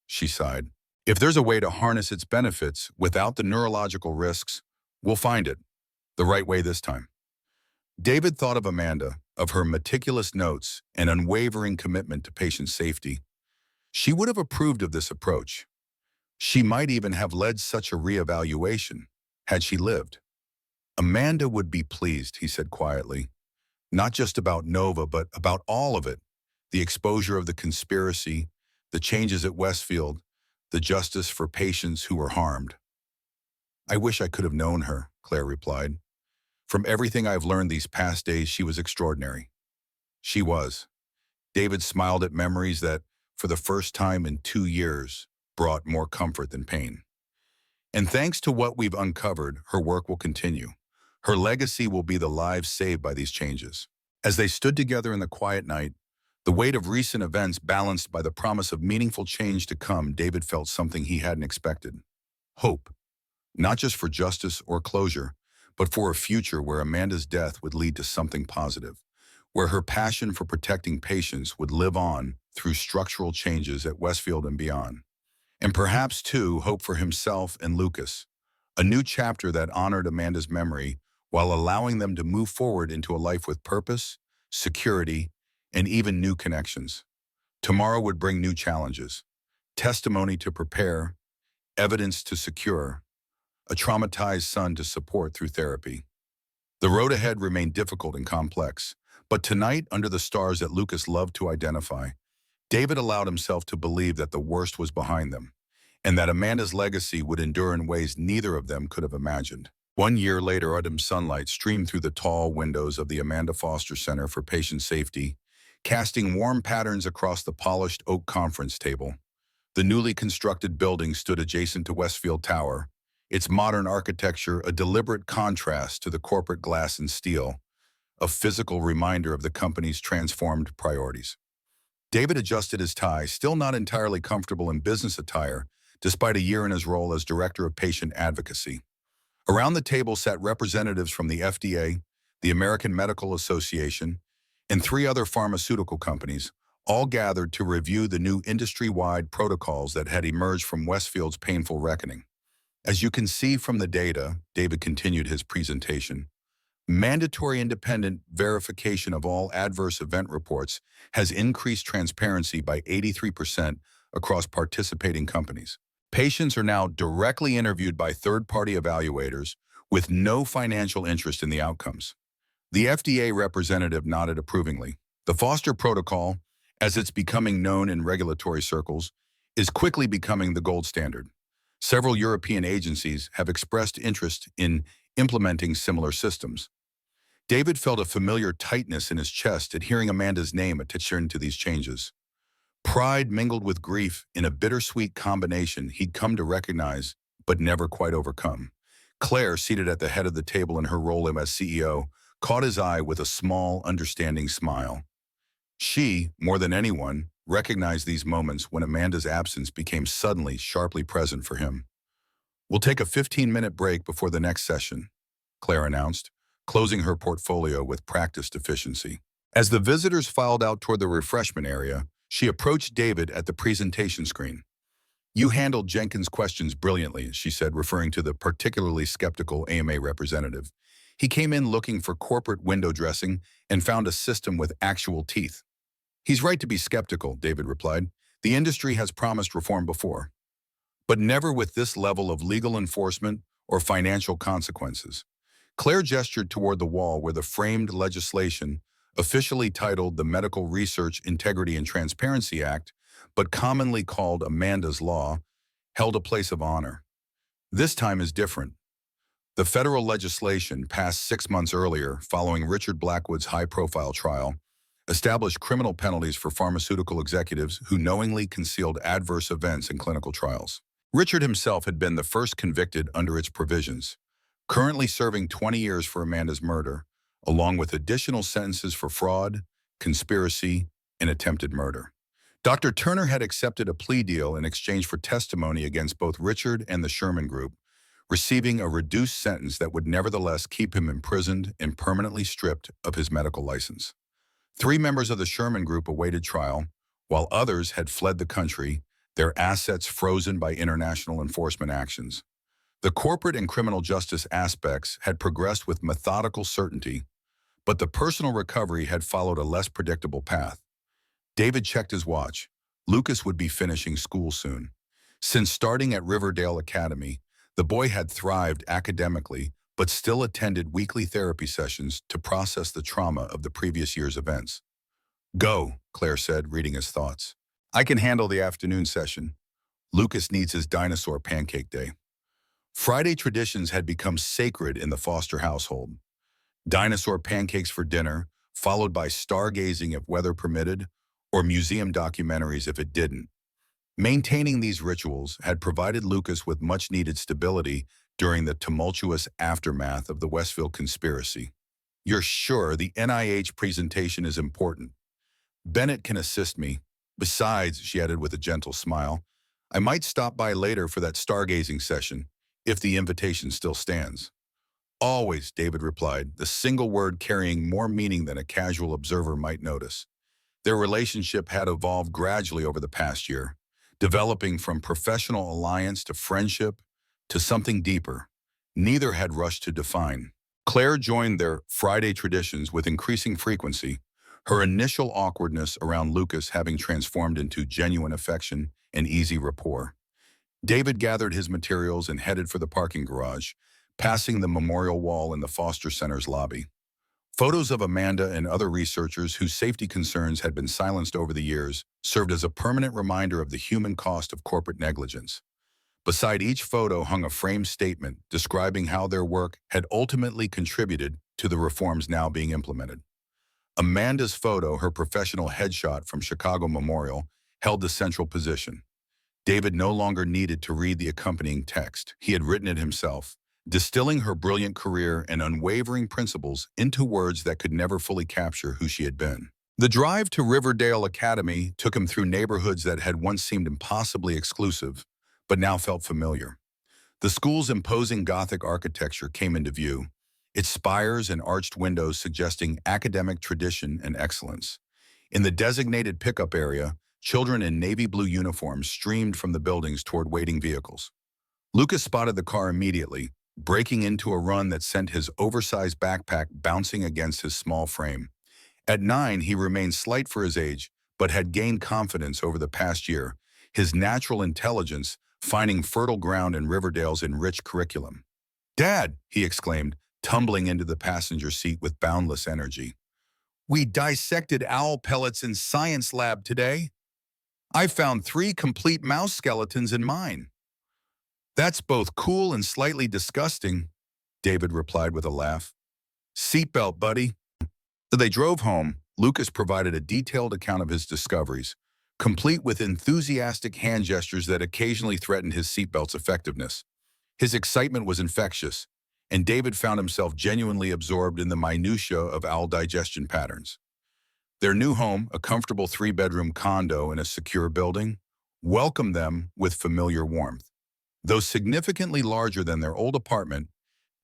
She sighed. If there's a way to harness its benefits without the neurological risks, we'll find it. The right way this time. David thought of Amanda, of her meticulous notes and unwavering commitment to patient safety. She would have approved of this approach. She might even have led such a reevaluation, had she lived. Amanda would be pleased, he said quietly. Not just about Nova, but about all of it. The exposure of the conspiracy, the changes at Westfield, the justice for patients who were harmed. I wish I could have known her, Claire replied. From everything I've learned these past days, she was extraordinary. She was. David smiled at memories that, for the first time in 2 years, brought more comfort than pain. And thanks to what we've uncovered, her work will continue. Her legacy will be the lives saved by these changes. As they stood together in the quiet night, the weight of recent events balanced by the promise of meaningful change to come, David felt something he hadn't expected. Hope. Not just for justice or closure, but for a future where Amanda's death would lead to something positive, where her passion for protecting patients would live on through structural changes at Westfield and beyond. And perhaps, too, hope for himself and Lucas, a new chapter that honored Amanda's memory while allowing them to move forward into a life with purpose, security, and even new connections. Tomorrow would bring new challenges, testimony to prepare, evidence to secure, a traumatized son to support through therapy. The road ahead remained difficult and complex, but tonight, under the stars that Lucas loved to identify, David allowed himself to believe that the worst was behind them, and that Amanda's legacy would endure in ways neither of them could have imagined. 1 year later, autumn sunlight streamed through the tall windows of the Amanda Foster Center for Patient Safety, casting warm patterns across the polished oak conference table. The newly constructed building stood adjacent to Westfield Tower, its modern architecture a deliberate contrast to the corporate glass and steel, a physical reminder of the company's transformed priorities. David adjusted his tie, still not entirely comfortable in business attire, despite a year in his role as Director of Patient Advocacy. Around the table sat representatives from the FDA, the American Medical Association, and 3 other pharmaceutical companies, all gathered to review the new industry-wide protocols that had emerged from Westfield's painful reckoning. As you can see from the data, David continued his presentation, mandatory independent verification of all adverse event reports has increased transparency by 83% across participating companies. Patients are now directly interviewed by third-party evaluators with no financial interest in the outcomes. The FDA representative nodded approvingly. The Foster Protocol, as it's becoming known in regulatory circles, is quickly becoming the gold standard. Several European agencies have expressed interest in implementing similar systems. David felt a familiar tightness in his chest at hearing Amanda's name attached to these changes. Pride mingled with grief in a bittersweet combination he'd come to recognize but never quite overcome. Claire, seated at the head of the table in her role as CEO, caught his eye with a small, understanding smile. She, more than anyone, recognized these moments when Amanda's absence became suddenly sharply present for him. "We'll take a 15-minute break before the next session," Claire announced, closing her portfolio with practiced efficiency. As the visitors filed out toward the refreshment area, she approached David at the presentation screen. "You handled Jenkins' questions brilliantly," she said, referring to the particularly skeptical AMA representative. "He came in looking for corporate window dressing and found a system with actual teeth." "He's right to be skeptical," David replied. "The industry has promised reform before, but never with this level of legal enforcement or financial consequences." Claire gestured toward the wall where the framed legislation, officially titled the Medical Research Integrity and Transparency Act, but commonly called Amanda's Law, held a place of honor. This time is different. The federal legislation, passed 6 months earlier following Richard Blackwood's high-profile trial, established criminal penalties for pharmaceutical executives who knowingly concealed adverse events in clinical trials. Richard himself had been the first convicted under its provisions, currently serving 20 years for Amanda's murder, along with additional sentences for fraud, conspiracy, and attempted murder. Dr. Turner had accepted a plea deal in exchange for testimony against both Richard and the Sherman Group, receiving a reduced sentence that would nevertheless keep him imprisoned and permanently stripped of his medical license. 3 members of the Sherman Group awaited trial, while others had fled the country, their assets frozen by international enforcement actions. The corporate and criminal justice aspects had progressed with methodical certainty, but the personal recovery had followed a less predictable path. David checked his watch. Lucas would be finishing school soon. Since starting at Riverdale Academy, the boy had thrived academically, but still attended weekly therapy sessions to process the trauma of the previous year's events. "Go," Claire said, reading his thoughts. "I can handle the afternoon session. Lucas needs his dinosaur pancake day." Friday traditions had become sacred in the Foster household. Dinosaur pancakes for dinner, followed by stargazing if weather permitted, or museum documentaries if it didn't. Maintaining these rituals had provided Lucas with much-needed stability during the tumultuous aftermath of the Westfield conspiracy. "You're sure the NIH presentation is important? Bennett can assist me. Besides," she added with a gentle smile, "I might stop by later for that stargazing session, if the invitation still stands." "Always," David replied, the single word carrying more meaning than a casual observer might notice. Their relationship had evolved gradually over the past year, developing from professional alliance to friendship to something deeper. Neither had rushed to define. Claire joined their Friday traditions with increasing frequency, her initial awkwardness around Lucas having transformed into genuine affection and easy rapport. David gathered his materials and headed for the parking garage, passing the memorial wall in the Foster Center's lobby. Photos of Amanda and other researchers whose safety concerns had been silenced over the years served as a permanent reminder of the human cost of corporate negligence. Beside each photo hung a framed statement describing how their work had ultimately contributed to the reforms now being implemented. Amanda's photo, her professional headshot from Chicago Memorial, held the central position. David no longer needed to read the accompanying text. He had written it himself, distilling her brilliant career and unwavering principles into words that could never fully capture who she had been. The drive to Riverdale Academy took him through neighborhoods that had once seemed impossibly exclusive, but now felt familiar. The school's imposing Gothic architecture came into view, its spires and arched windows suggesting academic tradition and excellence. In the designated pickup area, children in navy blue uniforms streamed from the buildings toward waiting vehicles. Lucas spotted the car immediately, breaking into a run that sent his oversized backpack bouncing against his small frame. At 9, he remained slight for his age, but had gained confidence over the past year, his natural intelligence finding fertile ground in Riverdale's enriched curriculum. "Dad!" he exclaimed, tumbling into the passenger seat with boundless energy. "We dissected owl pellets in science lab today. I found 3 complete mouse skeletons in mine." "That's both cool and slightly disgusting," David replied with a laugh. "Seatbelt, buddy." As they drove home, Lucas provided a detailed account of his discoveries, complete with enthusiastic hand gestures that occasionally threatened his seatbelt's effectiveness. His excitement was infectious, and David found himself genuinely absorbed in the minutiae of owl digestion patterns. Their new home, a comfortable 3-bedroom condo in a secure building, welcomed them with familiar warmth. Though significantly larger than their old apartment,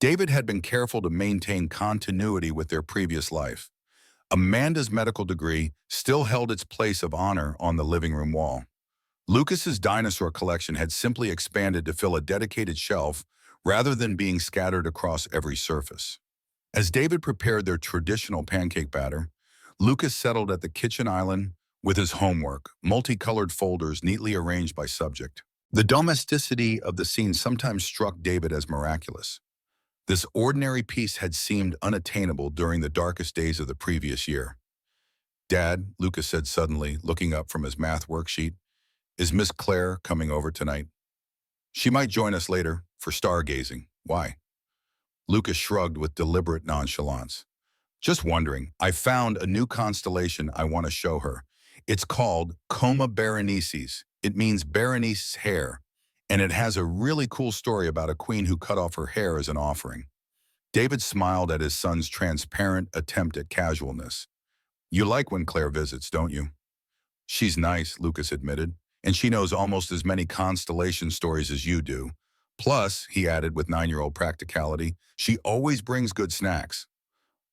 David had been careful to maintain continuity with their previous life. Amanda's medical degree still held its place of honor on the living room wall. Lucas's dinosaur collection had simply expanded to fill a dedicated shelf rather than being scattered across every surface. As David prepared their traditional pancake batter, Lucas settled at the kitchen island with his homework, multicolored folders neatly arranged by subject. The domesticity of the scene sometimes struck David as miraculous. This ordinary peace had seemed unattainable during the darkest days of the previous year. "Dad," Lucas said suddenly, looking up from his math worksheet, "is Miss Claire coming over tonight? She might join us later for stargazing. Why?" Lucas shrugged with deliberate nonchalance. "Just wondering. I found a new constellation I want to show her. It's called Coma Berenices. It means Berenice's hair, and it has a really cool story about a queen who cut off her hair as an offering." David smiled at his son's transparent attempt at casualness. "You like when Claire visits, don't you?" "She's nice," Lucas admitted, "and she knows almost as many constellation stories as you do. Plus," he added with 9-year-old practicality, "she always brings good snacks."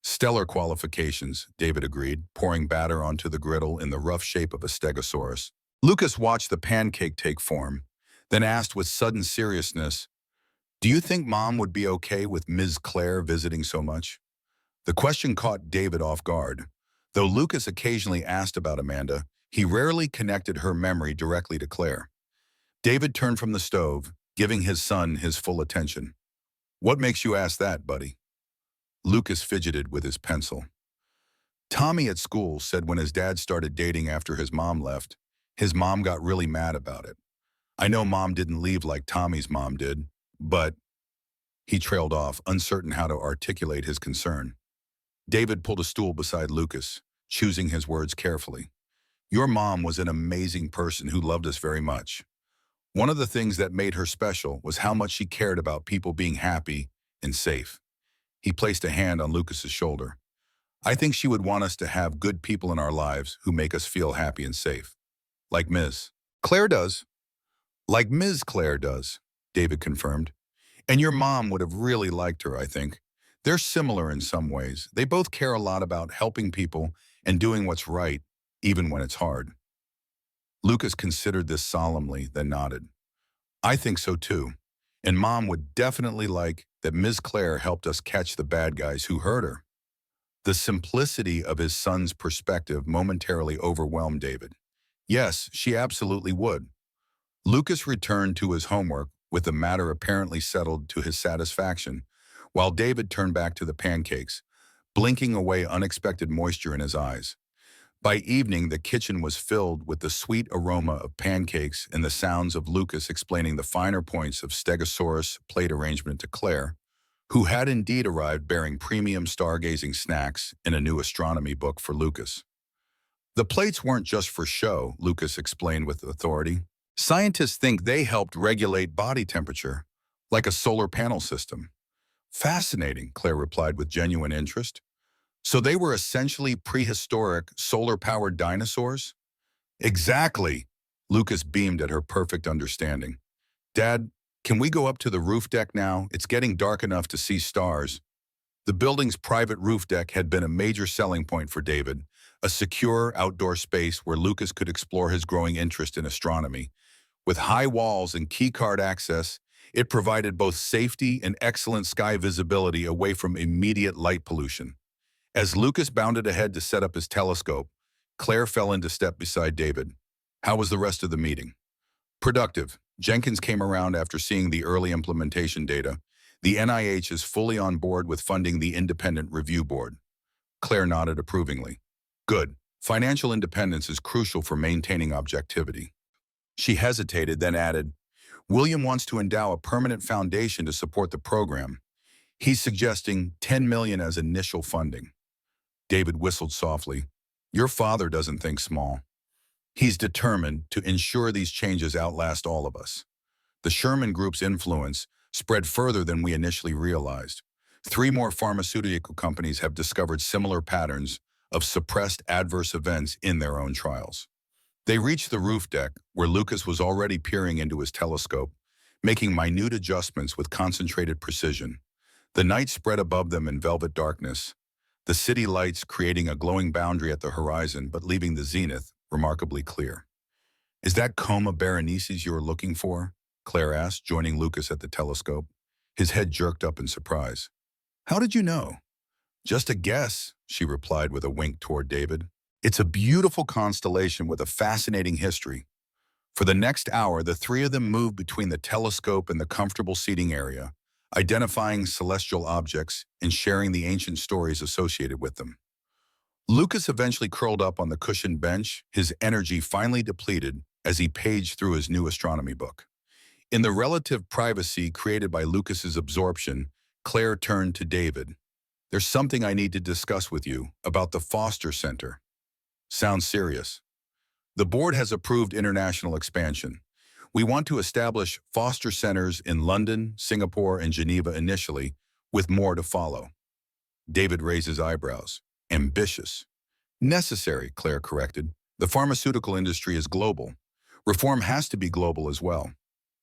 "Stellar qualifications," David agreed, pouring batter onto the griddle in the rough shape of a stegosaurus. Lucas watched the pancake take form, then asked with sudden seriousness, "Do you think Mom would be okay with Ms. Claire visiting so much?" The question caught David off guard. Though Lucas occasionally asked about Amanda, he rarely connected her memory directly to Claire. David turned from the stove, giving his son his full attention. "What makes you ask that, buddy?" Lucas fidgeted with his pencil. "Tommy at school said when his dad started dating after his mom left, his mom got really mad about it. I know Mom didn't leave like Tommy's mom did, but—" He trailed off, uncertain how to articulate his concern. David pulled a stool beside Lucas, choosing his words carefully. "Your mom was an amazing person who loved us very much. One of the things that made her special was how much she cared about people being happy and safe." He placed a hand on Lucas's shoulder. "I think she would want us to have good people in our lives who make us feel happy and safe. Like Ms. Claire does." "Like Ms. Claire does," David confirmed. "And your mom would have really liked her, I think. They're similar in some ways. They both care a lot about helping people and doing what's right, even when it's hard." Lucas considered this solemnly, then nodded. "I think so too. And Mom would definitely like that Ms. Claire helped us catch the bad guys who hurt her." The simplicity of his son's perspective momentarily overwhelmed David. Yes, she absolutely would. Lucas returned to his homework with the matter apparently settled to his satisfaction, while David turned back to the pancakes, blinking away unexpected moisture in his eyes. By evening, the kitchen was filled with the sweet aroma of pancakes and the sounds of Lucas explaining the finer points of Stegosaurus plate arrangement to Claire, who had indeed arrived bearing premium stargazing snacks and a new astronomy book for Lucas. "The plates weren't just for show," Lucas explained with authority. "Scientists think they helped regulate body temperature, like a solar panel system." "Fascinating," Claire replied with genuine interest. "So they were essentially prehistoric, solar-powered dinosaurs?" "Exactly," Lucas beamed at her perfect understanding. "Dad, can we go up to the roof deck now? It's getting dark enough to see stars." The building's private roof deck had been a major selling point for David, a secure outdoor space where Lucas could explore his growing interest in astronomy. With high walls and keycard access, it provided both safety and excellent sky visibility away from immediate light pollution. As Lucas bounded ahead to set up his telescope, Claire fell into step beside David. How was the rest of the meeting? Productive. Jenkins came around after seeing the early implementation data. The NIH is fully on board with funding the independent review board. Claire nodded approvingly. Good. Financial independence is crucial for maintaining objectivity. She hesitated, then added, William wants to endow a permanent foundation to support the program. He's suggesting $10 million as initial funding. David whistled softly. Your father doesn't think small. He's determined to ensure these changes outlast all of us. The Sherman Group's influence spread further than we initially realized. 3 more pharmaceutical companies have discovered similar patterns of suppressed adverse events in their own trials. They reached the roof deck, where Lucas was already peering into his telescope, making minute adjustments with concentrated precision. The night spread above them in velvet darkness, the city lights creating a glowing boundary at the horizon but leaving the zenith remarkably clear. Is that Coma Berenices you are looking for? Claire asked, joining Lucas at the telescope. His head jerked up in surprise. How did you know? Just a guess, she replied with a wink toward David. It's a beautiful constellation with a fascinating history. For the next hour, the 3 of them moved between the telescope and the comfortable seating area, identifying celestial objects and sharing the ancient stories associated with them. Lucas eventually curled up on the cushioned bench, his energy finally depleted as he paged through his new astronomy book. In the relative privacy created by Lucas's absorption, Claire turned to David. There's something I need to discuss with you about the Foster Center. Sounds serious. The board has approved international expansion. We want to establish foster centers in London, Singapore, and Geneva initially, with more to follow. David raised his eyebrows. Ambitious. Necessary, Claire corrected. The pharmaceutical industry is global. Reform has to be global as well.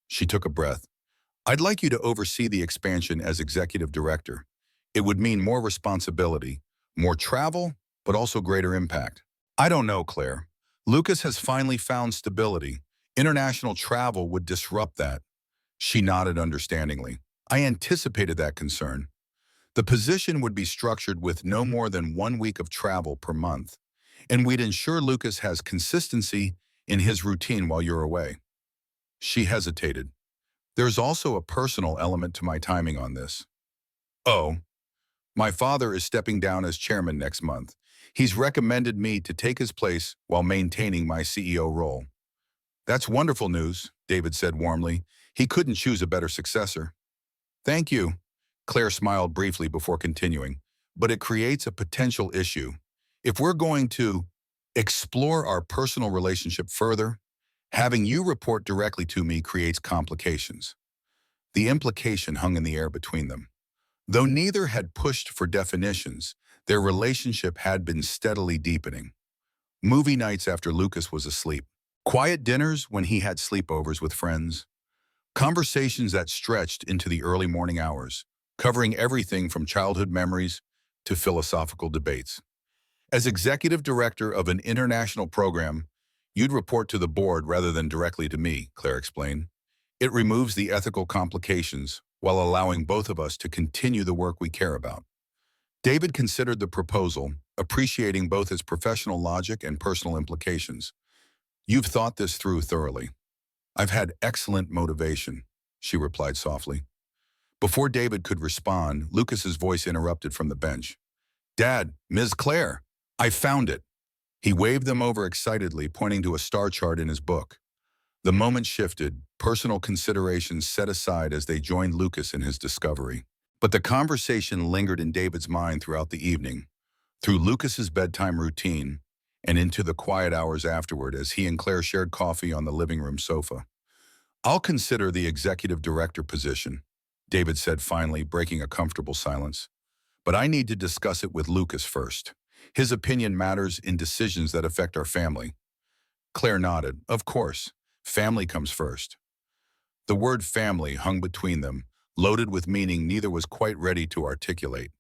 She took a breath. I'd like you to oversee the expansion as executive director. It would mean more responsibility, more travel, but also greater impact. I don't know, Claire. Lucas has finally found stability. International travel would disrupt that. She nodded understandingly. I anticipated that concern. The position would be structured with no more than 1 week of travel per month, and we'd ensure Lucas has consistency in his routine while you're away. She hesitated. There's also a personal element to my timing on this. Oh, my father is stepping down as chairman next month. He's recommended me to take his place while maintaining my CEO role. That's wonderful news, David said warmly. He couldn't choose a better successor. Thank you. Claire smiled briefly before continuing, but it creates a potential issue. If we're going to explore our personal relationship further, having you report directly to me creates complications. The implication hung in the air between them. Though neither had pushed for definitions, their relationship had been steadily deepening. Movie nights after Lucas was asleep, quiet dinners when he had sleepovers with friends, conversations that stretched into the early morning hours, covering everything from childhood memories to philosophical debates. As executive director of an international program, you'd report to the board rather than directly to me, Claire explained. It removes the ethical complications while allowing both of us to continue the work we care about. David considered the proposal, appreciating both its professional logic and personal implications. You've thought this through thoroughly. I've had excellent motivation, she replied softly. Before David could respond, Lucas's voice interrupted from the bench. Dad, Ms. Claire, I found it. He waved them over excitedly, pointing to a star chart in his book. The moment shifted, personal considerations set aside as they joined Lucas in his discovery. But the conversation lingered in David's mind throughout the evening, through Lucas's bedtime routine, and into the quiet hours afterward as he and Claire shared coffee on the living room sofa. I'll consider the executive director position, David said finally, breaking a comfortable silence. But I need to discuss it with Lucas first. His opinion matters in decisions that affect our family. Claire nodded. Of course, family comes first. The word family hung between them, loaded with meaning neither was quite ready to articulate.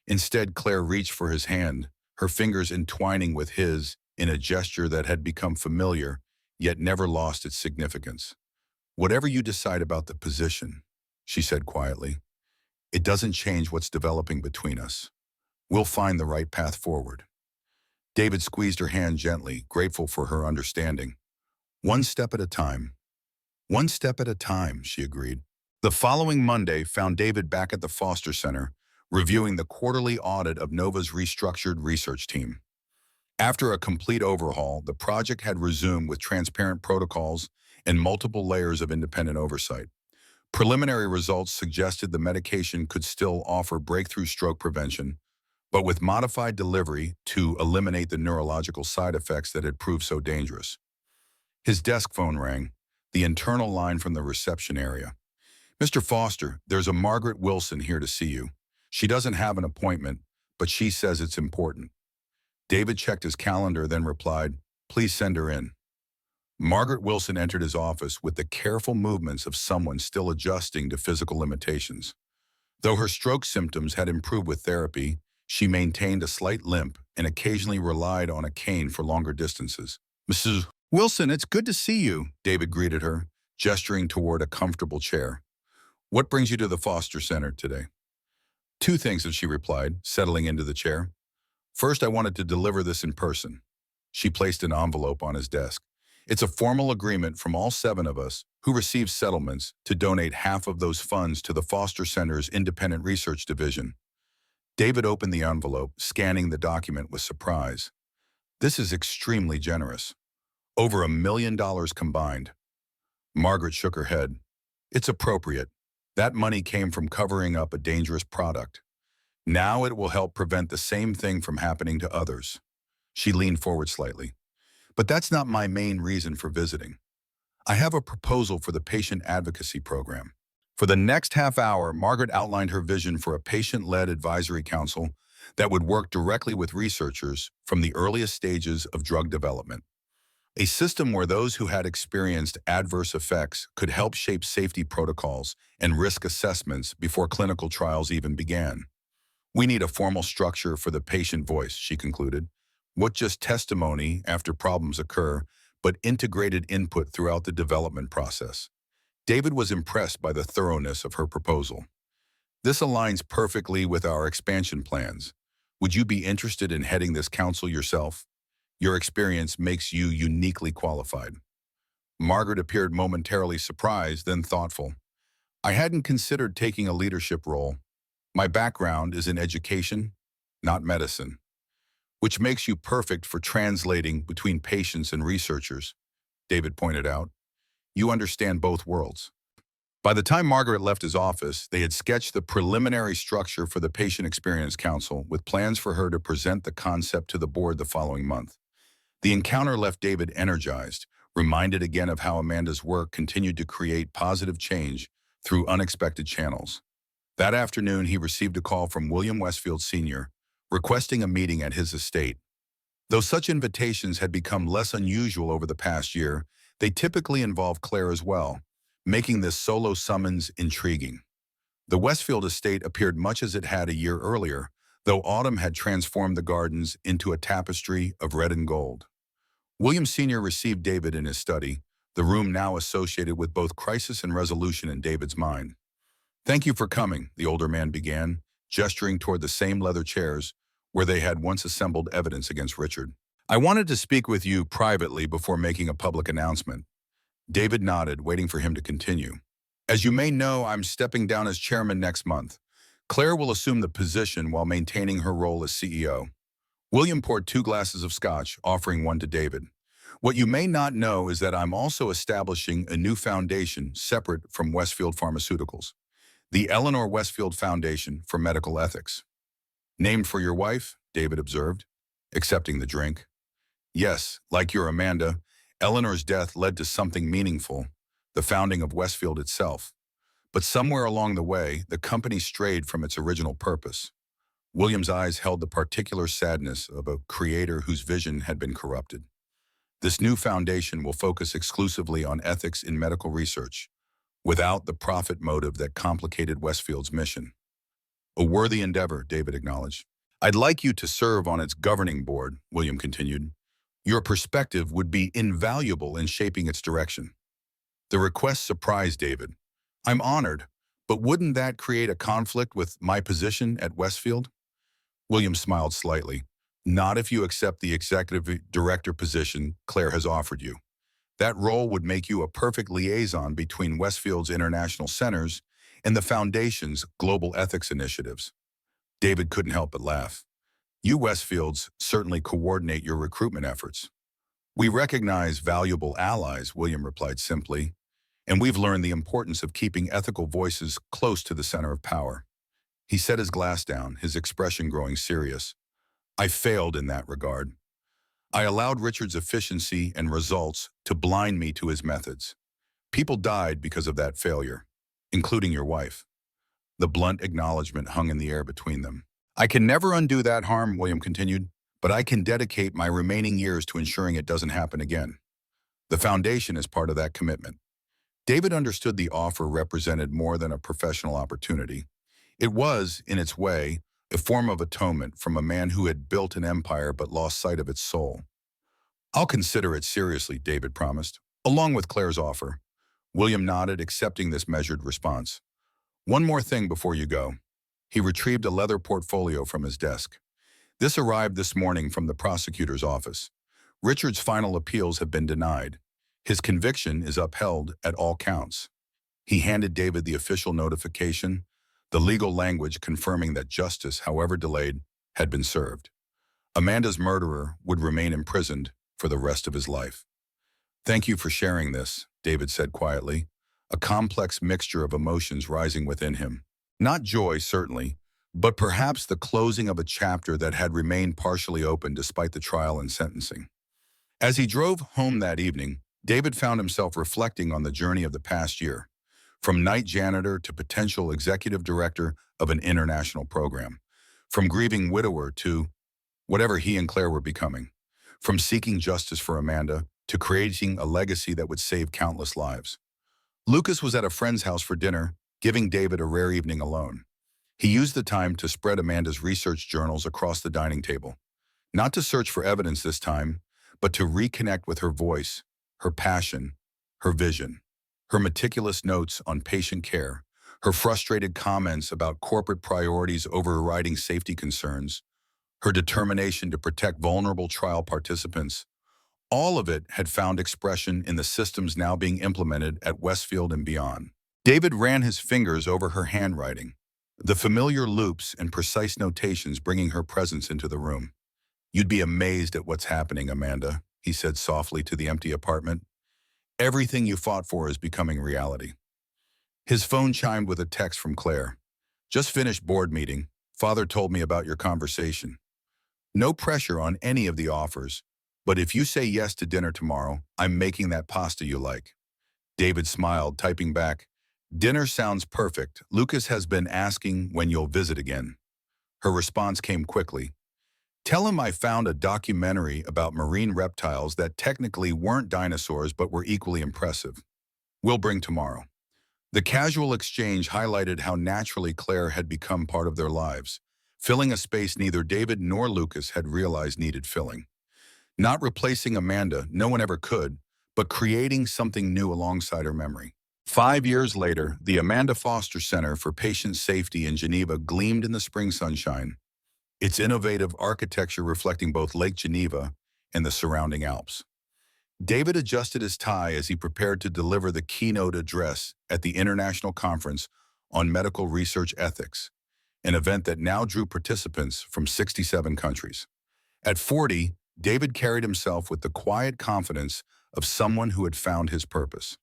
Instead, Claire reached for his hand, her fingers entwining with his in a gesture that had become familiar, yet never lost its significance. "Whatever you decide about the position," she said quietly, "it doesn't change what's developing between us. We'll find the right path forward." David squeezed her hand gently, grateful for her understanding. "One step at a time." "One step at a time," she agreed. The following Monday found David back at the Foster Center, reviewing the quarterly audit of Nova's restructured research team. After a complete overhaul, the project had resumed with transparent protocols and multiple layers of independent oversight. Preliminary results suggested the medication could still offer breakthrough stroke prevention, but with modified delivery to eliminate the neurological side effects that had proved so dangerous. His desk phone rang, the internal line from the reception area. "Mr. Foster, there's a Margaret Wilson here to see you. She doesn't have an appointment, but she says it's important." David checked his calendar, then replied, "Please send her in." Margaret Wilson entered his office with the careful movements of someone still adjusting to physical limitations. Though her stroke symptoms had improved with therapy, she maintained a slight limp and occasionally relied on a cane for longer distances. "Mrs. Wilson, it's good to see you," David greeted her, gesturing toward a comfortable chair. "What brings you to the Foster Center today?" "Two things," she replied, settling into the chair. "First, I wanted to deliver this in person." She placed an envelope on his desk. "It's a formal agreement from all 7 of us who receive settlements to donate half of those funds to the Foster Center's Independent Research Division." David opened the envelope, scanning the document with surprise. "This is extremely generous. Over $1 million combined." Margaret shook her head. "It's appropriate. That money came from covering up a dangerous product. Now it will help prevent the same thing from happening to others." She leaned forward slightly. "But that's not my main reason for visiting. I have a proposal for the patient advocacy program." For the next half hour, Margaret outlined her vision for a patient-led advisory council that would work directly with researchers from the earliest stages of drug development. A system where those who had experienced adverse effects could help shape safety protocols and risk assessments before clinical trials even began. "We need a formal structure for the patient voice," she concluded. "What just testimony after problems occur, but integrated input throughout the development process." David was impressed by the thoroughness of her proposal. "This aligns perfectly with our expansion plans. Would you be interested in heading this council yourself? Your experience makes you uniquely qualified." Margaret appeared momentarily surprised, then thoughtful. "I hadn't considered taking a leadership role. My background is in education, not medicine, which makes you perfect for translating between patients and researchers," David pointed out. "You understand both worlds." By the time Margaret left his office, they had sketched the preliminary structure for the Patient Experience Council with plans for her to present the concept to the board the following month. The encounter left David energized, reminded again of how Amanda's work continued to create positive change through unexpected channels. That afternoon, he received a call from William Westfield Sr., requesting a meeting at his estate. Though such invitations had become less unusual over the past year, they typically involve Claire as well, making this solo summons intriguing. The Westfield estate appeared much as it had a year earlier, though autumn had transformed the gardens into a tapestry of red and gold. William Sr. received David in his study, the room now associated with both crisis and resolution in David's mind. "Thank you for coming," the older man began, gesturing toward the same leather chairs where they had once assembled evidence against Richard. "I wanted to speak with you privately before making a public announcement." David nodded, waiting for him to continue. "As you may know, I'm stepping down as chairman next month. Claire will assume the position while maintaining her role as CEO." William poured 2 glasses of scotch, offering one to David. "What you may not know is that I'm also establishing a new foundation separate from Westfield Pharmaceuticals, the Eleanor Westfield Foundation for Medical Ethics." "Named for your wife?" David observed, accepting the drink. "Yes, like your Amanda, Eleanor's death led to something meaningful, the founding of Westfield itself. But somewhere along the way, the company strayed from its original purpose." William's eyes held the particular sadness of a creator whose vision had been corrupted. "This new foundation will focus exclusively on ethics in medical research, without the profit motive that complicated Westfield's mission." A worthy endeavor, David acknowledged. I'd like you to serve on its governing board, William continued. Your perspective would be invaluable in shaping its direction. The request surprised David. I'm honored, but wouldn't that create a conflict with my position at Westfield? William smiled slightly. Not if you accept the executive director position Claire has offered you. That role would make you a perfect liaison between Westfield's international centers and the Foundation's global ethics initiatives. David couldn't help but laugh. You Westfields certainly coordinate your recruitment efforts. We recognize valuable allies, William replied simply, and we've learned the importance of keeping ethical voices close to the center of power. He set his glass down, his expression growing serious. I failed in that regard. I allowed Richard's efficiency and results to blind me to his methods. People died because of that failure, including your wife. The blunt acknowledgement hung in the air between them. I can never undo that harm, William continued, but I can dedicate my remaining years to ensuring it doesn't happen again. The Foundation is part of that commitment. David understood the offer represented more than a professional opportunity. It was, in its way, a form of atonement from a man who had built an empire but lost sight of its soul. I'll consider it seriously, David promised, along with Claire's offer. William nodded, accepting this measured response. One more thing before you go. He retrieved a leather portfolio from his desk. This arrived this morning from the prosecutor's office. Richard's final appeals have been denied. His conviction is upheld at all counts. He handed David the official notification, the legal language confirming that justice, however delayed, had been served. Amanda's murderer would remain imprisoned for the rest of his life. Thank you for sharing this, David said quietly, a complex mixture of emotions rising within him. Not joy, certainly, but perhaps the closing of a chapter that had remained partially open despite the trial and sentencing. As he drove home that evening, David found himself reflecting on the journey of the past year, from night janitor to potential executive director of an international program, from grieving widower to whatever he and Claire were becoming, from seeking justice for Amanda to creating a legacy that would save countless lives. Lucas was at a friend's house for dinner, giving David a rare evening alone. He used the time to spread Amanda's research journals across the dining table, not to search for evidence this time, but to reconnect with her voice, her passion, her vision, her meticulous notes on patient care, her frustrated comments about corporate priorities overriding safety concerns, her determination to protect vulnerable trial participants. All of it had found expression in the systems now being implemented at Westfield and beyond. David ran his fingers over her handwriting, the familiar loops and precise notations bringing her presence into the room. You'd be amazed at what's happening, Amanda, he said softly to the empty apartment. Everything you fought for is becoming reality. His phone chimed with a text from Claire. Just finished board meeting. Father told me about your conversation. No pressure on any of the offers, but if you say yes to dinner tomorrow, I'm making that pasta you like. David smiled, typing back, dinner sounds perfect. Lucas has been asking when you'll visit again. Her response came quickly. Tell him I found a documentary about marine reptiles that technically weren't dinosaurs but were equally impressive. We'll bring tomorrow. The casual exchange highlighted how naturally Claire had become part of their lives, filling a space neither David nor Lucas had realized needed filling. Not replacing Amanda, no one ever could, but creating something new alongside her memory. 5 years later, the Amanda Foster Center for Patient Safety in Geneva gleamed in the spring sunshine, its innovative architecture reflecting both Lake Geneva and the surrounding Alps. David adjusted his tie as he prepared to deliver the keynote address at the International Conference on Medical Research Ethics, an event that now drew participants from 67 countries. At 40, David carried himself with the quiet confidence of someone who had found his purpose.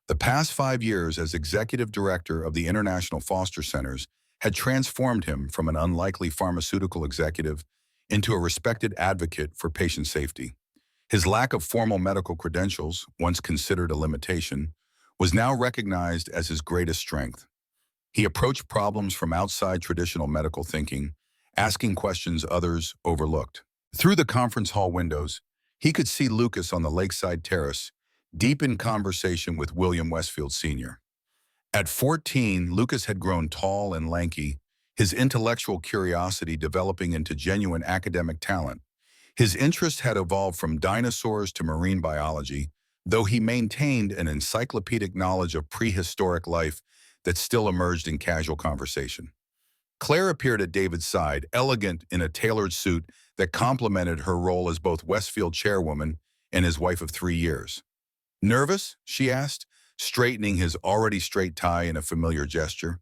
The past 5 years as executive director of the International Foster Centers had transformed him from an unlikely pharmaceutical executive into a respected advocate for patient safety. His lack of formal medical credentials, once considered a limitation, was now recognized as his greatest strength. He approached problems from outside traditional medical thinking, asking questions others overlooked. Through the conference hall windows, he could see Lucas on the lakeside terrace, deep in conversation with William Westfield Sr. At 14, Lucas had grown tall and lanky, his intellectual curiosity developing into genuine academic talent. His interest had evolved from dinosaurs to marine biology, though he maintained an encyclopedic knowledge of prehistoric life that still emerged in casual conversation. Claire appeared at David's side, elegant in a tailored suit that complemented her role as both Westfield chairwoman and his wife of 3 years. "Nervous?" she asked, straightening his already straight tie in a familiar gesture.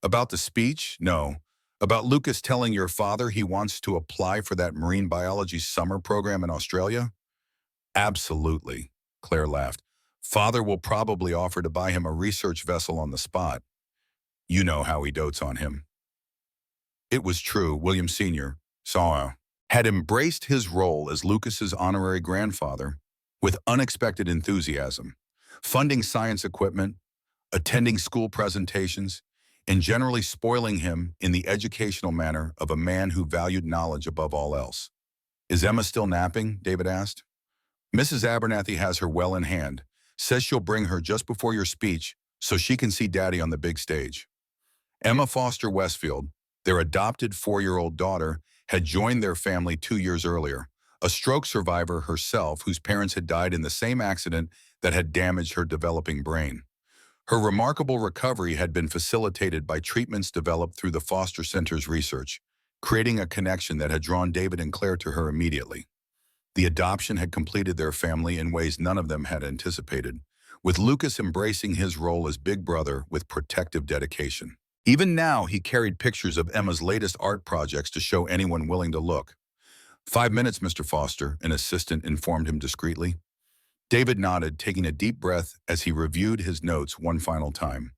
"About the speech? No. About Lucas telling your father he wants to apply for that marine biology summer program in Australia?" "Absolutely," Claire laughed. "Father will probably offer to buy him a research vessel on the spot. You know how he dotes on him." It was true. William Sr. had embraced his role as Lucas's honorary grandfather with unexpected enthusiasm, funding science equipment, attending school presentations, and generally spoiling him in the educational manner of a man who valued knowledge above all else. "Is Emma still napping?" David asked. "Mrs. Abernathy has her well in hand. Says she'll bring her just before your speech so she can see Daddy on the big stage." Emma Foster Westfield, their adopted 4-year-old daughter, had joined their family 2 years earlier, a stroke survivor herself whose parents had died in the same accident that had damaged her developing brain. Her remarkable recovery had been facilitated by treatments developed through the Foster Center's research, creating a connection that had drawn David and Claire to her immediately. The adoption had completed their family in ways none of them had anticipated, with Lucas embracing his role as big brother with protective dedication. Even now, he carried pictures of Emma's latest art projects to show anyone willing to look. "5 minutes, Mr. Foster," an assistant informed him discreetly. David nodded, taking a deep breath as he reviewed his notes one final time.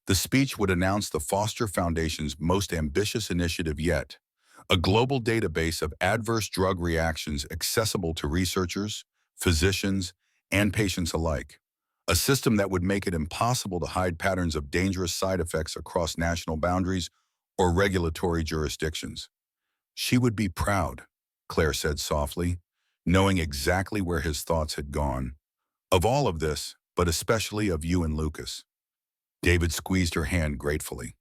The speech would announce the Foster Foundation's most ambitious initiative yet, a global database of adverse drug reactions accessible to researchers, physicians, and patients alike. A system that would make it impossible to hide patterns of dangerous side effects across national boundaries or regulatory jurisdictions. "She would be proud," Claire said softly, knowing exactly where his thoughts had gone. "Of all of this, but especially of you and Lucas." David squeezed her hand gratefully.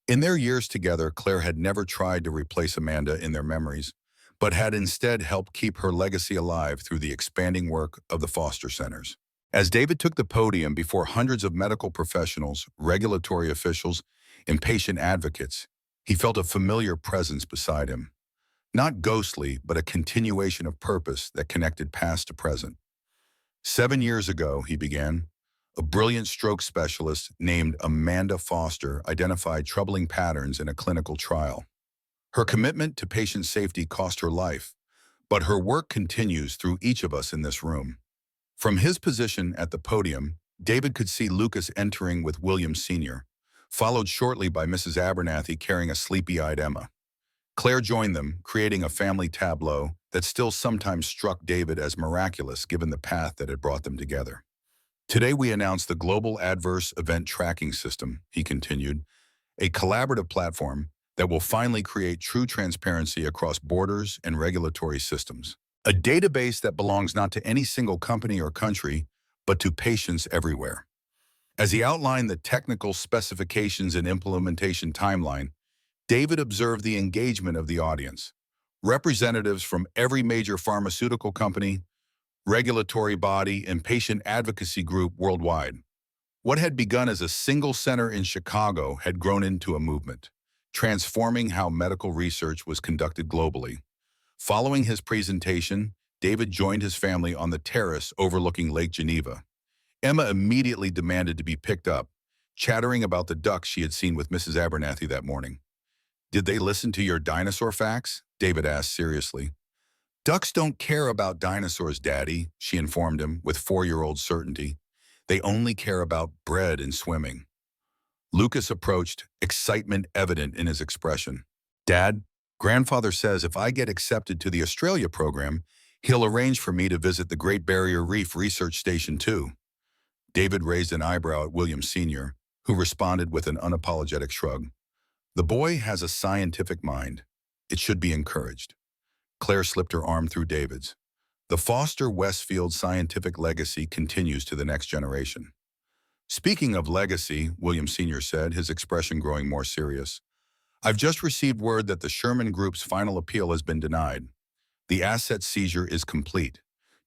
In their years together, Claire had never tried to replace Amanda in their memories, but had instead helped keep her legacy alive through the expanding work of the Foster Centers. As David took the podium before hundreds of medical professionals, regulatory officials, and patient advocates, he felt a familiar presence beside him. Not ghostly, but a continuation of purpose that connected past to present. "7 years ago," he began, "a brilliant stroke specialist named Amanda Foster identified troubling patterns in a clinical trial. Her commitment to patient safety cost her life, but her work continues through each of us in this room." From his position at the podium, David could see Lucas entering with William Sr., followed shortly by Mrs. Abernathy carrying a sleepy-eyed Emma. Claire joined them, creating a family tableau that still sometimes struck David as miraculous given the path that had brought them together. "Today we announced the Global Adverse Event Tracking System," he continued, "a collaborative platform that will finally create true transparency across borders and regulatory systems. A database that belongs not to any single company or country, but to patients everywhere." As he outlined the technical specifications and implementation timeline, David observed the engagement of the audience. Representatives from every major pharmaceutical company, regulatory body, and patient advocacy group worldwide. What had begun as a single center in Chicago had grown into a movement, transforming how medical research was conducted globally. Following his presentation, David joined his family on the terrace overlooking Lake Geneva. Emma immediately demanded to be picked up, chattering about the ducks she had seen with Mrs. Abernathy that morning. "Did they listen to your dinosaur facts?" David asked seriously. "Ducks don't care about dinosaurs, Daddy," she informed him with 4-year-old certainty. "They only care about bread and swimming." Lucas approached, excitement evident in his expression. "Dad, Grandfather says if I get accepted to the Australia program, he'll arrange for me to visit the Great Barrier Reef Research Station too." David raised an eyebrow at William Sr., who responded with an unapologetic shrug. "The boy has a scientific mind. It should be encouraged." Claire slipped her arm through David's. "The Foster Westfield scientific legacy continues to the next generation." "Speaking of legacy," William Sr. said, his expression growing more serious, I've just received word that the Sherman Group's final appeal has been denied. The asset seizure is complete.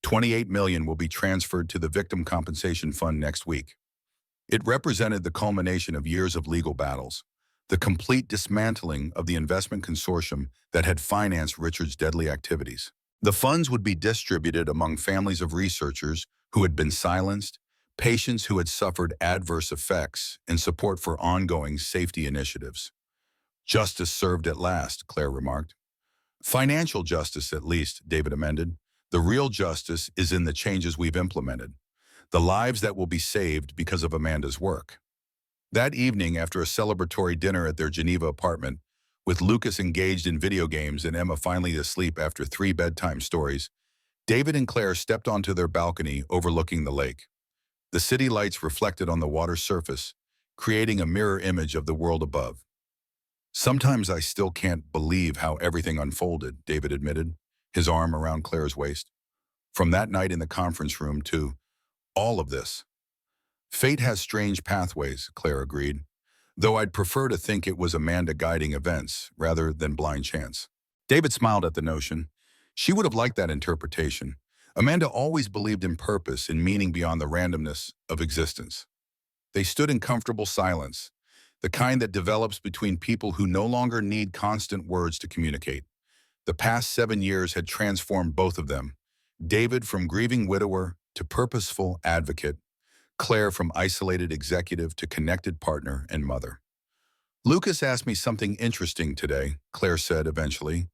28 million will be transferred to the Victim Compensation Fund next week. It represented the culmination of years of legal battles, the complete dismantling of the investment consortium that had financed Richard's deadly activities. The funds would be distributed among families of researchers who had been silenced, patients who had suffered adverse effects, and support for ongoing safety initiatives. Justice served at last, Claire remarked. Financial justice, at least, David amended. The real justice is in the changes we've implemented, the lives that will be saved because of Amanda's work. That evening, after a celebratory dinner at their Geneva apartment, with Lucas engaged in video games and Emma finally asleep after 3 bedtime stories, David and Claire stepped onto their balcony overlooking the lake. The city lights reflected on the water's surface, creating a mirror image of the world above. Sometimes I still can't believe how everything unfolded, David admitted, his arm around Claire's waist. From that night in the conference room to all of this. Fate has strange pathways, Claire agreed, though I'd prefer to think it was Amanda guiding events rather than blind chance. David smiled at the notion. She would have liked that interpretation. Amanda always believed in purpose and meaning beyond the randomness of existence. They stood in comfortable silence, the kind that develops between people who no longer need constant words to communicate. The past 7 years had transformed both of them, David from grieving widower to purposeful advocate, Claire from isolated executive to connected partner and mother. Lucas asked me something interesting today, Claire said eventually.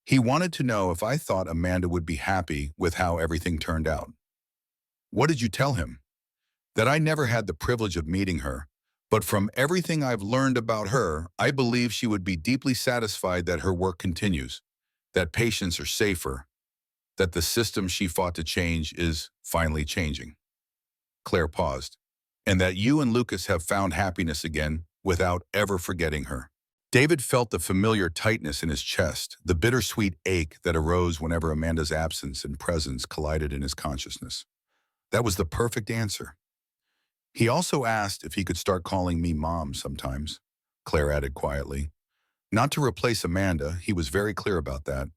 He wanted to know if I thought Amanda would be happy with how everything turned out. What did you tell him? That I never had the privilege of meeting her, but from everything I've learned about her, I believe she would be deeply satisfied that her work continues, that patients are safer, that the system she fought to change is finally changing. Claire paused. And that you and Lucas have found happiness again without ever forgetting her. David felt the familiar tightness in his chest, the bittersweet ache that arose whenever Amanda's absence and presence collided in his consciousness. That was the perfect answer. He also asked if he could start calling me Mom sometimes, Claire added quietly. Not to replace Amanda, he was very clear about that,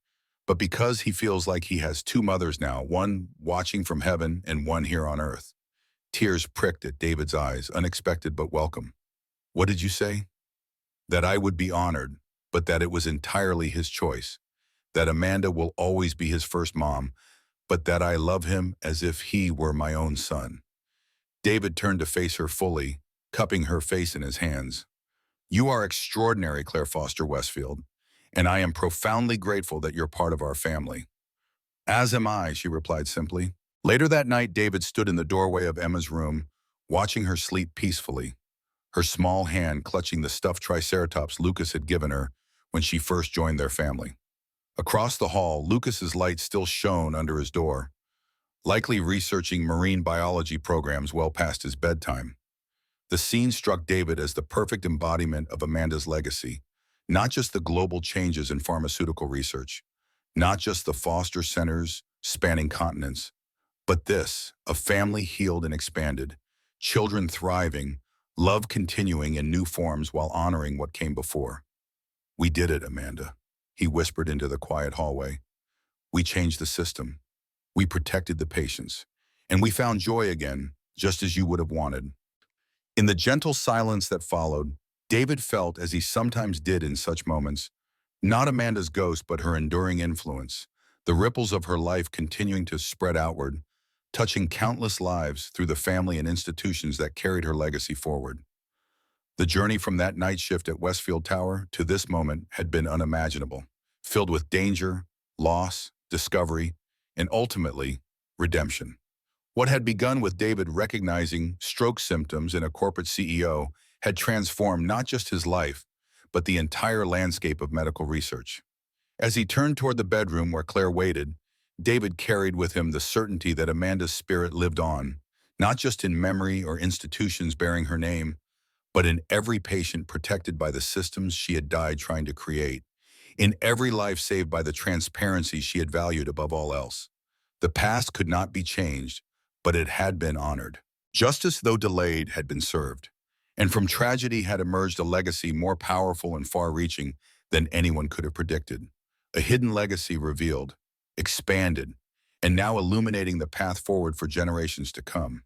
but because he feels like he has 2 mothers now, one watching from heaven and one here on earth. Tears pricked at David's eyes, unexpected but welcome. What did you say? That I would be honored, but that it was entirely his choice. That Amanda will always be his first mom, but that I love him as if he were my own son. David turned to face her fully, cupping her face in his hands. You are extraordinary, Claire Foster Westfield, and I am profoundly grateful that you're part of our family. As am I, she replied simply. Later that night, David stood in the doorway of Emma's room, watching her sleep peacefully, her small hand clutching the stuffed triceratops Lucas had given her when she first joined their family. Across the hall, Lucas's light still shone under his door, likely researching marine biology programs well past his bedtime. The scene struck David as the perfect embodiment of Amanda's legacy, not just the global changes in pharmaceutical research, not just the Foster Centers spanning continents, but this, a family healed and expanded, children thriving, love continuing in new forms while honoring what came before. We did it, Amanda, he whispered into the quiet hallway. We changed the system. We protected the patients. And we found joy again, just as you would have wanted. In the gentle silence that followed, David felt, as he sometimes did in such moments, not Amanda's ghost but her enduring influence, the ripples of her life continuing to spread outward, touching countless lives through the family and institutions that carried her legacy forward. The journey from that night shift at Westfield Tower to this moment had been unimaginable, filled with danger, loss, discovery, and ultimately, redemption. What had begun with David recognizing stroke symptoms in a corporate CEO had transformed not just his life, but the entire landscape of medical research. As he turned toward the bedroom where Claire waited, David carried with him the certainty that Amanda's spirit lived on, not just in memory or institutions bearing her name, but in every patient protected by the systems she had died trying to create, in every life saved by the transparency she had valued above all else. The past could not be changed, but it had been honored. Justice, though delayed, had been served, And from tragedy had emerged a legacy more powerful and far-reaching than anyone could have predicted. A hidden legacy revealed, expanded, and now illuminating the path forward for generations to come.